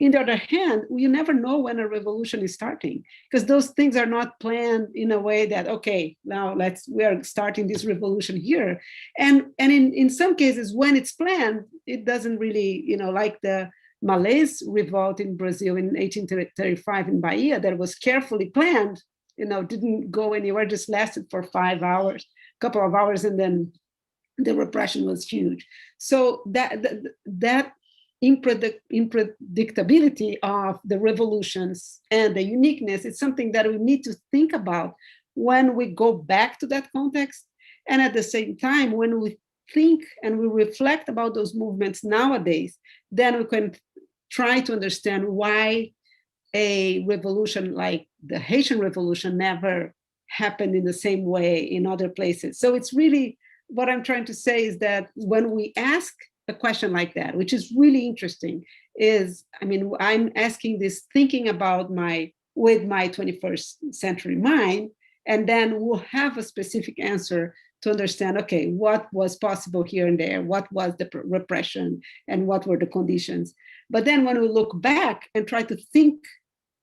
On the other hand, you never know when a revolution is starting, because those things are not planned in a way that, okay, now we are starting this revolution here. And in some cases, when it's planned, it doesn't really, like the Malays revolt in Brazil in 1835 in Bahia, that was carefully planned, didn't go anywhere, just lasted for 5 hours, a couple of hours, and then the repression was huge. So that unpredictability of the revolutions and the uniqueness is something that we need to think about when we go back to that context. And at the same time, when we think and we reflect about those movements nowadays, then we can try to understand why a revolution like the Haitian Revolution never happened in the same way in other places. So it's really, what I'm trying to say is that when we ask a question like that, which is really interesting, is, I mean, I'm asking this thinking about with my 21st century mind, and then we'll have a specific answer to understand, okay, what was possible here and there, what was the repression, and what were the conditions. But then when we look back and try to think,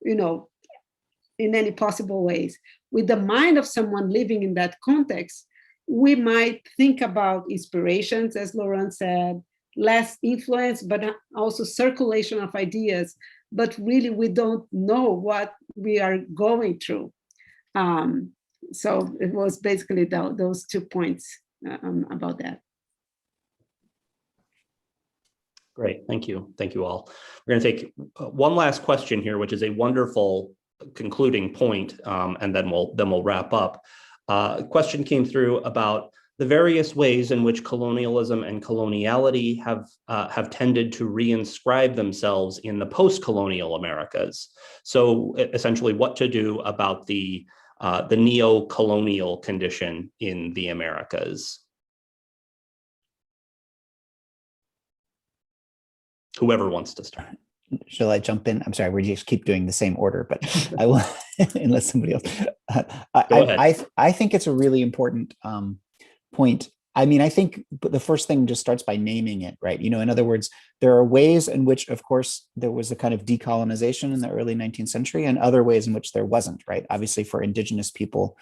you know, in any possible ways, with the mind of someone living in that context, we might think about inspirations, as Laurent said, less influence, but also circulation of ideas. But really, we don't know what we are going through. So it was basically those 2 points about that. Great, thank you. Thank you all. We're going to take one last question here, which is a wonderful concluding point, and then we'll wrap up. A question came through about the various ways in which colonialism and coloniality have tended to reinscribe themselves in the post-colonial Americas. So essentially, what to do about the neo-colonial condition in the Americas. Whoever wants to start. Shall I jump in? I'm sorry, we just keep doing the same order, but I will, unless somebody else. I think it's a really important point. I mean, I think the first thing just starts by naming it, right? You know, in other words, there are ways in which, of course, there was a kind of decolonization in the early 19th century and other ways in which there wasn't, right? Obviously, for indigenous people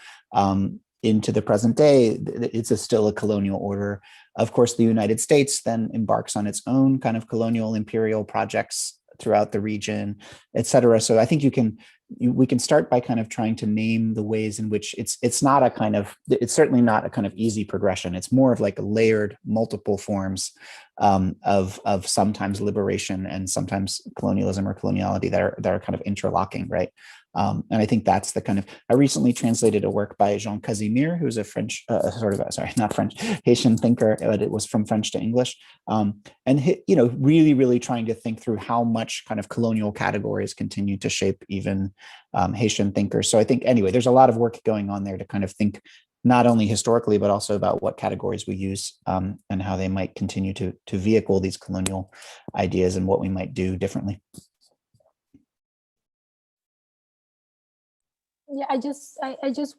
into the present day, it's still a colonial order. Of course, the United States then embarks on its own kind of colonial imperial projects throughout the region, et cetera. So I think we can start by kind of trying to name the ways in which it's certainly not a kind of easy progression. It's more of like a layered multiple forms of sometimes liberation and sometimes colonialism or coloniality that are kind of interlocking, right? And I think that's the kind of, I recently translated a work by Jean Casimir, who's a French, Haitian thinker, but it was from French to English. And he, you know, really trying to think through how much kind of colonial categories continue to shape even Haitian thinkers. So I think, anyway, there's a lot of work going on there to kind of think not only historically, but also about what categories we use and how they might continue to vehicle these colonial ideas and what we might do differently. Yeah, I just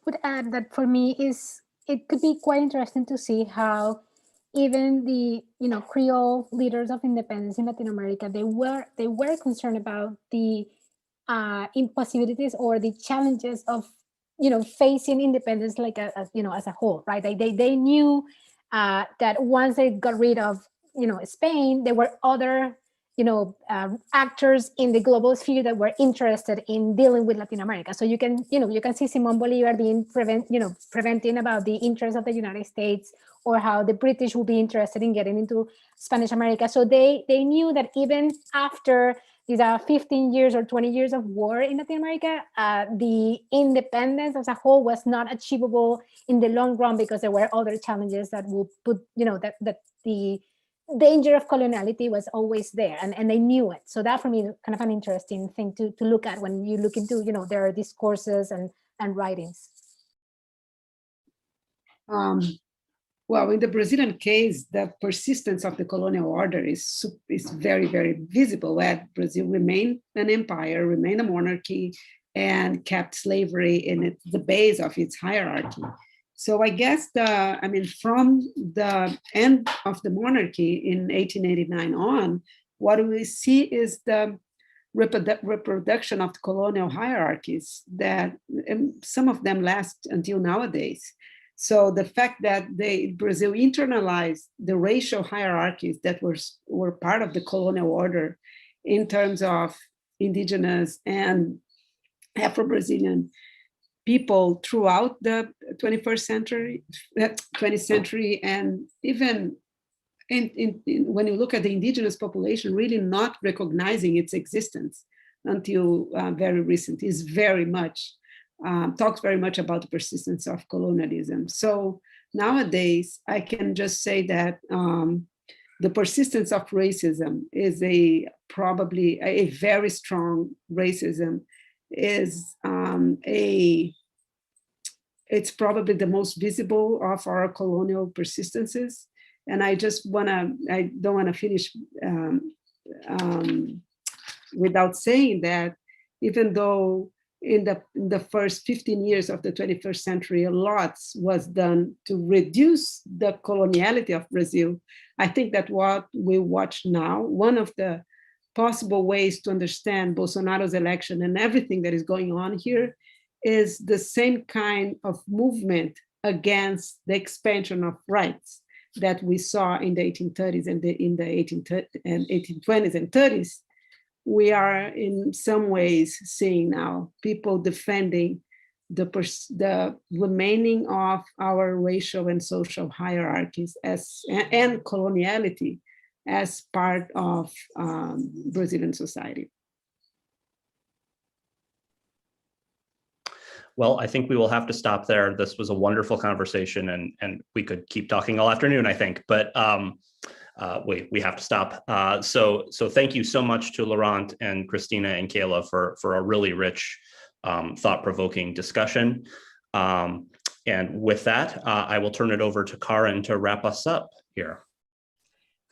would add that for me it could be quite interesting to see how even the Creole leaders of independence in Latin America, they were concerned about the impossibilities or the challenges of facing independence like as a whole, right? They knew that once they got rid of Spain, there were other actors in the global sphere that were interested in dealing with Latin America. So you can see Simón Bolívar being preventing about the interests of the United States, or how the British will be interested in getting into Spanish America. So they knew that even after these 15 years or 20 years of war in Latin America, the independence as a whole was not achievable in the long run, because there were other challenges that will put, that the danger of coloniality was always there, and they knew it. So that for me is kind of an interesting thing to look at when you look into their discourses and writings. Well, in the Brazilian case, the persistence of the colonial order is very, very visible. That Brazil remained an empire, remained a monarchy, and kept slavery in the base of its hierarchy. So I guess from the end of the monarchy in 1889 on, what we see is the reproduction of the colonial hierarchies that some of them last until nowadays. So the fact that Brazil internalized the racial hierarchies that were part of the colonial order in terms of indigenous and Afro-Brazilian people throughout the 20th century, and even when you look at the indigenous population, really not recognizing its existence until very recent, is very much, talks very much about the persistence of colonialism. So nowadays, I can just say that the persistence of racism is probably a very strong racism, is It's probably the most visible of our colonial persistences. And I don't want to finish without saying that even though in the first 15 years of the 21st century, a lot was done to reduce the coloniality of Brazil, I think that what we watch now, one of the possible ways to understand Bolsonaro's election and everything that is going on here is the same kind of movement against the expansion of rights that we saw in the 1830s and in the 1820s and 30s. We are in some ways seeing now people defending the remaining of our racial and social hierarchies and coloniality as part of Brazilian society. Well, I think we will have to stop there. This was a wonderful conversation, and we could keep talking all afternoon, I think, but we have to stop. So thank you so much to Laurent and Cristina and Keila for a really rich, thought-provoking discussion. And with that, I will turn it over to Karen to wrap us up here.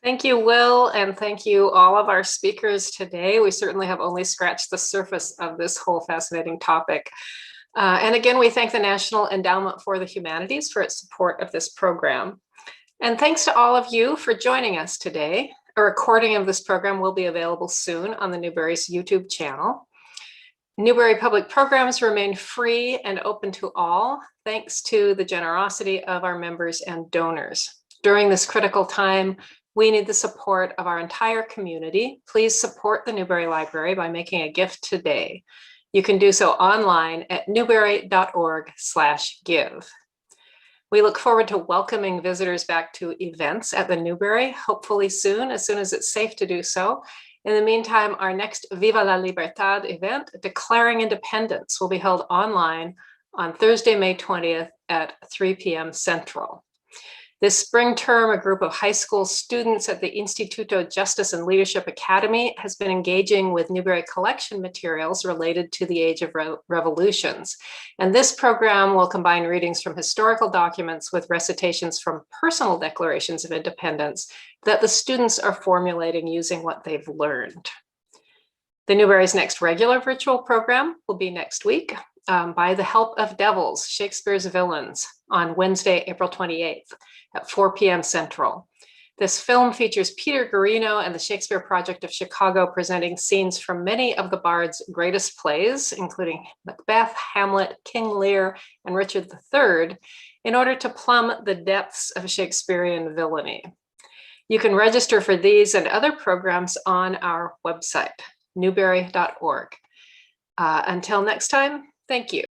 Thank you, Will, and thank you all of our speakers today. We certainly have only scratched the surface of this whole fascinating topic. And again, we thank the National Endowment for the Humanities for its support of this program. And thanks to all of you for joining us today. A recording of this program will be available soon on the Newberry's YouTube channel. Newberry Public Programs remain free and open to all, thanks to the generosity of our members and donors. During this critical time, we need the support of our entire community. Please support the Newberry Library by making a gift today. You can do so online at newberry.org/give. We look forward to welcoming visitors back to events at the Newberry, hopefully soon as it's safe to do so. In the meantime, our next Viva la Libertad event, Declaring Independence, will be held online on Thursday, May 20th at 3 p.m. Central. This spring term, a group of high school students at the Instituto Justice and Leadership Academy has been engaging with Newberry collection materials related to the Age of Revolutions. And this program will combine readings from historical documents with recitations from personal declarations of independence that the students are formulating using what they've learned. The Newberry's next regular virtual program will be next week, By the Help of Devils, Shakespeare's Villains, on Wednesday, April 28th at 4 p.m. Central. This film features Peter Garino and the Shakespeare Project of Chicago presenting scenes from many of the Bard's greatest plays, including Macbeth, Hamlet, King Lear, and Richard III, in order to plumb the depths of Shakespearean villainy. You can register for these and other programs on our website, newberry.org. Until next time, thank you.